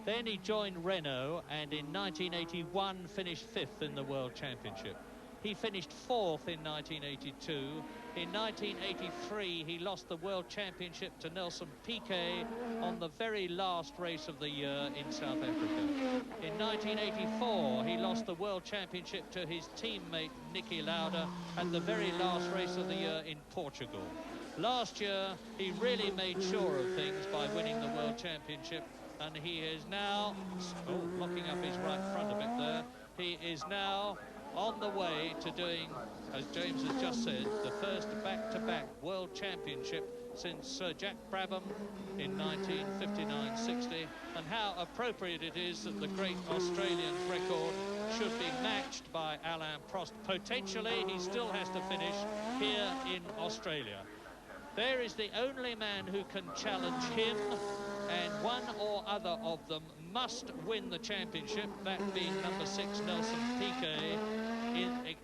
Then he joined Renault, and in 1981 finished 5th in the World Championship. He finished 4th in 1982. In 1983, he lost the World Championship to Nelson Piquet on the very last race of the year in South Africa. In 1984, he lost the World Championship to his teammate Niki Lauda at the very last race of the year in Portugal. Last year, he really made sure of things by winning the World Championship, and he is now, locking up his right front a bit there, he is now on the way to doing, as James has just said, the first back-to-back World Championship since Sir Jack Brabham in 1959-60, and how appropriate it is that the great Australian record should be matched by Alain Prost. Potentially, he still has to finish here in Australia. There is the only man who can challenge him, and one or other of them must win the championship, that being number 6 Nelson Piquet,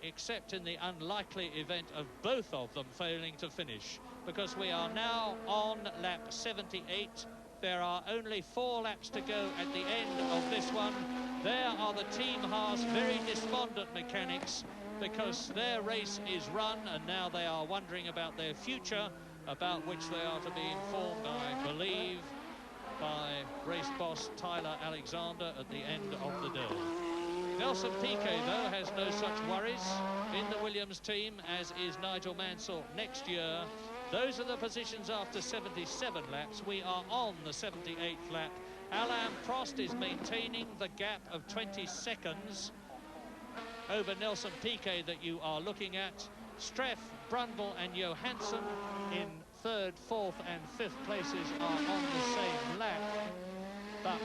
except in the unlikely event of both of them failing to finish, because we are now on lap 78. There are only 4 laps to go at the end of this one. There are the Team Haas very despondent mechanics, because their race is run, and now they are wondering about their future, about which they are to be informed, I believe, by race boss Tyler Alexander at the end of the day. Nelson Piquet, though, has no such worries in the Williams team, as is Nigel Mansell next year. Those are the positions after 77 laps. We are on the 78th lap. Alain Prost is maintaining the gap of 20 seconds over Nelson Piquet that you are looking at. Streff, Brundle and Johansson in 3rd, 4th and 5th places are on the same lap. But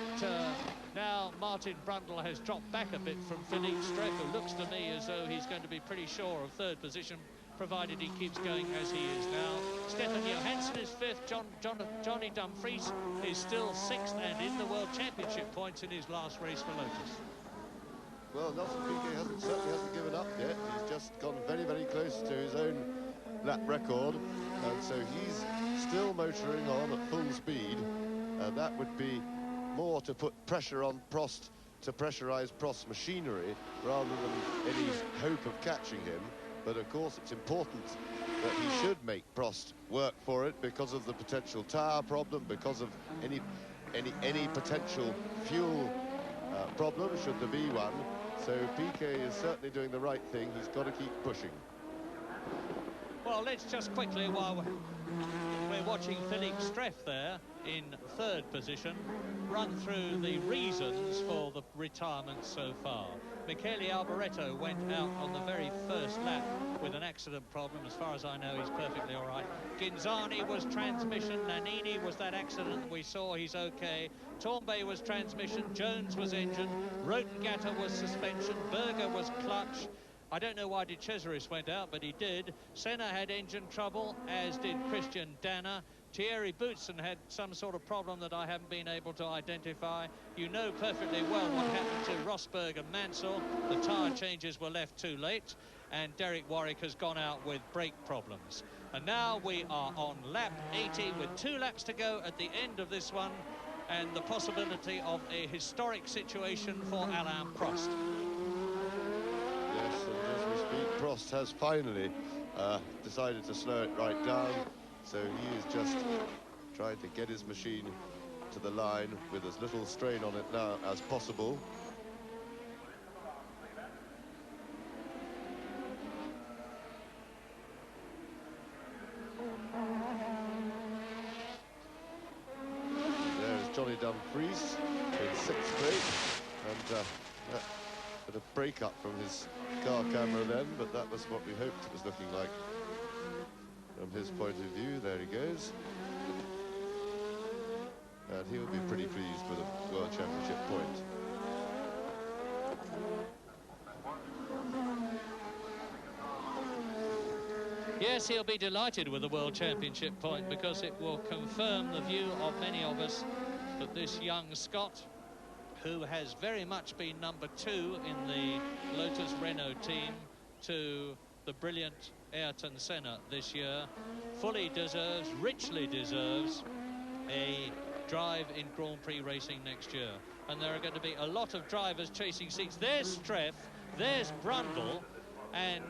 now Martin Brundle has dropped back a bit from Philippe Streff, who looks to me as though he's going to be pretty sure of 3rd position, provided he keeps going as he is now. Stefan Johansson is 5th. Johnny Dumfries is still 6th and in the World Championship points in his last race for Lotus. Well, Nelson Piquet certainly hasn't given up yet. He's just gone very, very close to his own lap record, and so he's still motoring on at full speed, and that would be more to put pressure on Prost, to pressurize Prost's machinery rather than any hope of catching him. But of course it's important that he should make Prost work for it because of the potential tyre problem, because of any potential fuel problem should there be one. So Piquet is certainly doing the right thing. He's got to keep pushing. Well, let's just quickly, while we're watching Philippe Streff there in 3rd position, run through the reasons for the retirement so far. Michele Alboreto went out on the very first lap with an accident problem. As far as I know, he's perfectly all right. Ghinzani was transmission. Nannini was that accident we saw. He's okay. Torbay was transmission. Jones was engine. Rotengata was suspension. Berger was clutch. I don't know why De Cesaris went out, but he did. Senna had engine trouble, as did Christian Danner. Thierry Boutsen had some sort of problem that I haven't been able to identify. You know perfectly well what happened to Rosberg and Mansell. The tyre changes were left too late, and Derek Warwick has gone out with brake problems. And now we are on lap 80 with 2 laps to go at the end of this one, and the possibility of a historic situation for Alain Prost. Yes, and as we speak, Prost has finally decided to slow it right down. So he is just trying to get his machine to the line with as little strain on it now as possible. There's Johnny Dumfries in 6th place, and bit of break-up from his car camera then, but that was what we hoped it was looking like from his point of view. There he goes. And he'll be pretty pleased with a World Championship point. Yes, he'll be delighted with the World Championship point, because it will confirm the view of many of us that this young Scot, who has very much been number 2 in the Lotus Renault team to the brilliant Ayrton Senna this year, fully deserves, richly deserves, a drive in Grand Prix racing next year. And there are going to be a lot of drivers chasing seats. There's Streff, there's Brundle, and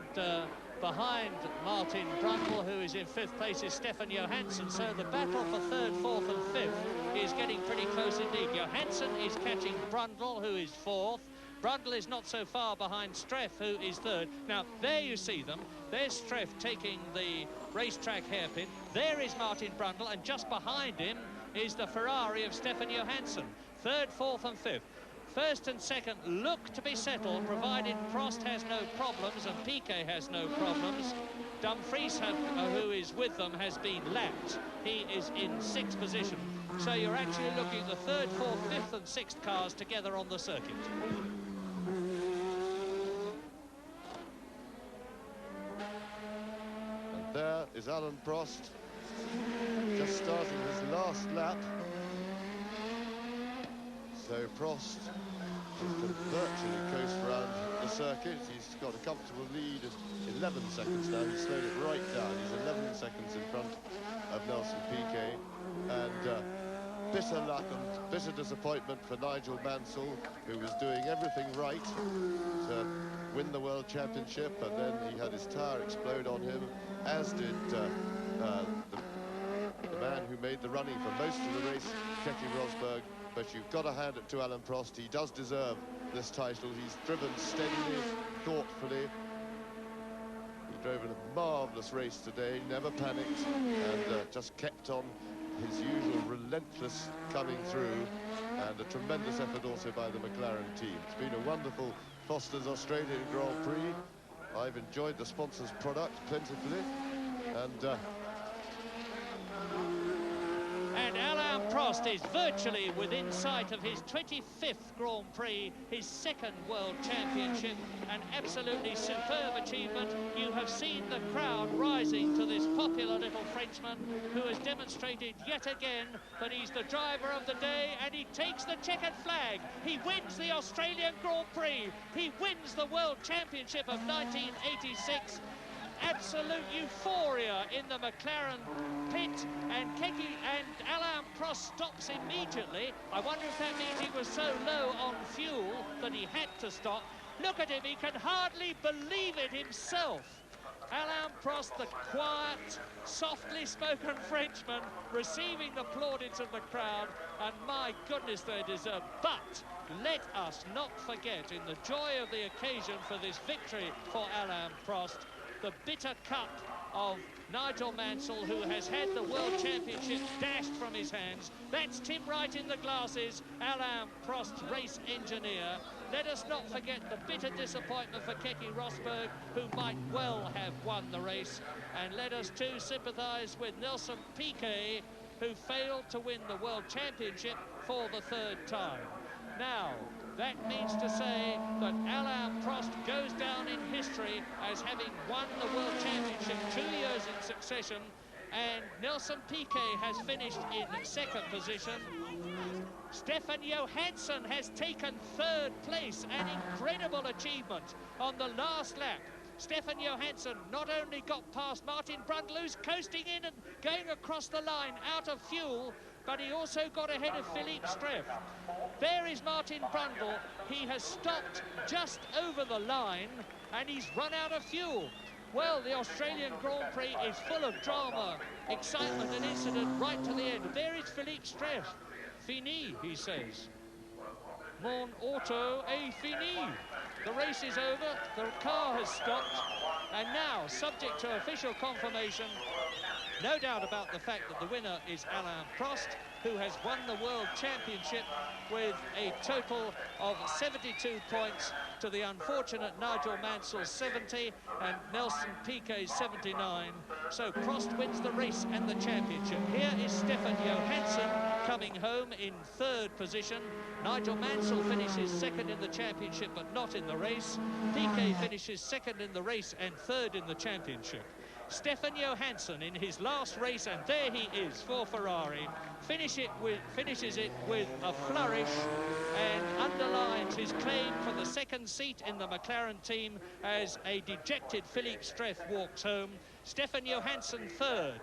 behind Martin Brundle, who is in 5th place, is Stefan Johansson. So the battle for 3rd, 4th and 5th is getting pretty close indeed. Johansson is catching Brundle, who is 4th. Brundle is not so far behind Streff, who is 3rd. Now, there you see them. There's Streff taking the racetrack hairpin. There is Martin Brundle, and just behind him is the Ferrari of Stefan Johansson. 3rd, 4th and 5th. 1st and 2nd look to be settled, provided Prost has no problems and Piquet has no problems. Dumfries, who is with them, has been lapped. He is in 6th position. So you're actually looking at the 3rd, 4th, 5th and 6th cars together on the circuit. And there is Alain Prost, just starting his last lap. So Prost can virtually coast around the circuit. He's got a comfortable lead of 11 seconds now. He's slowed it right down. He's 11 seconds in front of Nelson Piquet. And bitter luck and bitter disappointment for Nigel Mansell, who was doing everything right to win the World Championship, and then he had his tyre explode on him, as did the man who made the running for most of the race, Keke Rosberg. But you've got to hand it to Alain Prost. He does deserve this title. He's driven steadily, thoughtfully. He drove in a marvellous race today, never panicked, and just kept on his usual relentless coming through, and a tremendous effort also by the McLaren team. It's been a wonderful Foster's Australian Grand Prix. I've enjoyed the sponsor's product plentifully, and Alain Prost is virtually within sight of his 25th Grand Prix, his 2nd World Championship. An absolutely superb achievement. You have seen the crowd rising to this popular little Frenchman, who has demonstrated yet again that he's the driver of the day, and he takes the checkered flag. He wins the Australian Grand Prix. He wins the World Championship of 1986. Absolute euphoria in the McLaren pit, and Keke and Alain Prost stops immediately. I wonder if that means he was so low on fuel that he had to stop. Look at him, he can hardly believe it himself. Alain Prost, the quiet, softly spoken Frenchman, receiving the plaudits of the crowd, and my goodness, they deserve. But let us not forget, in the joy of the occasion for this victory for Alain Prost, the bitter cup of Nigel Mansell, who has had the World Championship dashed from his hands. That's Tim Wright in the glasses, Alain Prost, race engineer. Let us not forget the bitter disappointment for Keke Rosberg, who might well have won the race. And let us too sympathise with Nelson Piquet, who failed to win the World Championship for the 3rd time. Now, that means to say that Alain Prost goes down in history as having won the World Championship 2 years in succession, and Nelson Piquet has finished in 2nd position. Stefan Johansson has taken 3rd place, an incredible achievement on the last lap. Stefan Johansson not only got past Martin Brundle, who's coasting in and going across the line out of fuel, but he also got ahead of Philippe Streff. There is Martin Brundle. He has stopped just over the line, and he's run out of fuel. Well, the Australian Grand Prix is full of drama, excitement and incident right to the end. There is Philippe Streff. Fini, he says. Mon auto est fini. The race is over, the car has stopped, and now, subject to official confirmation, no doubt about the fact that the winner is Alain Prost, who has won the World Championship with a total of 72 points to the unfortunate Nigel Mansell's 70 and Nelson Piquet's 79. So Prost wins the race and the championship. Here is Stefan Johansson coming home in third position. Nigel Mansell finishes second in the championship but not in the race. Piquet finishes second in the race and third in the championship. Stefan Johansson in his last race, and there he is for Ferrari, finishes it with a flourish and underlines his claim for the second seat in the McLaren team as a dejected Philippe Streff walks home. Stefan Johansson third.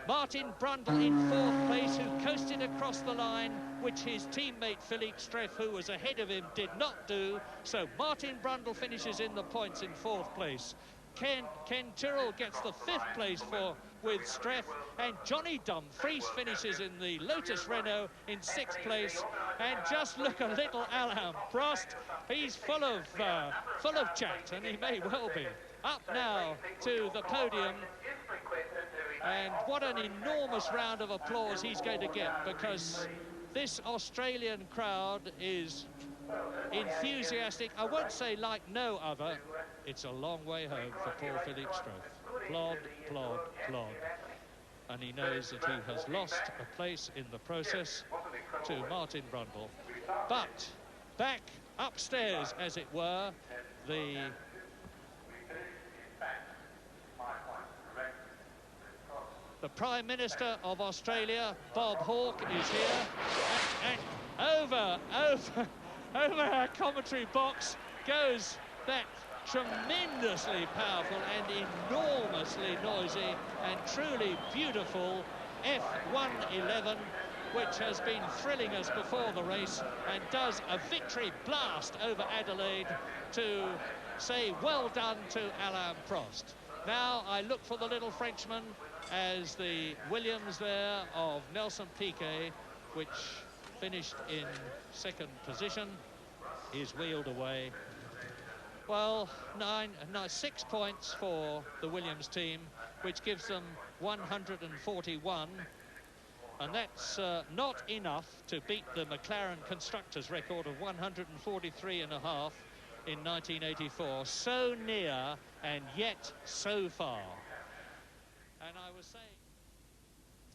Martin Brundle in fourth place, who coasted across the line, which his teammate Philippe Streff, who was ahead of him, did not do. So Martin Brundle finishes in the points in fourth place. Ken Tyrrell gets the fifth place with Streff, and Johnny Dumfries finishes in the Lotus Renault in sixth place. And just look a little Alain Prost, he's full of chat, and he may well be. Up now to the podium, and what an enormous round of applause he's going to get, because this Australian crowd is enthusiastic. I won't say like no other. It's a long way home for poor Philippe Streff. Plod, plod, plod. And he knows that he has lost a place in the process to Martin Brundle. But back upstairs, as it were, the Prime Minister of Australia, Bob Hawke, is here. And over our commentary box goes that tremendously powerful and enormously noisy and truly beautiful F111, which has been thrilling us before the race and does a victory blast over Adelaide to say well done to Alain Prost. Now I look for the little Frenchman as the Williams there of Nelson Piquet, which finished in second position, is wheeled away. Well, 6 points for the Williams team, which gives them 141. And that's not enough to beat the McLaren constructors' record of 143.5 in 1984. So near and yet so far. And I was saying...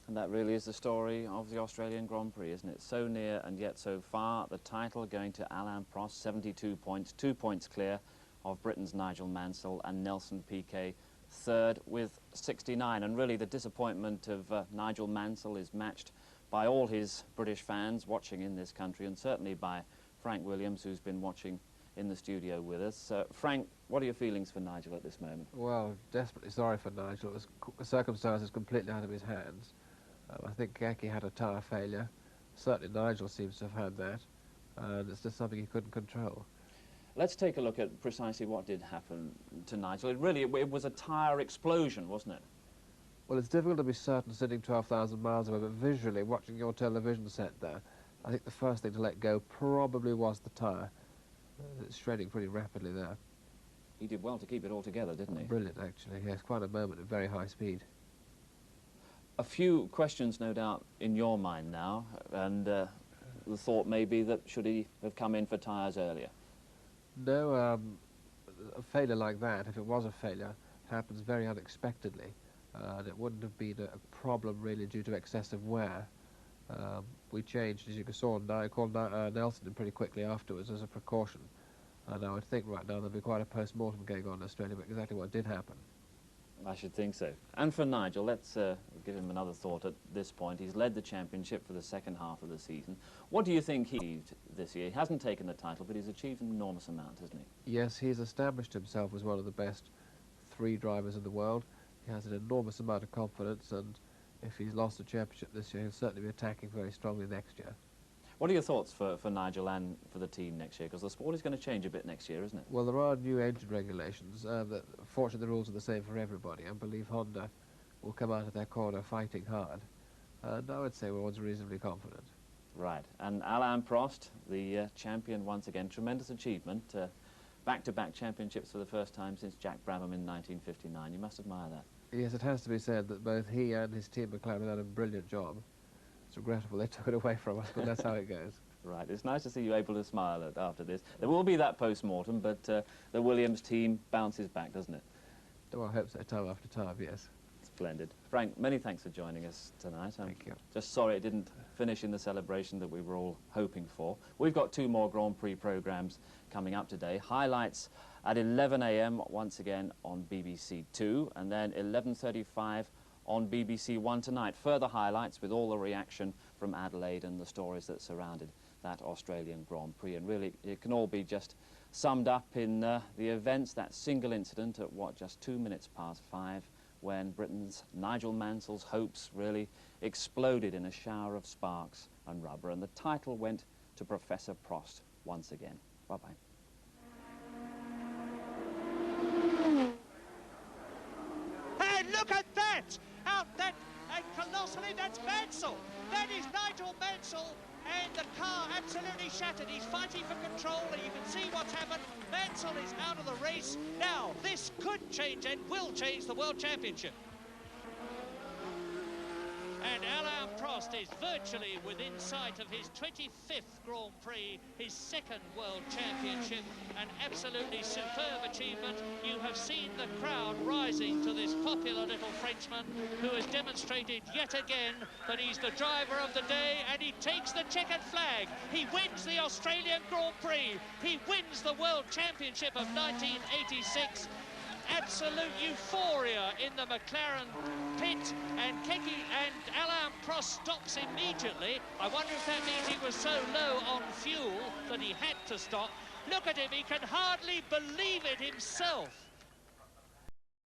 And that really is the story of the Australian Grand Prix, isn't it? So near and yet so far. The title going to Alain Prost, 72 points, 2 points clear of Britain's Nigel Mansell, and Nelson Piquet third with 69. And really the disappointment of Nigel Mansell is matched by all his British fans watching in this country, and certainly by Frank Williams, who's been watching in the studio with us. Frank, what are your feelings for Nigel at this moment? Well, desperately sorry for Nigel. It was circumstances completely out of his hands. I think Gacki had a tyre failure. Certainly Nigel seems to have had that. And it's just something he couldn't control. Let's take a look at precisely what did happen to Nigel. It was a tyre explosion, wasn't it? Well, it's difficult to be certain sitting 12,000 miles away, but visually, watching your television set there, I think the first thing to let go probably was the tyre. It's shredding pretty rapidly there. He did well to keep it all together, didn't he? Brilliant, actually. Yes, quite a moment at very high speed. A few questions, no doubt, in your mind now, and the thought may be that should he have come in for tyres earlier? No, a failure like that, if it was a failure, happens very unexpectedly. And it wouldn't have been a problem really due to excessive wear. We changed, as you saw, I called Nelson in pretty quickly afterwards as a precaution. And I would think right now there'll be quite a post-mortem going on in Australia about exactly what did happen. I should think so. And for Nigel, let's give him another thought at this point. He's led the championship for the second half of the season. What do you think he achieved this year? He hasn't taken the title, but he's achieved an enormous amount, hasn't he? Yes, he's established himself as one of the best 3 drivers in the world. He has an enormous amount of confidence, and if he's lost the championship this year, he'll certainly be attacking very strongly next year. What are your thoughts for Nigel and for the team next year? Because the sport is going to change a bit next year, isn't it? Well, there are new engine regulations. Fortunately, the rules are the same for everybody. I believe Honda will come out of their corner fighting hard. And I would say everyone's reasonably confident. Right. And Alain Prost, the champion once again. Tremendous achievement. Back-to-back championships for the first time since Jack Brabham in 1959. You must admire that. Yes, it has to be said that both he and his team McLaren have done a brilliant job. It's regrettable they took it away from us, but that's how it goes. Right, it's nice to see you able to smile after this. There will be that post-mortem, but the Williams team bounces back, doesn't it? Oh, I hope so, time after time, yes. Splendid. Frank, many thanks for joining us tonight. Thank you. Just sorry it didn't finish in the celebration that we were all hoping for. We've got 2 more Grand Prix programmes coming up today. Highlights at 11 a.m. once again on BBC 2, and then 11:35 on BBC 1 tonight. Further highlights with all the reaction from Adelaide and the stories that surrounded that Australian Grand Prix. And really, it can all be just summed up in the events, that single incident at, what, just 2 minutes past 5, when Britain's Nigel Mansell's hopes really exploded in a shower of sparks and rubber. And the title went to Professor Prost once again. Bye-bye. And look at that! Out that, and colossally, that's Mansell! That is Nigel Mansell, and the car absolutely shattered. He's fighting for control, and you can see what's happened. Mansell is out of the race. Now, this could change and will change the World Championship. And Alain Prost is virtually within sight of his 25th Grand Prix, his 2nd World Championship. An absolutely superb achievement. You have seen the crowd rising to this popular little Frenchman who has demonstrated yet again that he's the driver of the day, and he takes the checkered flag. He wins the Australian Grand Prix. He wins the World Championship of 1986. Absolute euphoria in the McLaren pit, and Keke and Alain Prost stops immediately. I wonder if that means he was so low on fuel that he had to stop. Look at him, he can hardly believe it himself.